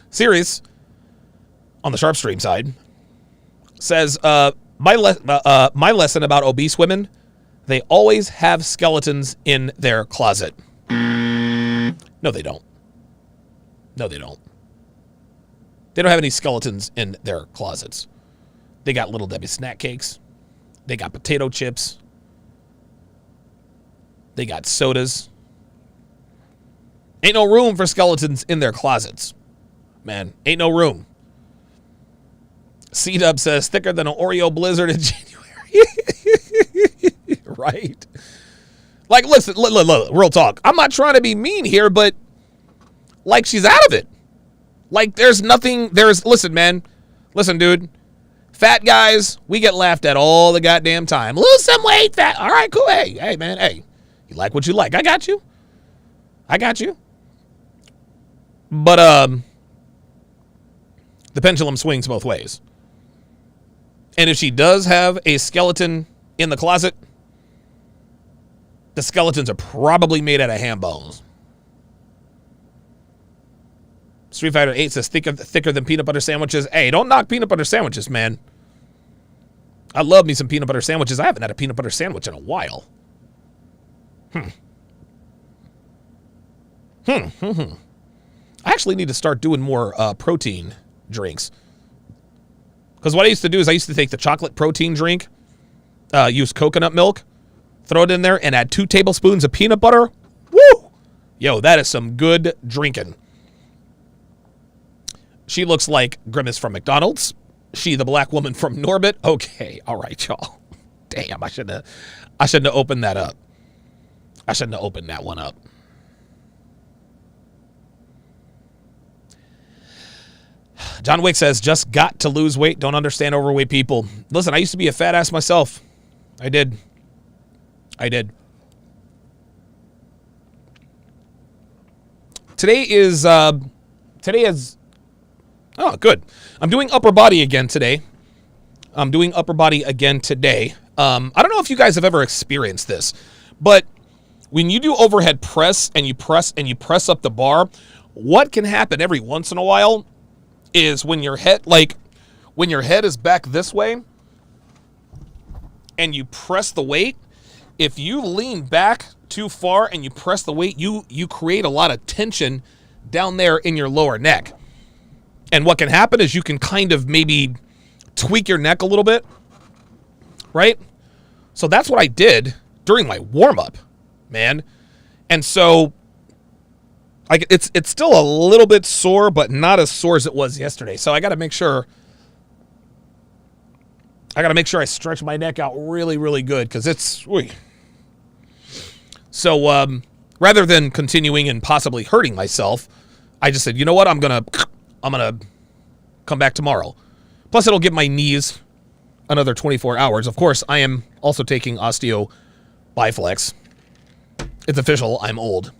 Series on the Sharpe stream side says, my lesson about obese women, they always have skeletons in their closet. No, they don't. No, they don't. They don't have any skeletons in their closets. They got Little Debbie snack cakes. They got potato chips. They got sodas. Ain't no room for skeletons in their closets. Man, ain't no room. C-Dub says, thicker than an Oreo blizzard in January. Right? Like, listen, look, real talk. I'm not trying to be mean here, but like she's out of it. Like listen, man. Listen, dude. Fat guys, we get laughed at all the goddamn time. Lose some weight, fat. All right, cool. Hey, man. Hey, you like what you like. I got you. But, the pendulum swings both ways. And if she does have a skeleton in the closet, the skeletons are probably made out of ham bones. Street Fighter 8 says thicker than peanut butter sandwiches. Hey, don't knock peanut butter sandwiches, man. I love me some peanut butter sandwiches. I haven't had a peanut butter sandwich in a while. I actually need to start doing more protein drinks. Because what I used to do is I used to take the chocolate protein drink, use coconut milk, throw it in there, and add 2 tablespoons of peanut butter. Woo! Yo, that is some good drinking. She looks like Grimace from McDonald's. She, the black woman from Norbit. Okay, all right, y'all. Damn, I shouldn't have opened that up. I shouldn't have opened that one up. John Wick says, just got to lose weight. Don't understand overweight people. Listen, I used to be a fat ass myself. I did. Today is, oh, good. I'm doing upper body again today. I don't know if you guys have ever experienced this, but when you do overhead press and you press up the bar, what can happen every once in a while is when your head is back this way and you press the weight, if you lean back too far and you press the weight, you create a lot of tension down there in your lower neck. And what can happen is you can kind of maybe tweak your neck a little bit, right? So that's what I did during my warm-up, man. And so it's still a little bit sore, but not as sore as it was yesterday. So I got to make sure I stretch my neck out really, really good because it's... So rather than continuing and possibly hurting myself, I just said, you know what? I'm gonna come back tomorrow. Plus, it'll give my knees another 24 hours. Of course, I am also taking Osteo Biflex. It's official. I'm old.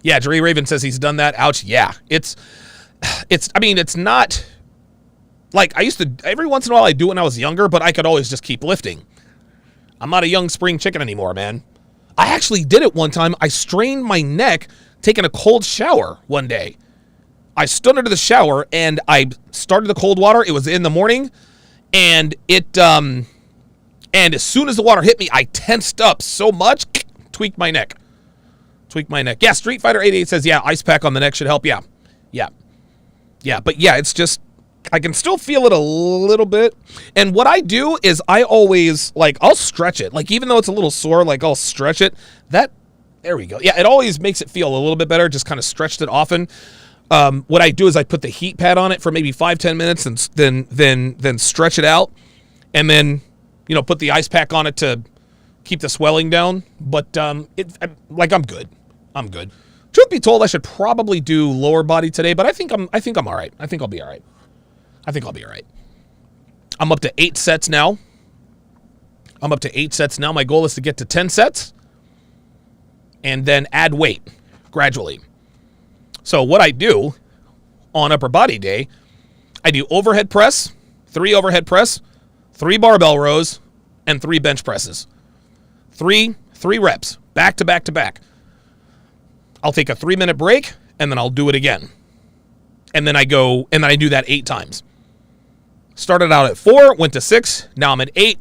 Yeah, Dre Raven says he's done that. Ouch. Yeah, it's. I mean, it's not like I used to. Every once in a while, I do it when I was younger, but I could always just keep lifting. I'm not a young spring chicken anymore, man. I actually did it one time. I strained my neck taking a cold shower one day. I stood under the shower and I started the cold water. It was in the morning, and and as soon as the water hit me, I tensed up so much, tweaked my neck. Yeah, Street Fighter 88 says, yeah, ice pack on the neck should help. Yeah. But yeah, it's just, I can still feel it a little bit. And what I do is I always, I'll stretch it. Even though it's a little sore, I'll stretch it. There we go. Yeah, it always makes it feel a little bit better, just kind of stretched it often. What I do is I put the heat pad on it for maybe 5-10 minutes and then stretch it out. And then, put the ice pack on it to keep the swelling down. But, I'm good. I'm good. Truth be told, I should probably do lower body today, but I think I'm all right. I think I'll be all right. I'm up to 8 sets now. My goal is to get to 10 sets and then add weight gradually. So what I do on upper body day, I do overhead press, 3 overhead press, 3 barbell rows, and 3 bench presses. 3 reps, back to back to back. I'll take a 3-minute break, and then I'll do it again. And then I do that 8 times. Started out at 4, went to 6, now I'm at 8.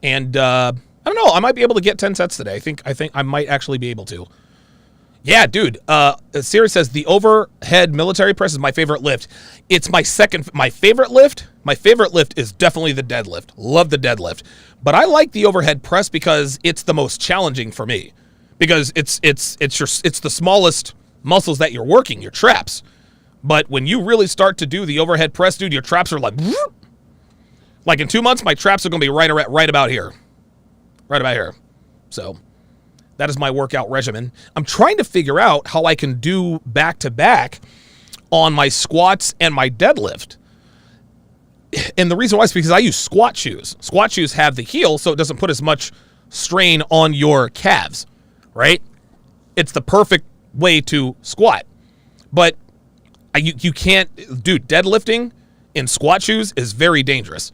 And I don't know, I might be able to get 10 sets today. I think I might actually be able to. Yeah, dude. Siri says the overhead military press is my favorite lift. It's my favorite lift. My favorite lift is definitely the deadlift. Love the deadlift. But I like the overhead press because it's the most challenging for me. Because it's the smallest muscles that you're working, your traps. But when you really start to do the overhead press, dude, your traps are like in 2 months, my traps are going to be right about here. Right about here. So that is my workout regimen. I'm trying to figure out how I can do back-to-back on my squats and my deadlift. And the reason why is because I use squat shoes. Squat shoes have the heel, so it doesn't put as much strain on your calves, right? It's the perfect way to squat. But you can't, dude, deadlifting in squat shoes is very dangerous.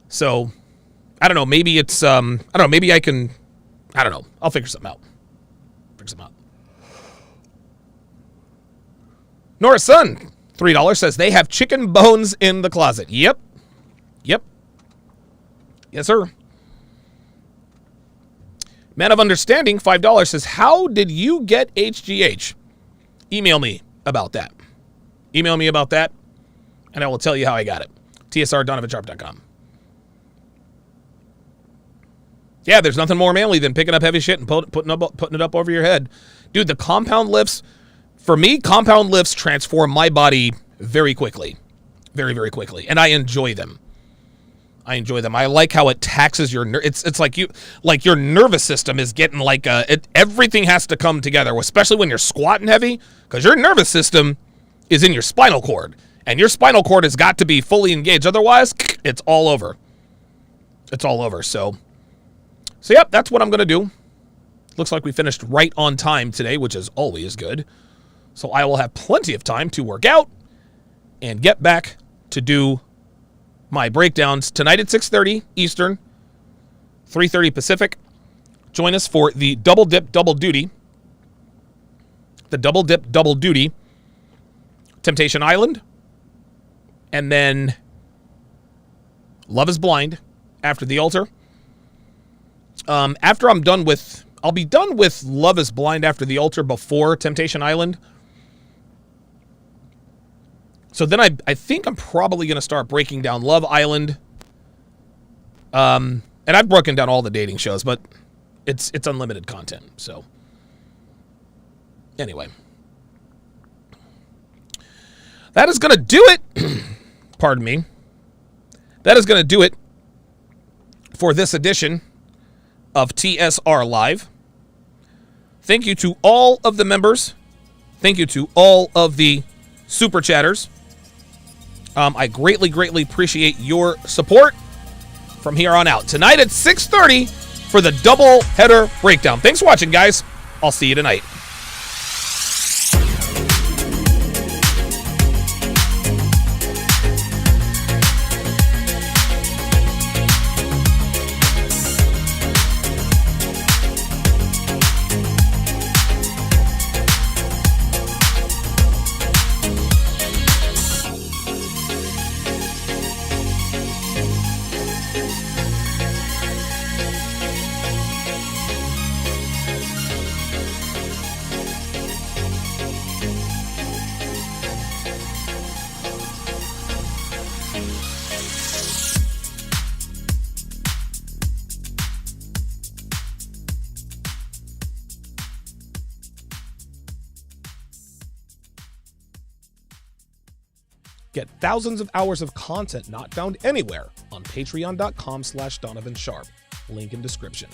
So, I don't know, maybe it's, maybe I can, I don't know. I'll figure something out. Nora's son, $3, says they have chicken bones in the closet. Yep. Yes, sir. Man of Understanding, $5, says, how did you get HGH? Email me about that. And I will tell you how I got it. TSR@donovansharpe.com. Yeah, there's nothing more manly than picking up heavy shit and putting it up over your head. Dude, the compound lifts, for me, compound lifts transform my body very quickly. Very, very quickly. And I enjoy them. I like how it taxes your it's like your nervous system is getting everything has to come together, especially when you're squatting heavy, because your nervous system is in your spinal cord, and your spinal cord has got to be fully engaged. Otherwise, it's all over. So yep, that's what I'm going to do. Looks like we finished right on time today, which is always good. So I will have plenty of time to work out and get back to do my breakdowns tonight at 6:30 Eastern, 3:30 Pacific. Join us for the Double Dip Double Duty. The Double Dip Double Duty. Temptation Island. And then Love is Blind after the altar. After I'll be done with Love is Blind after the altar before Temptation Island. So then I think I'm probably going to start breaking down Love Island. And I've broken down all the dating shows, but it's unlimited content. So anyway, that is going to do it. Pardon me. That is going to do it for this edition of TSR Live. Thank you to all of the members. Thank you to all of the super chatters. I greatly, greatly appreciate your support from here on out. Tonight at 6:30 for the double header breakdown. Thanks for watching, guys. I'll see you tonight. Get thousands of hours of content not found anywhere on patreon.com/Donovan Sharpe. Link in description.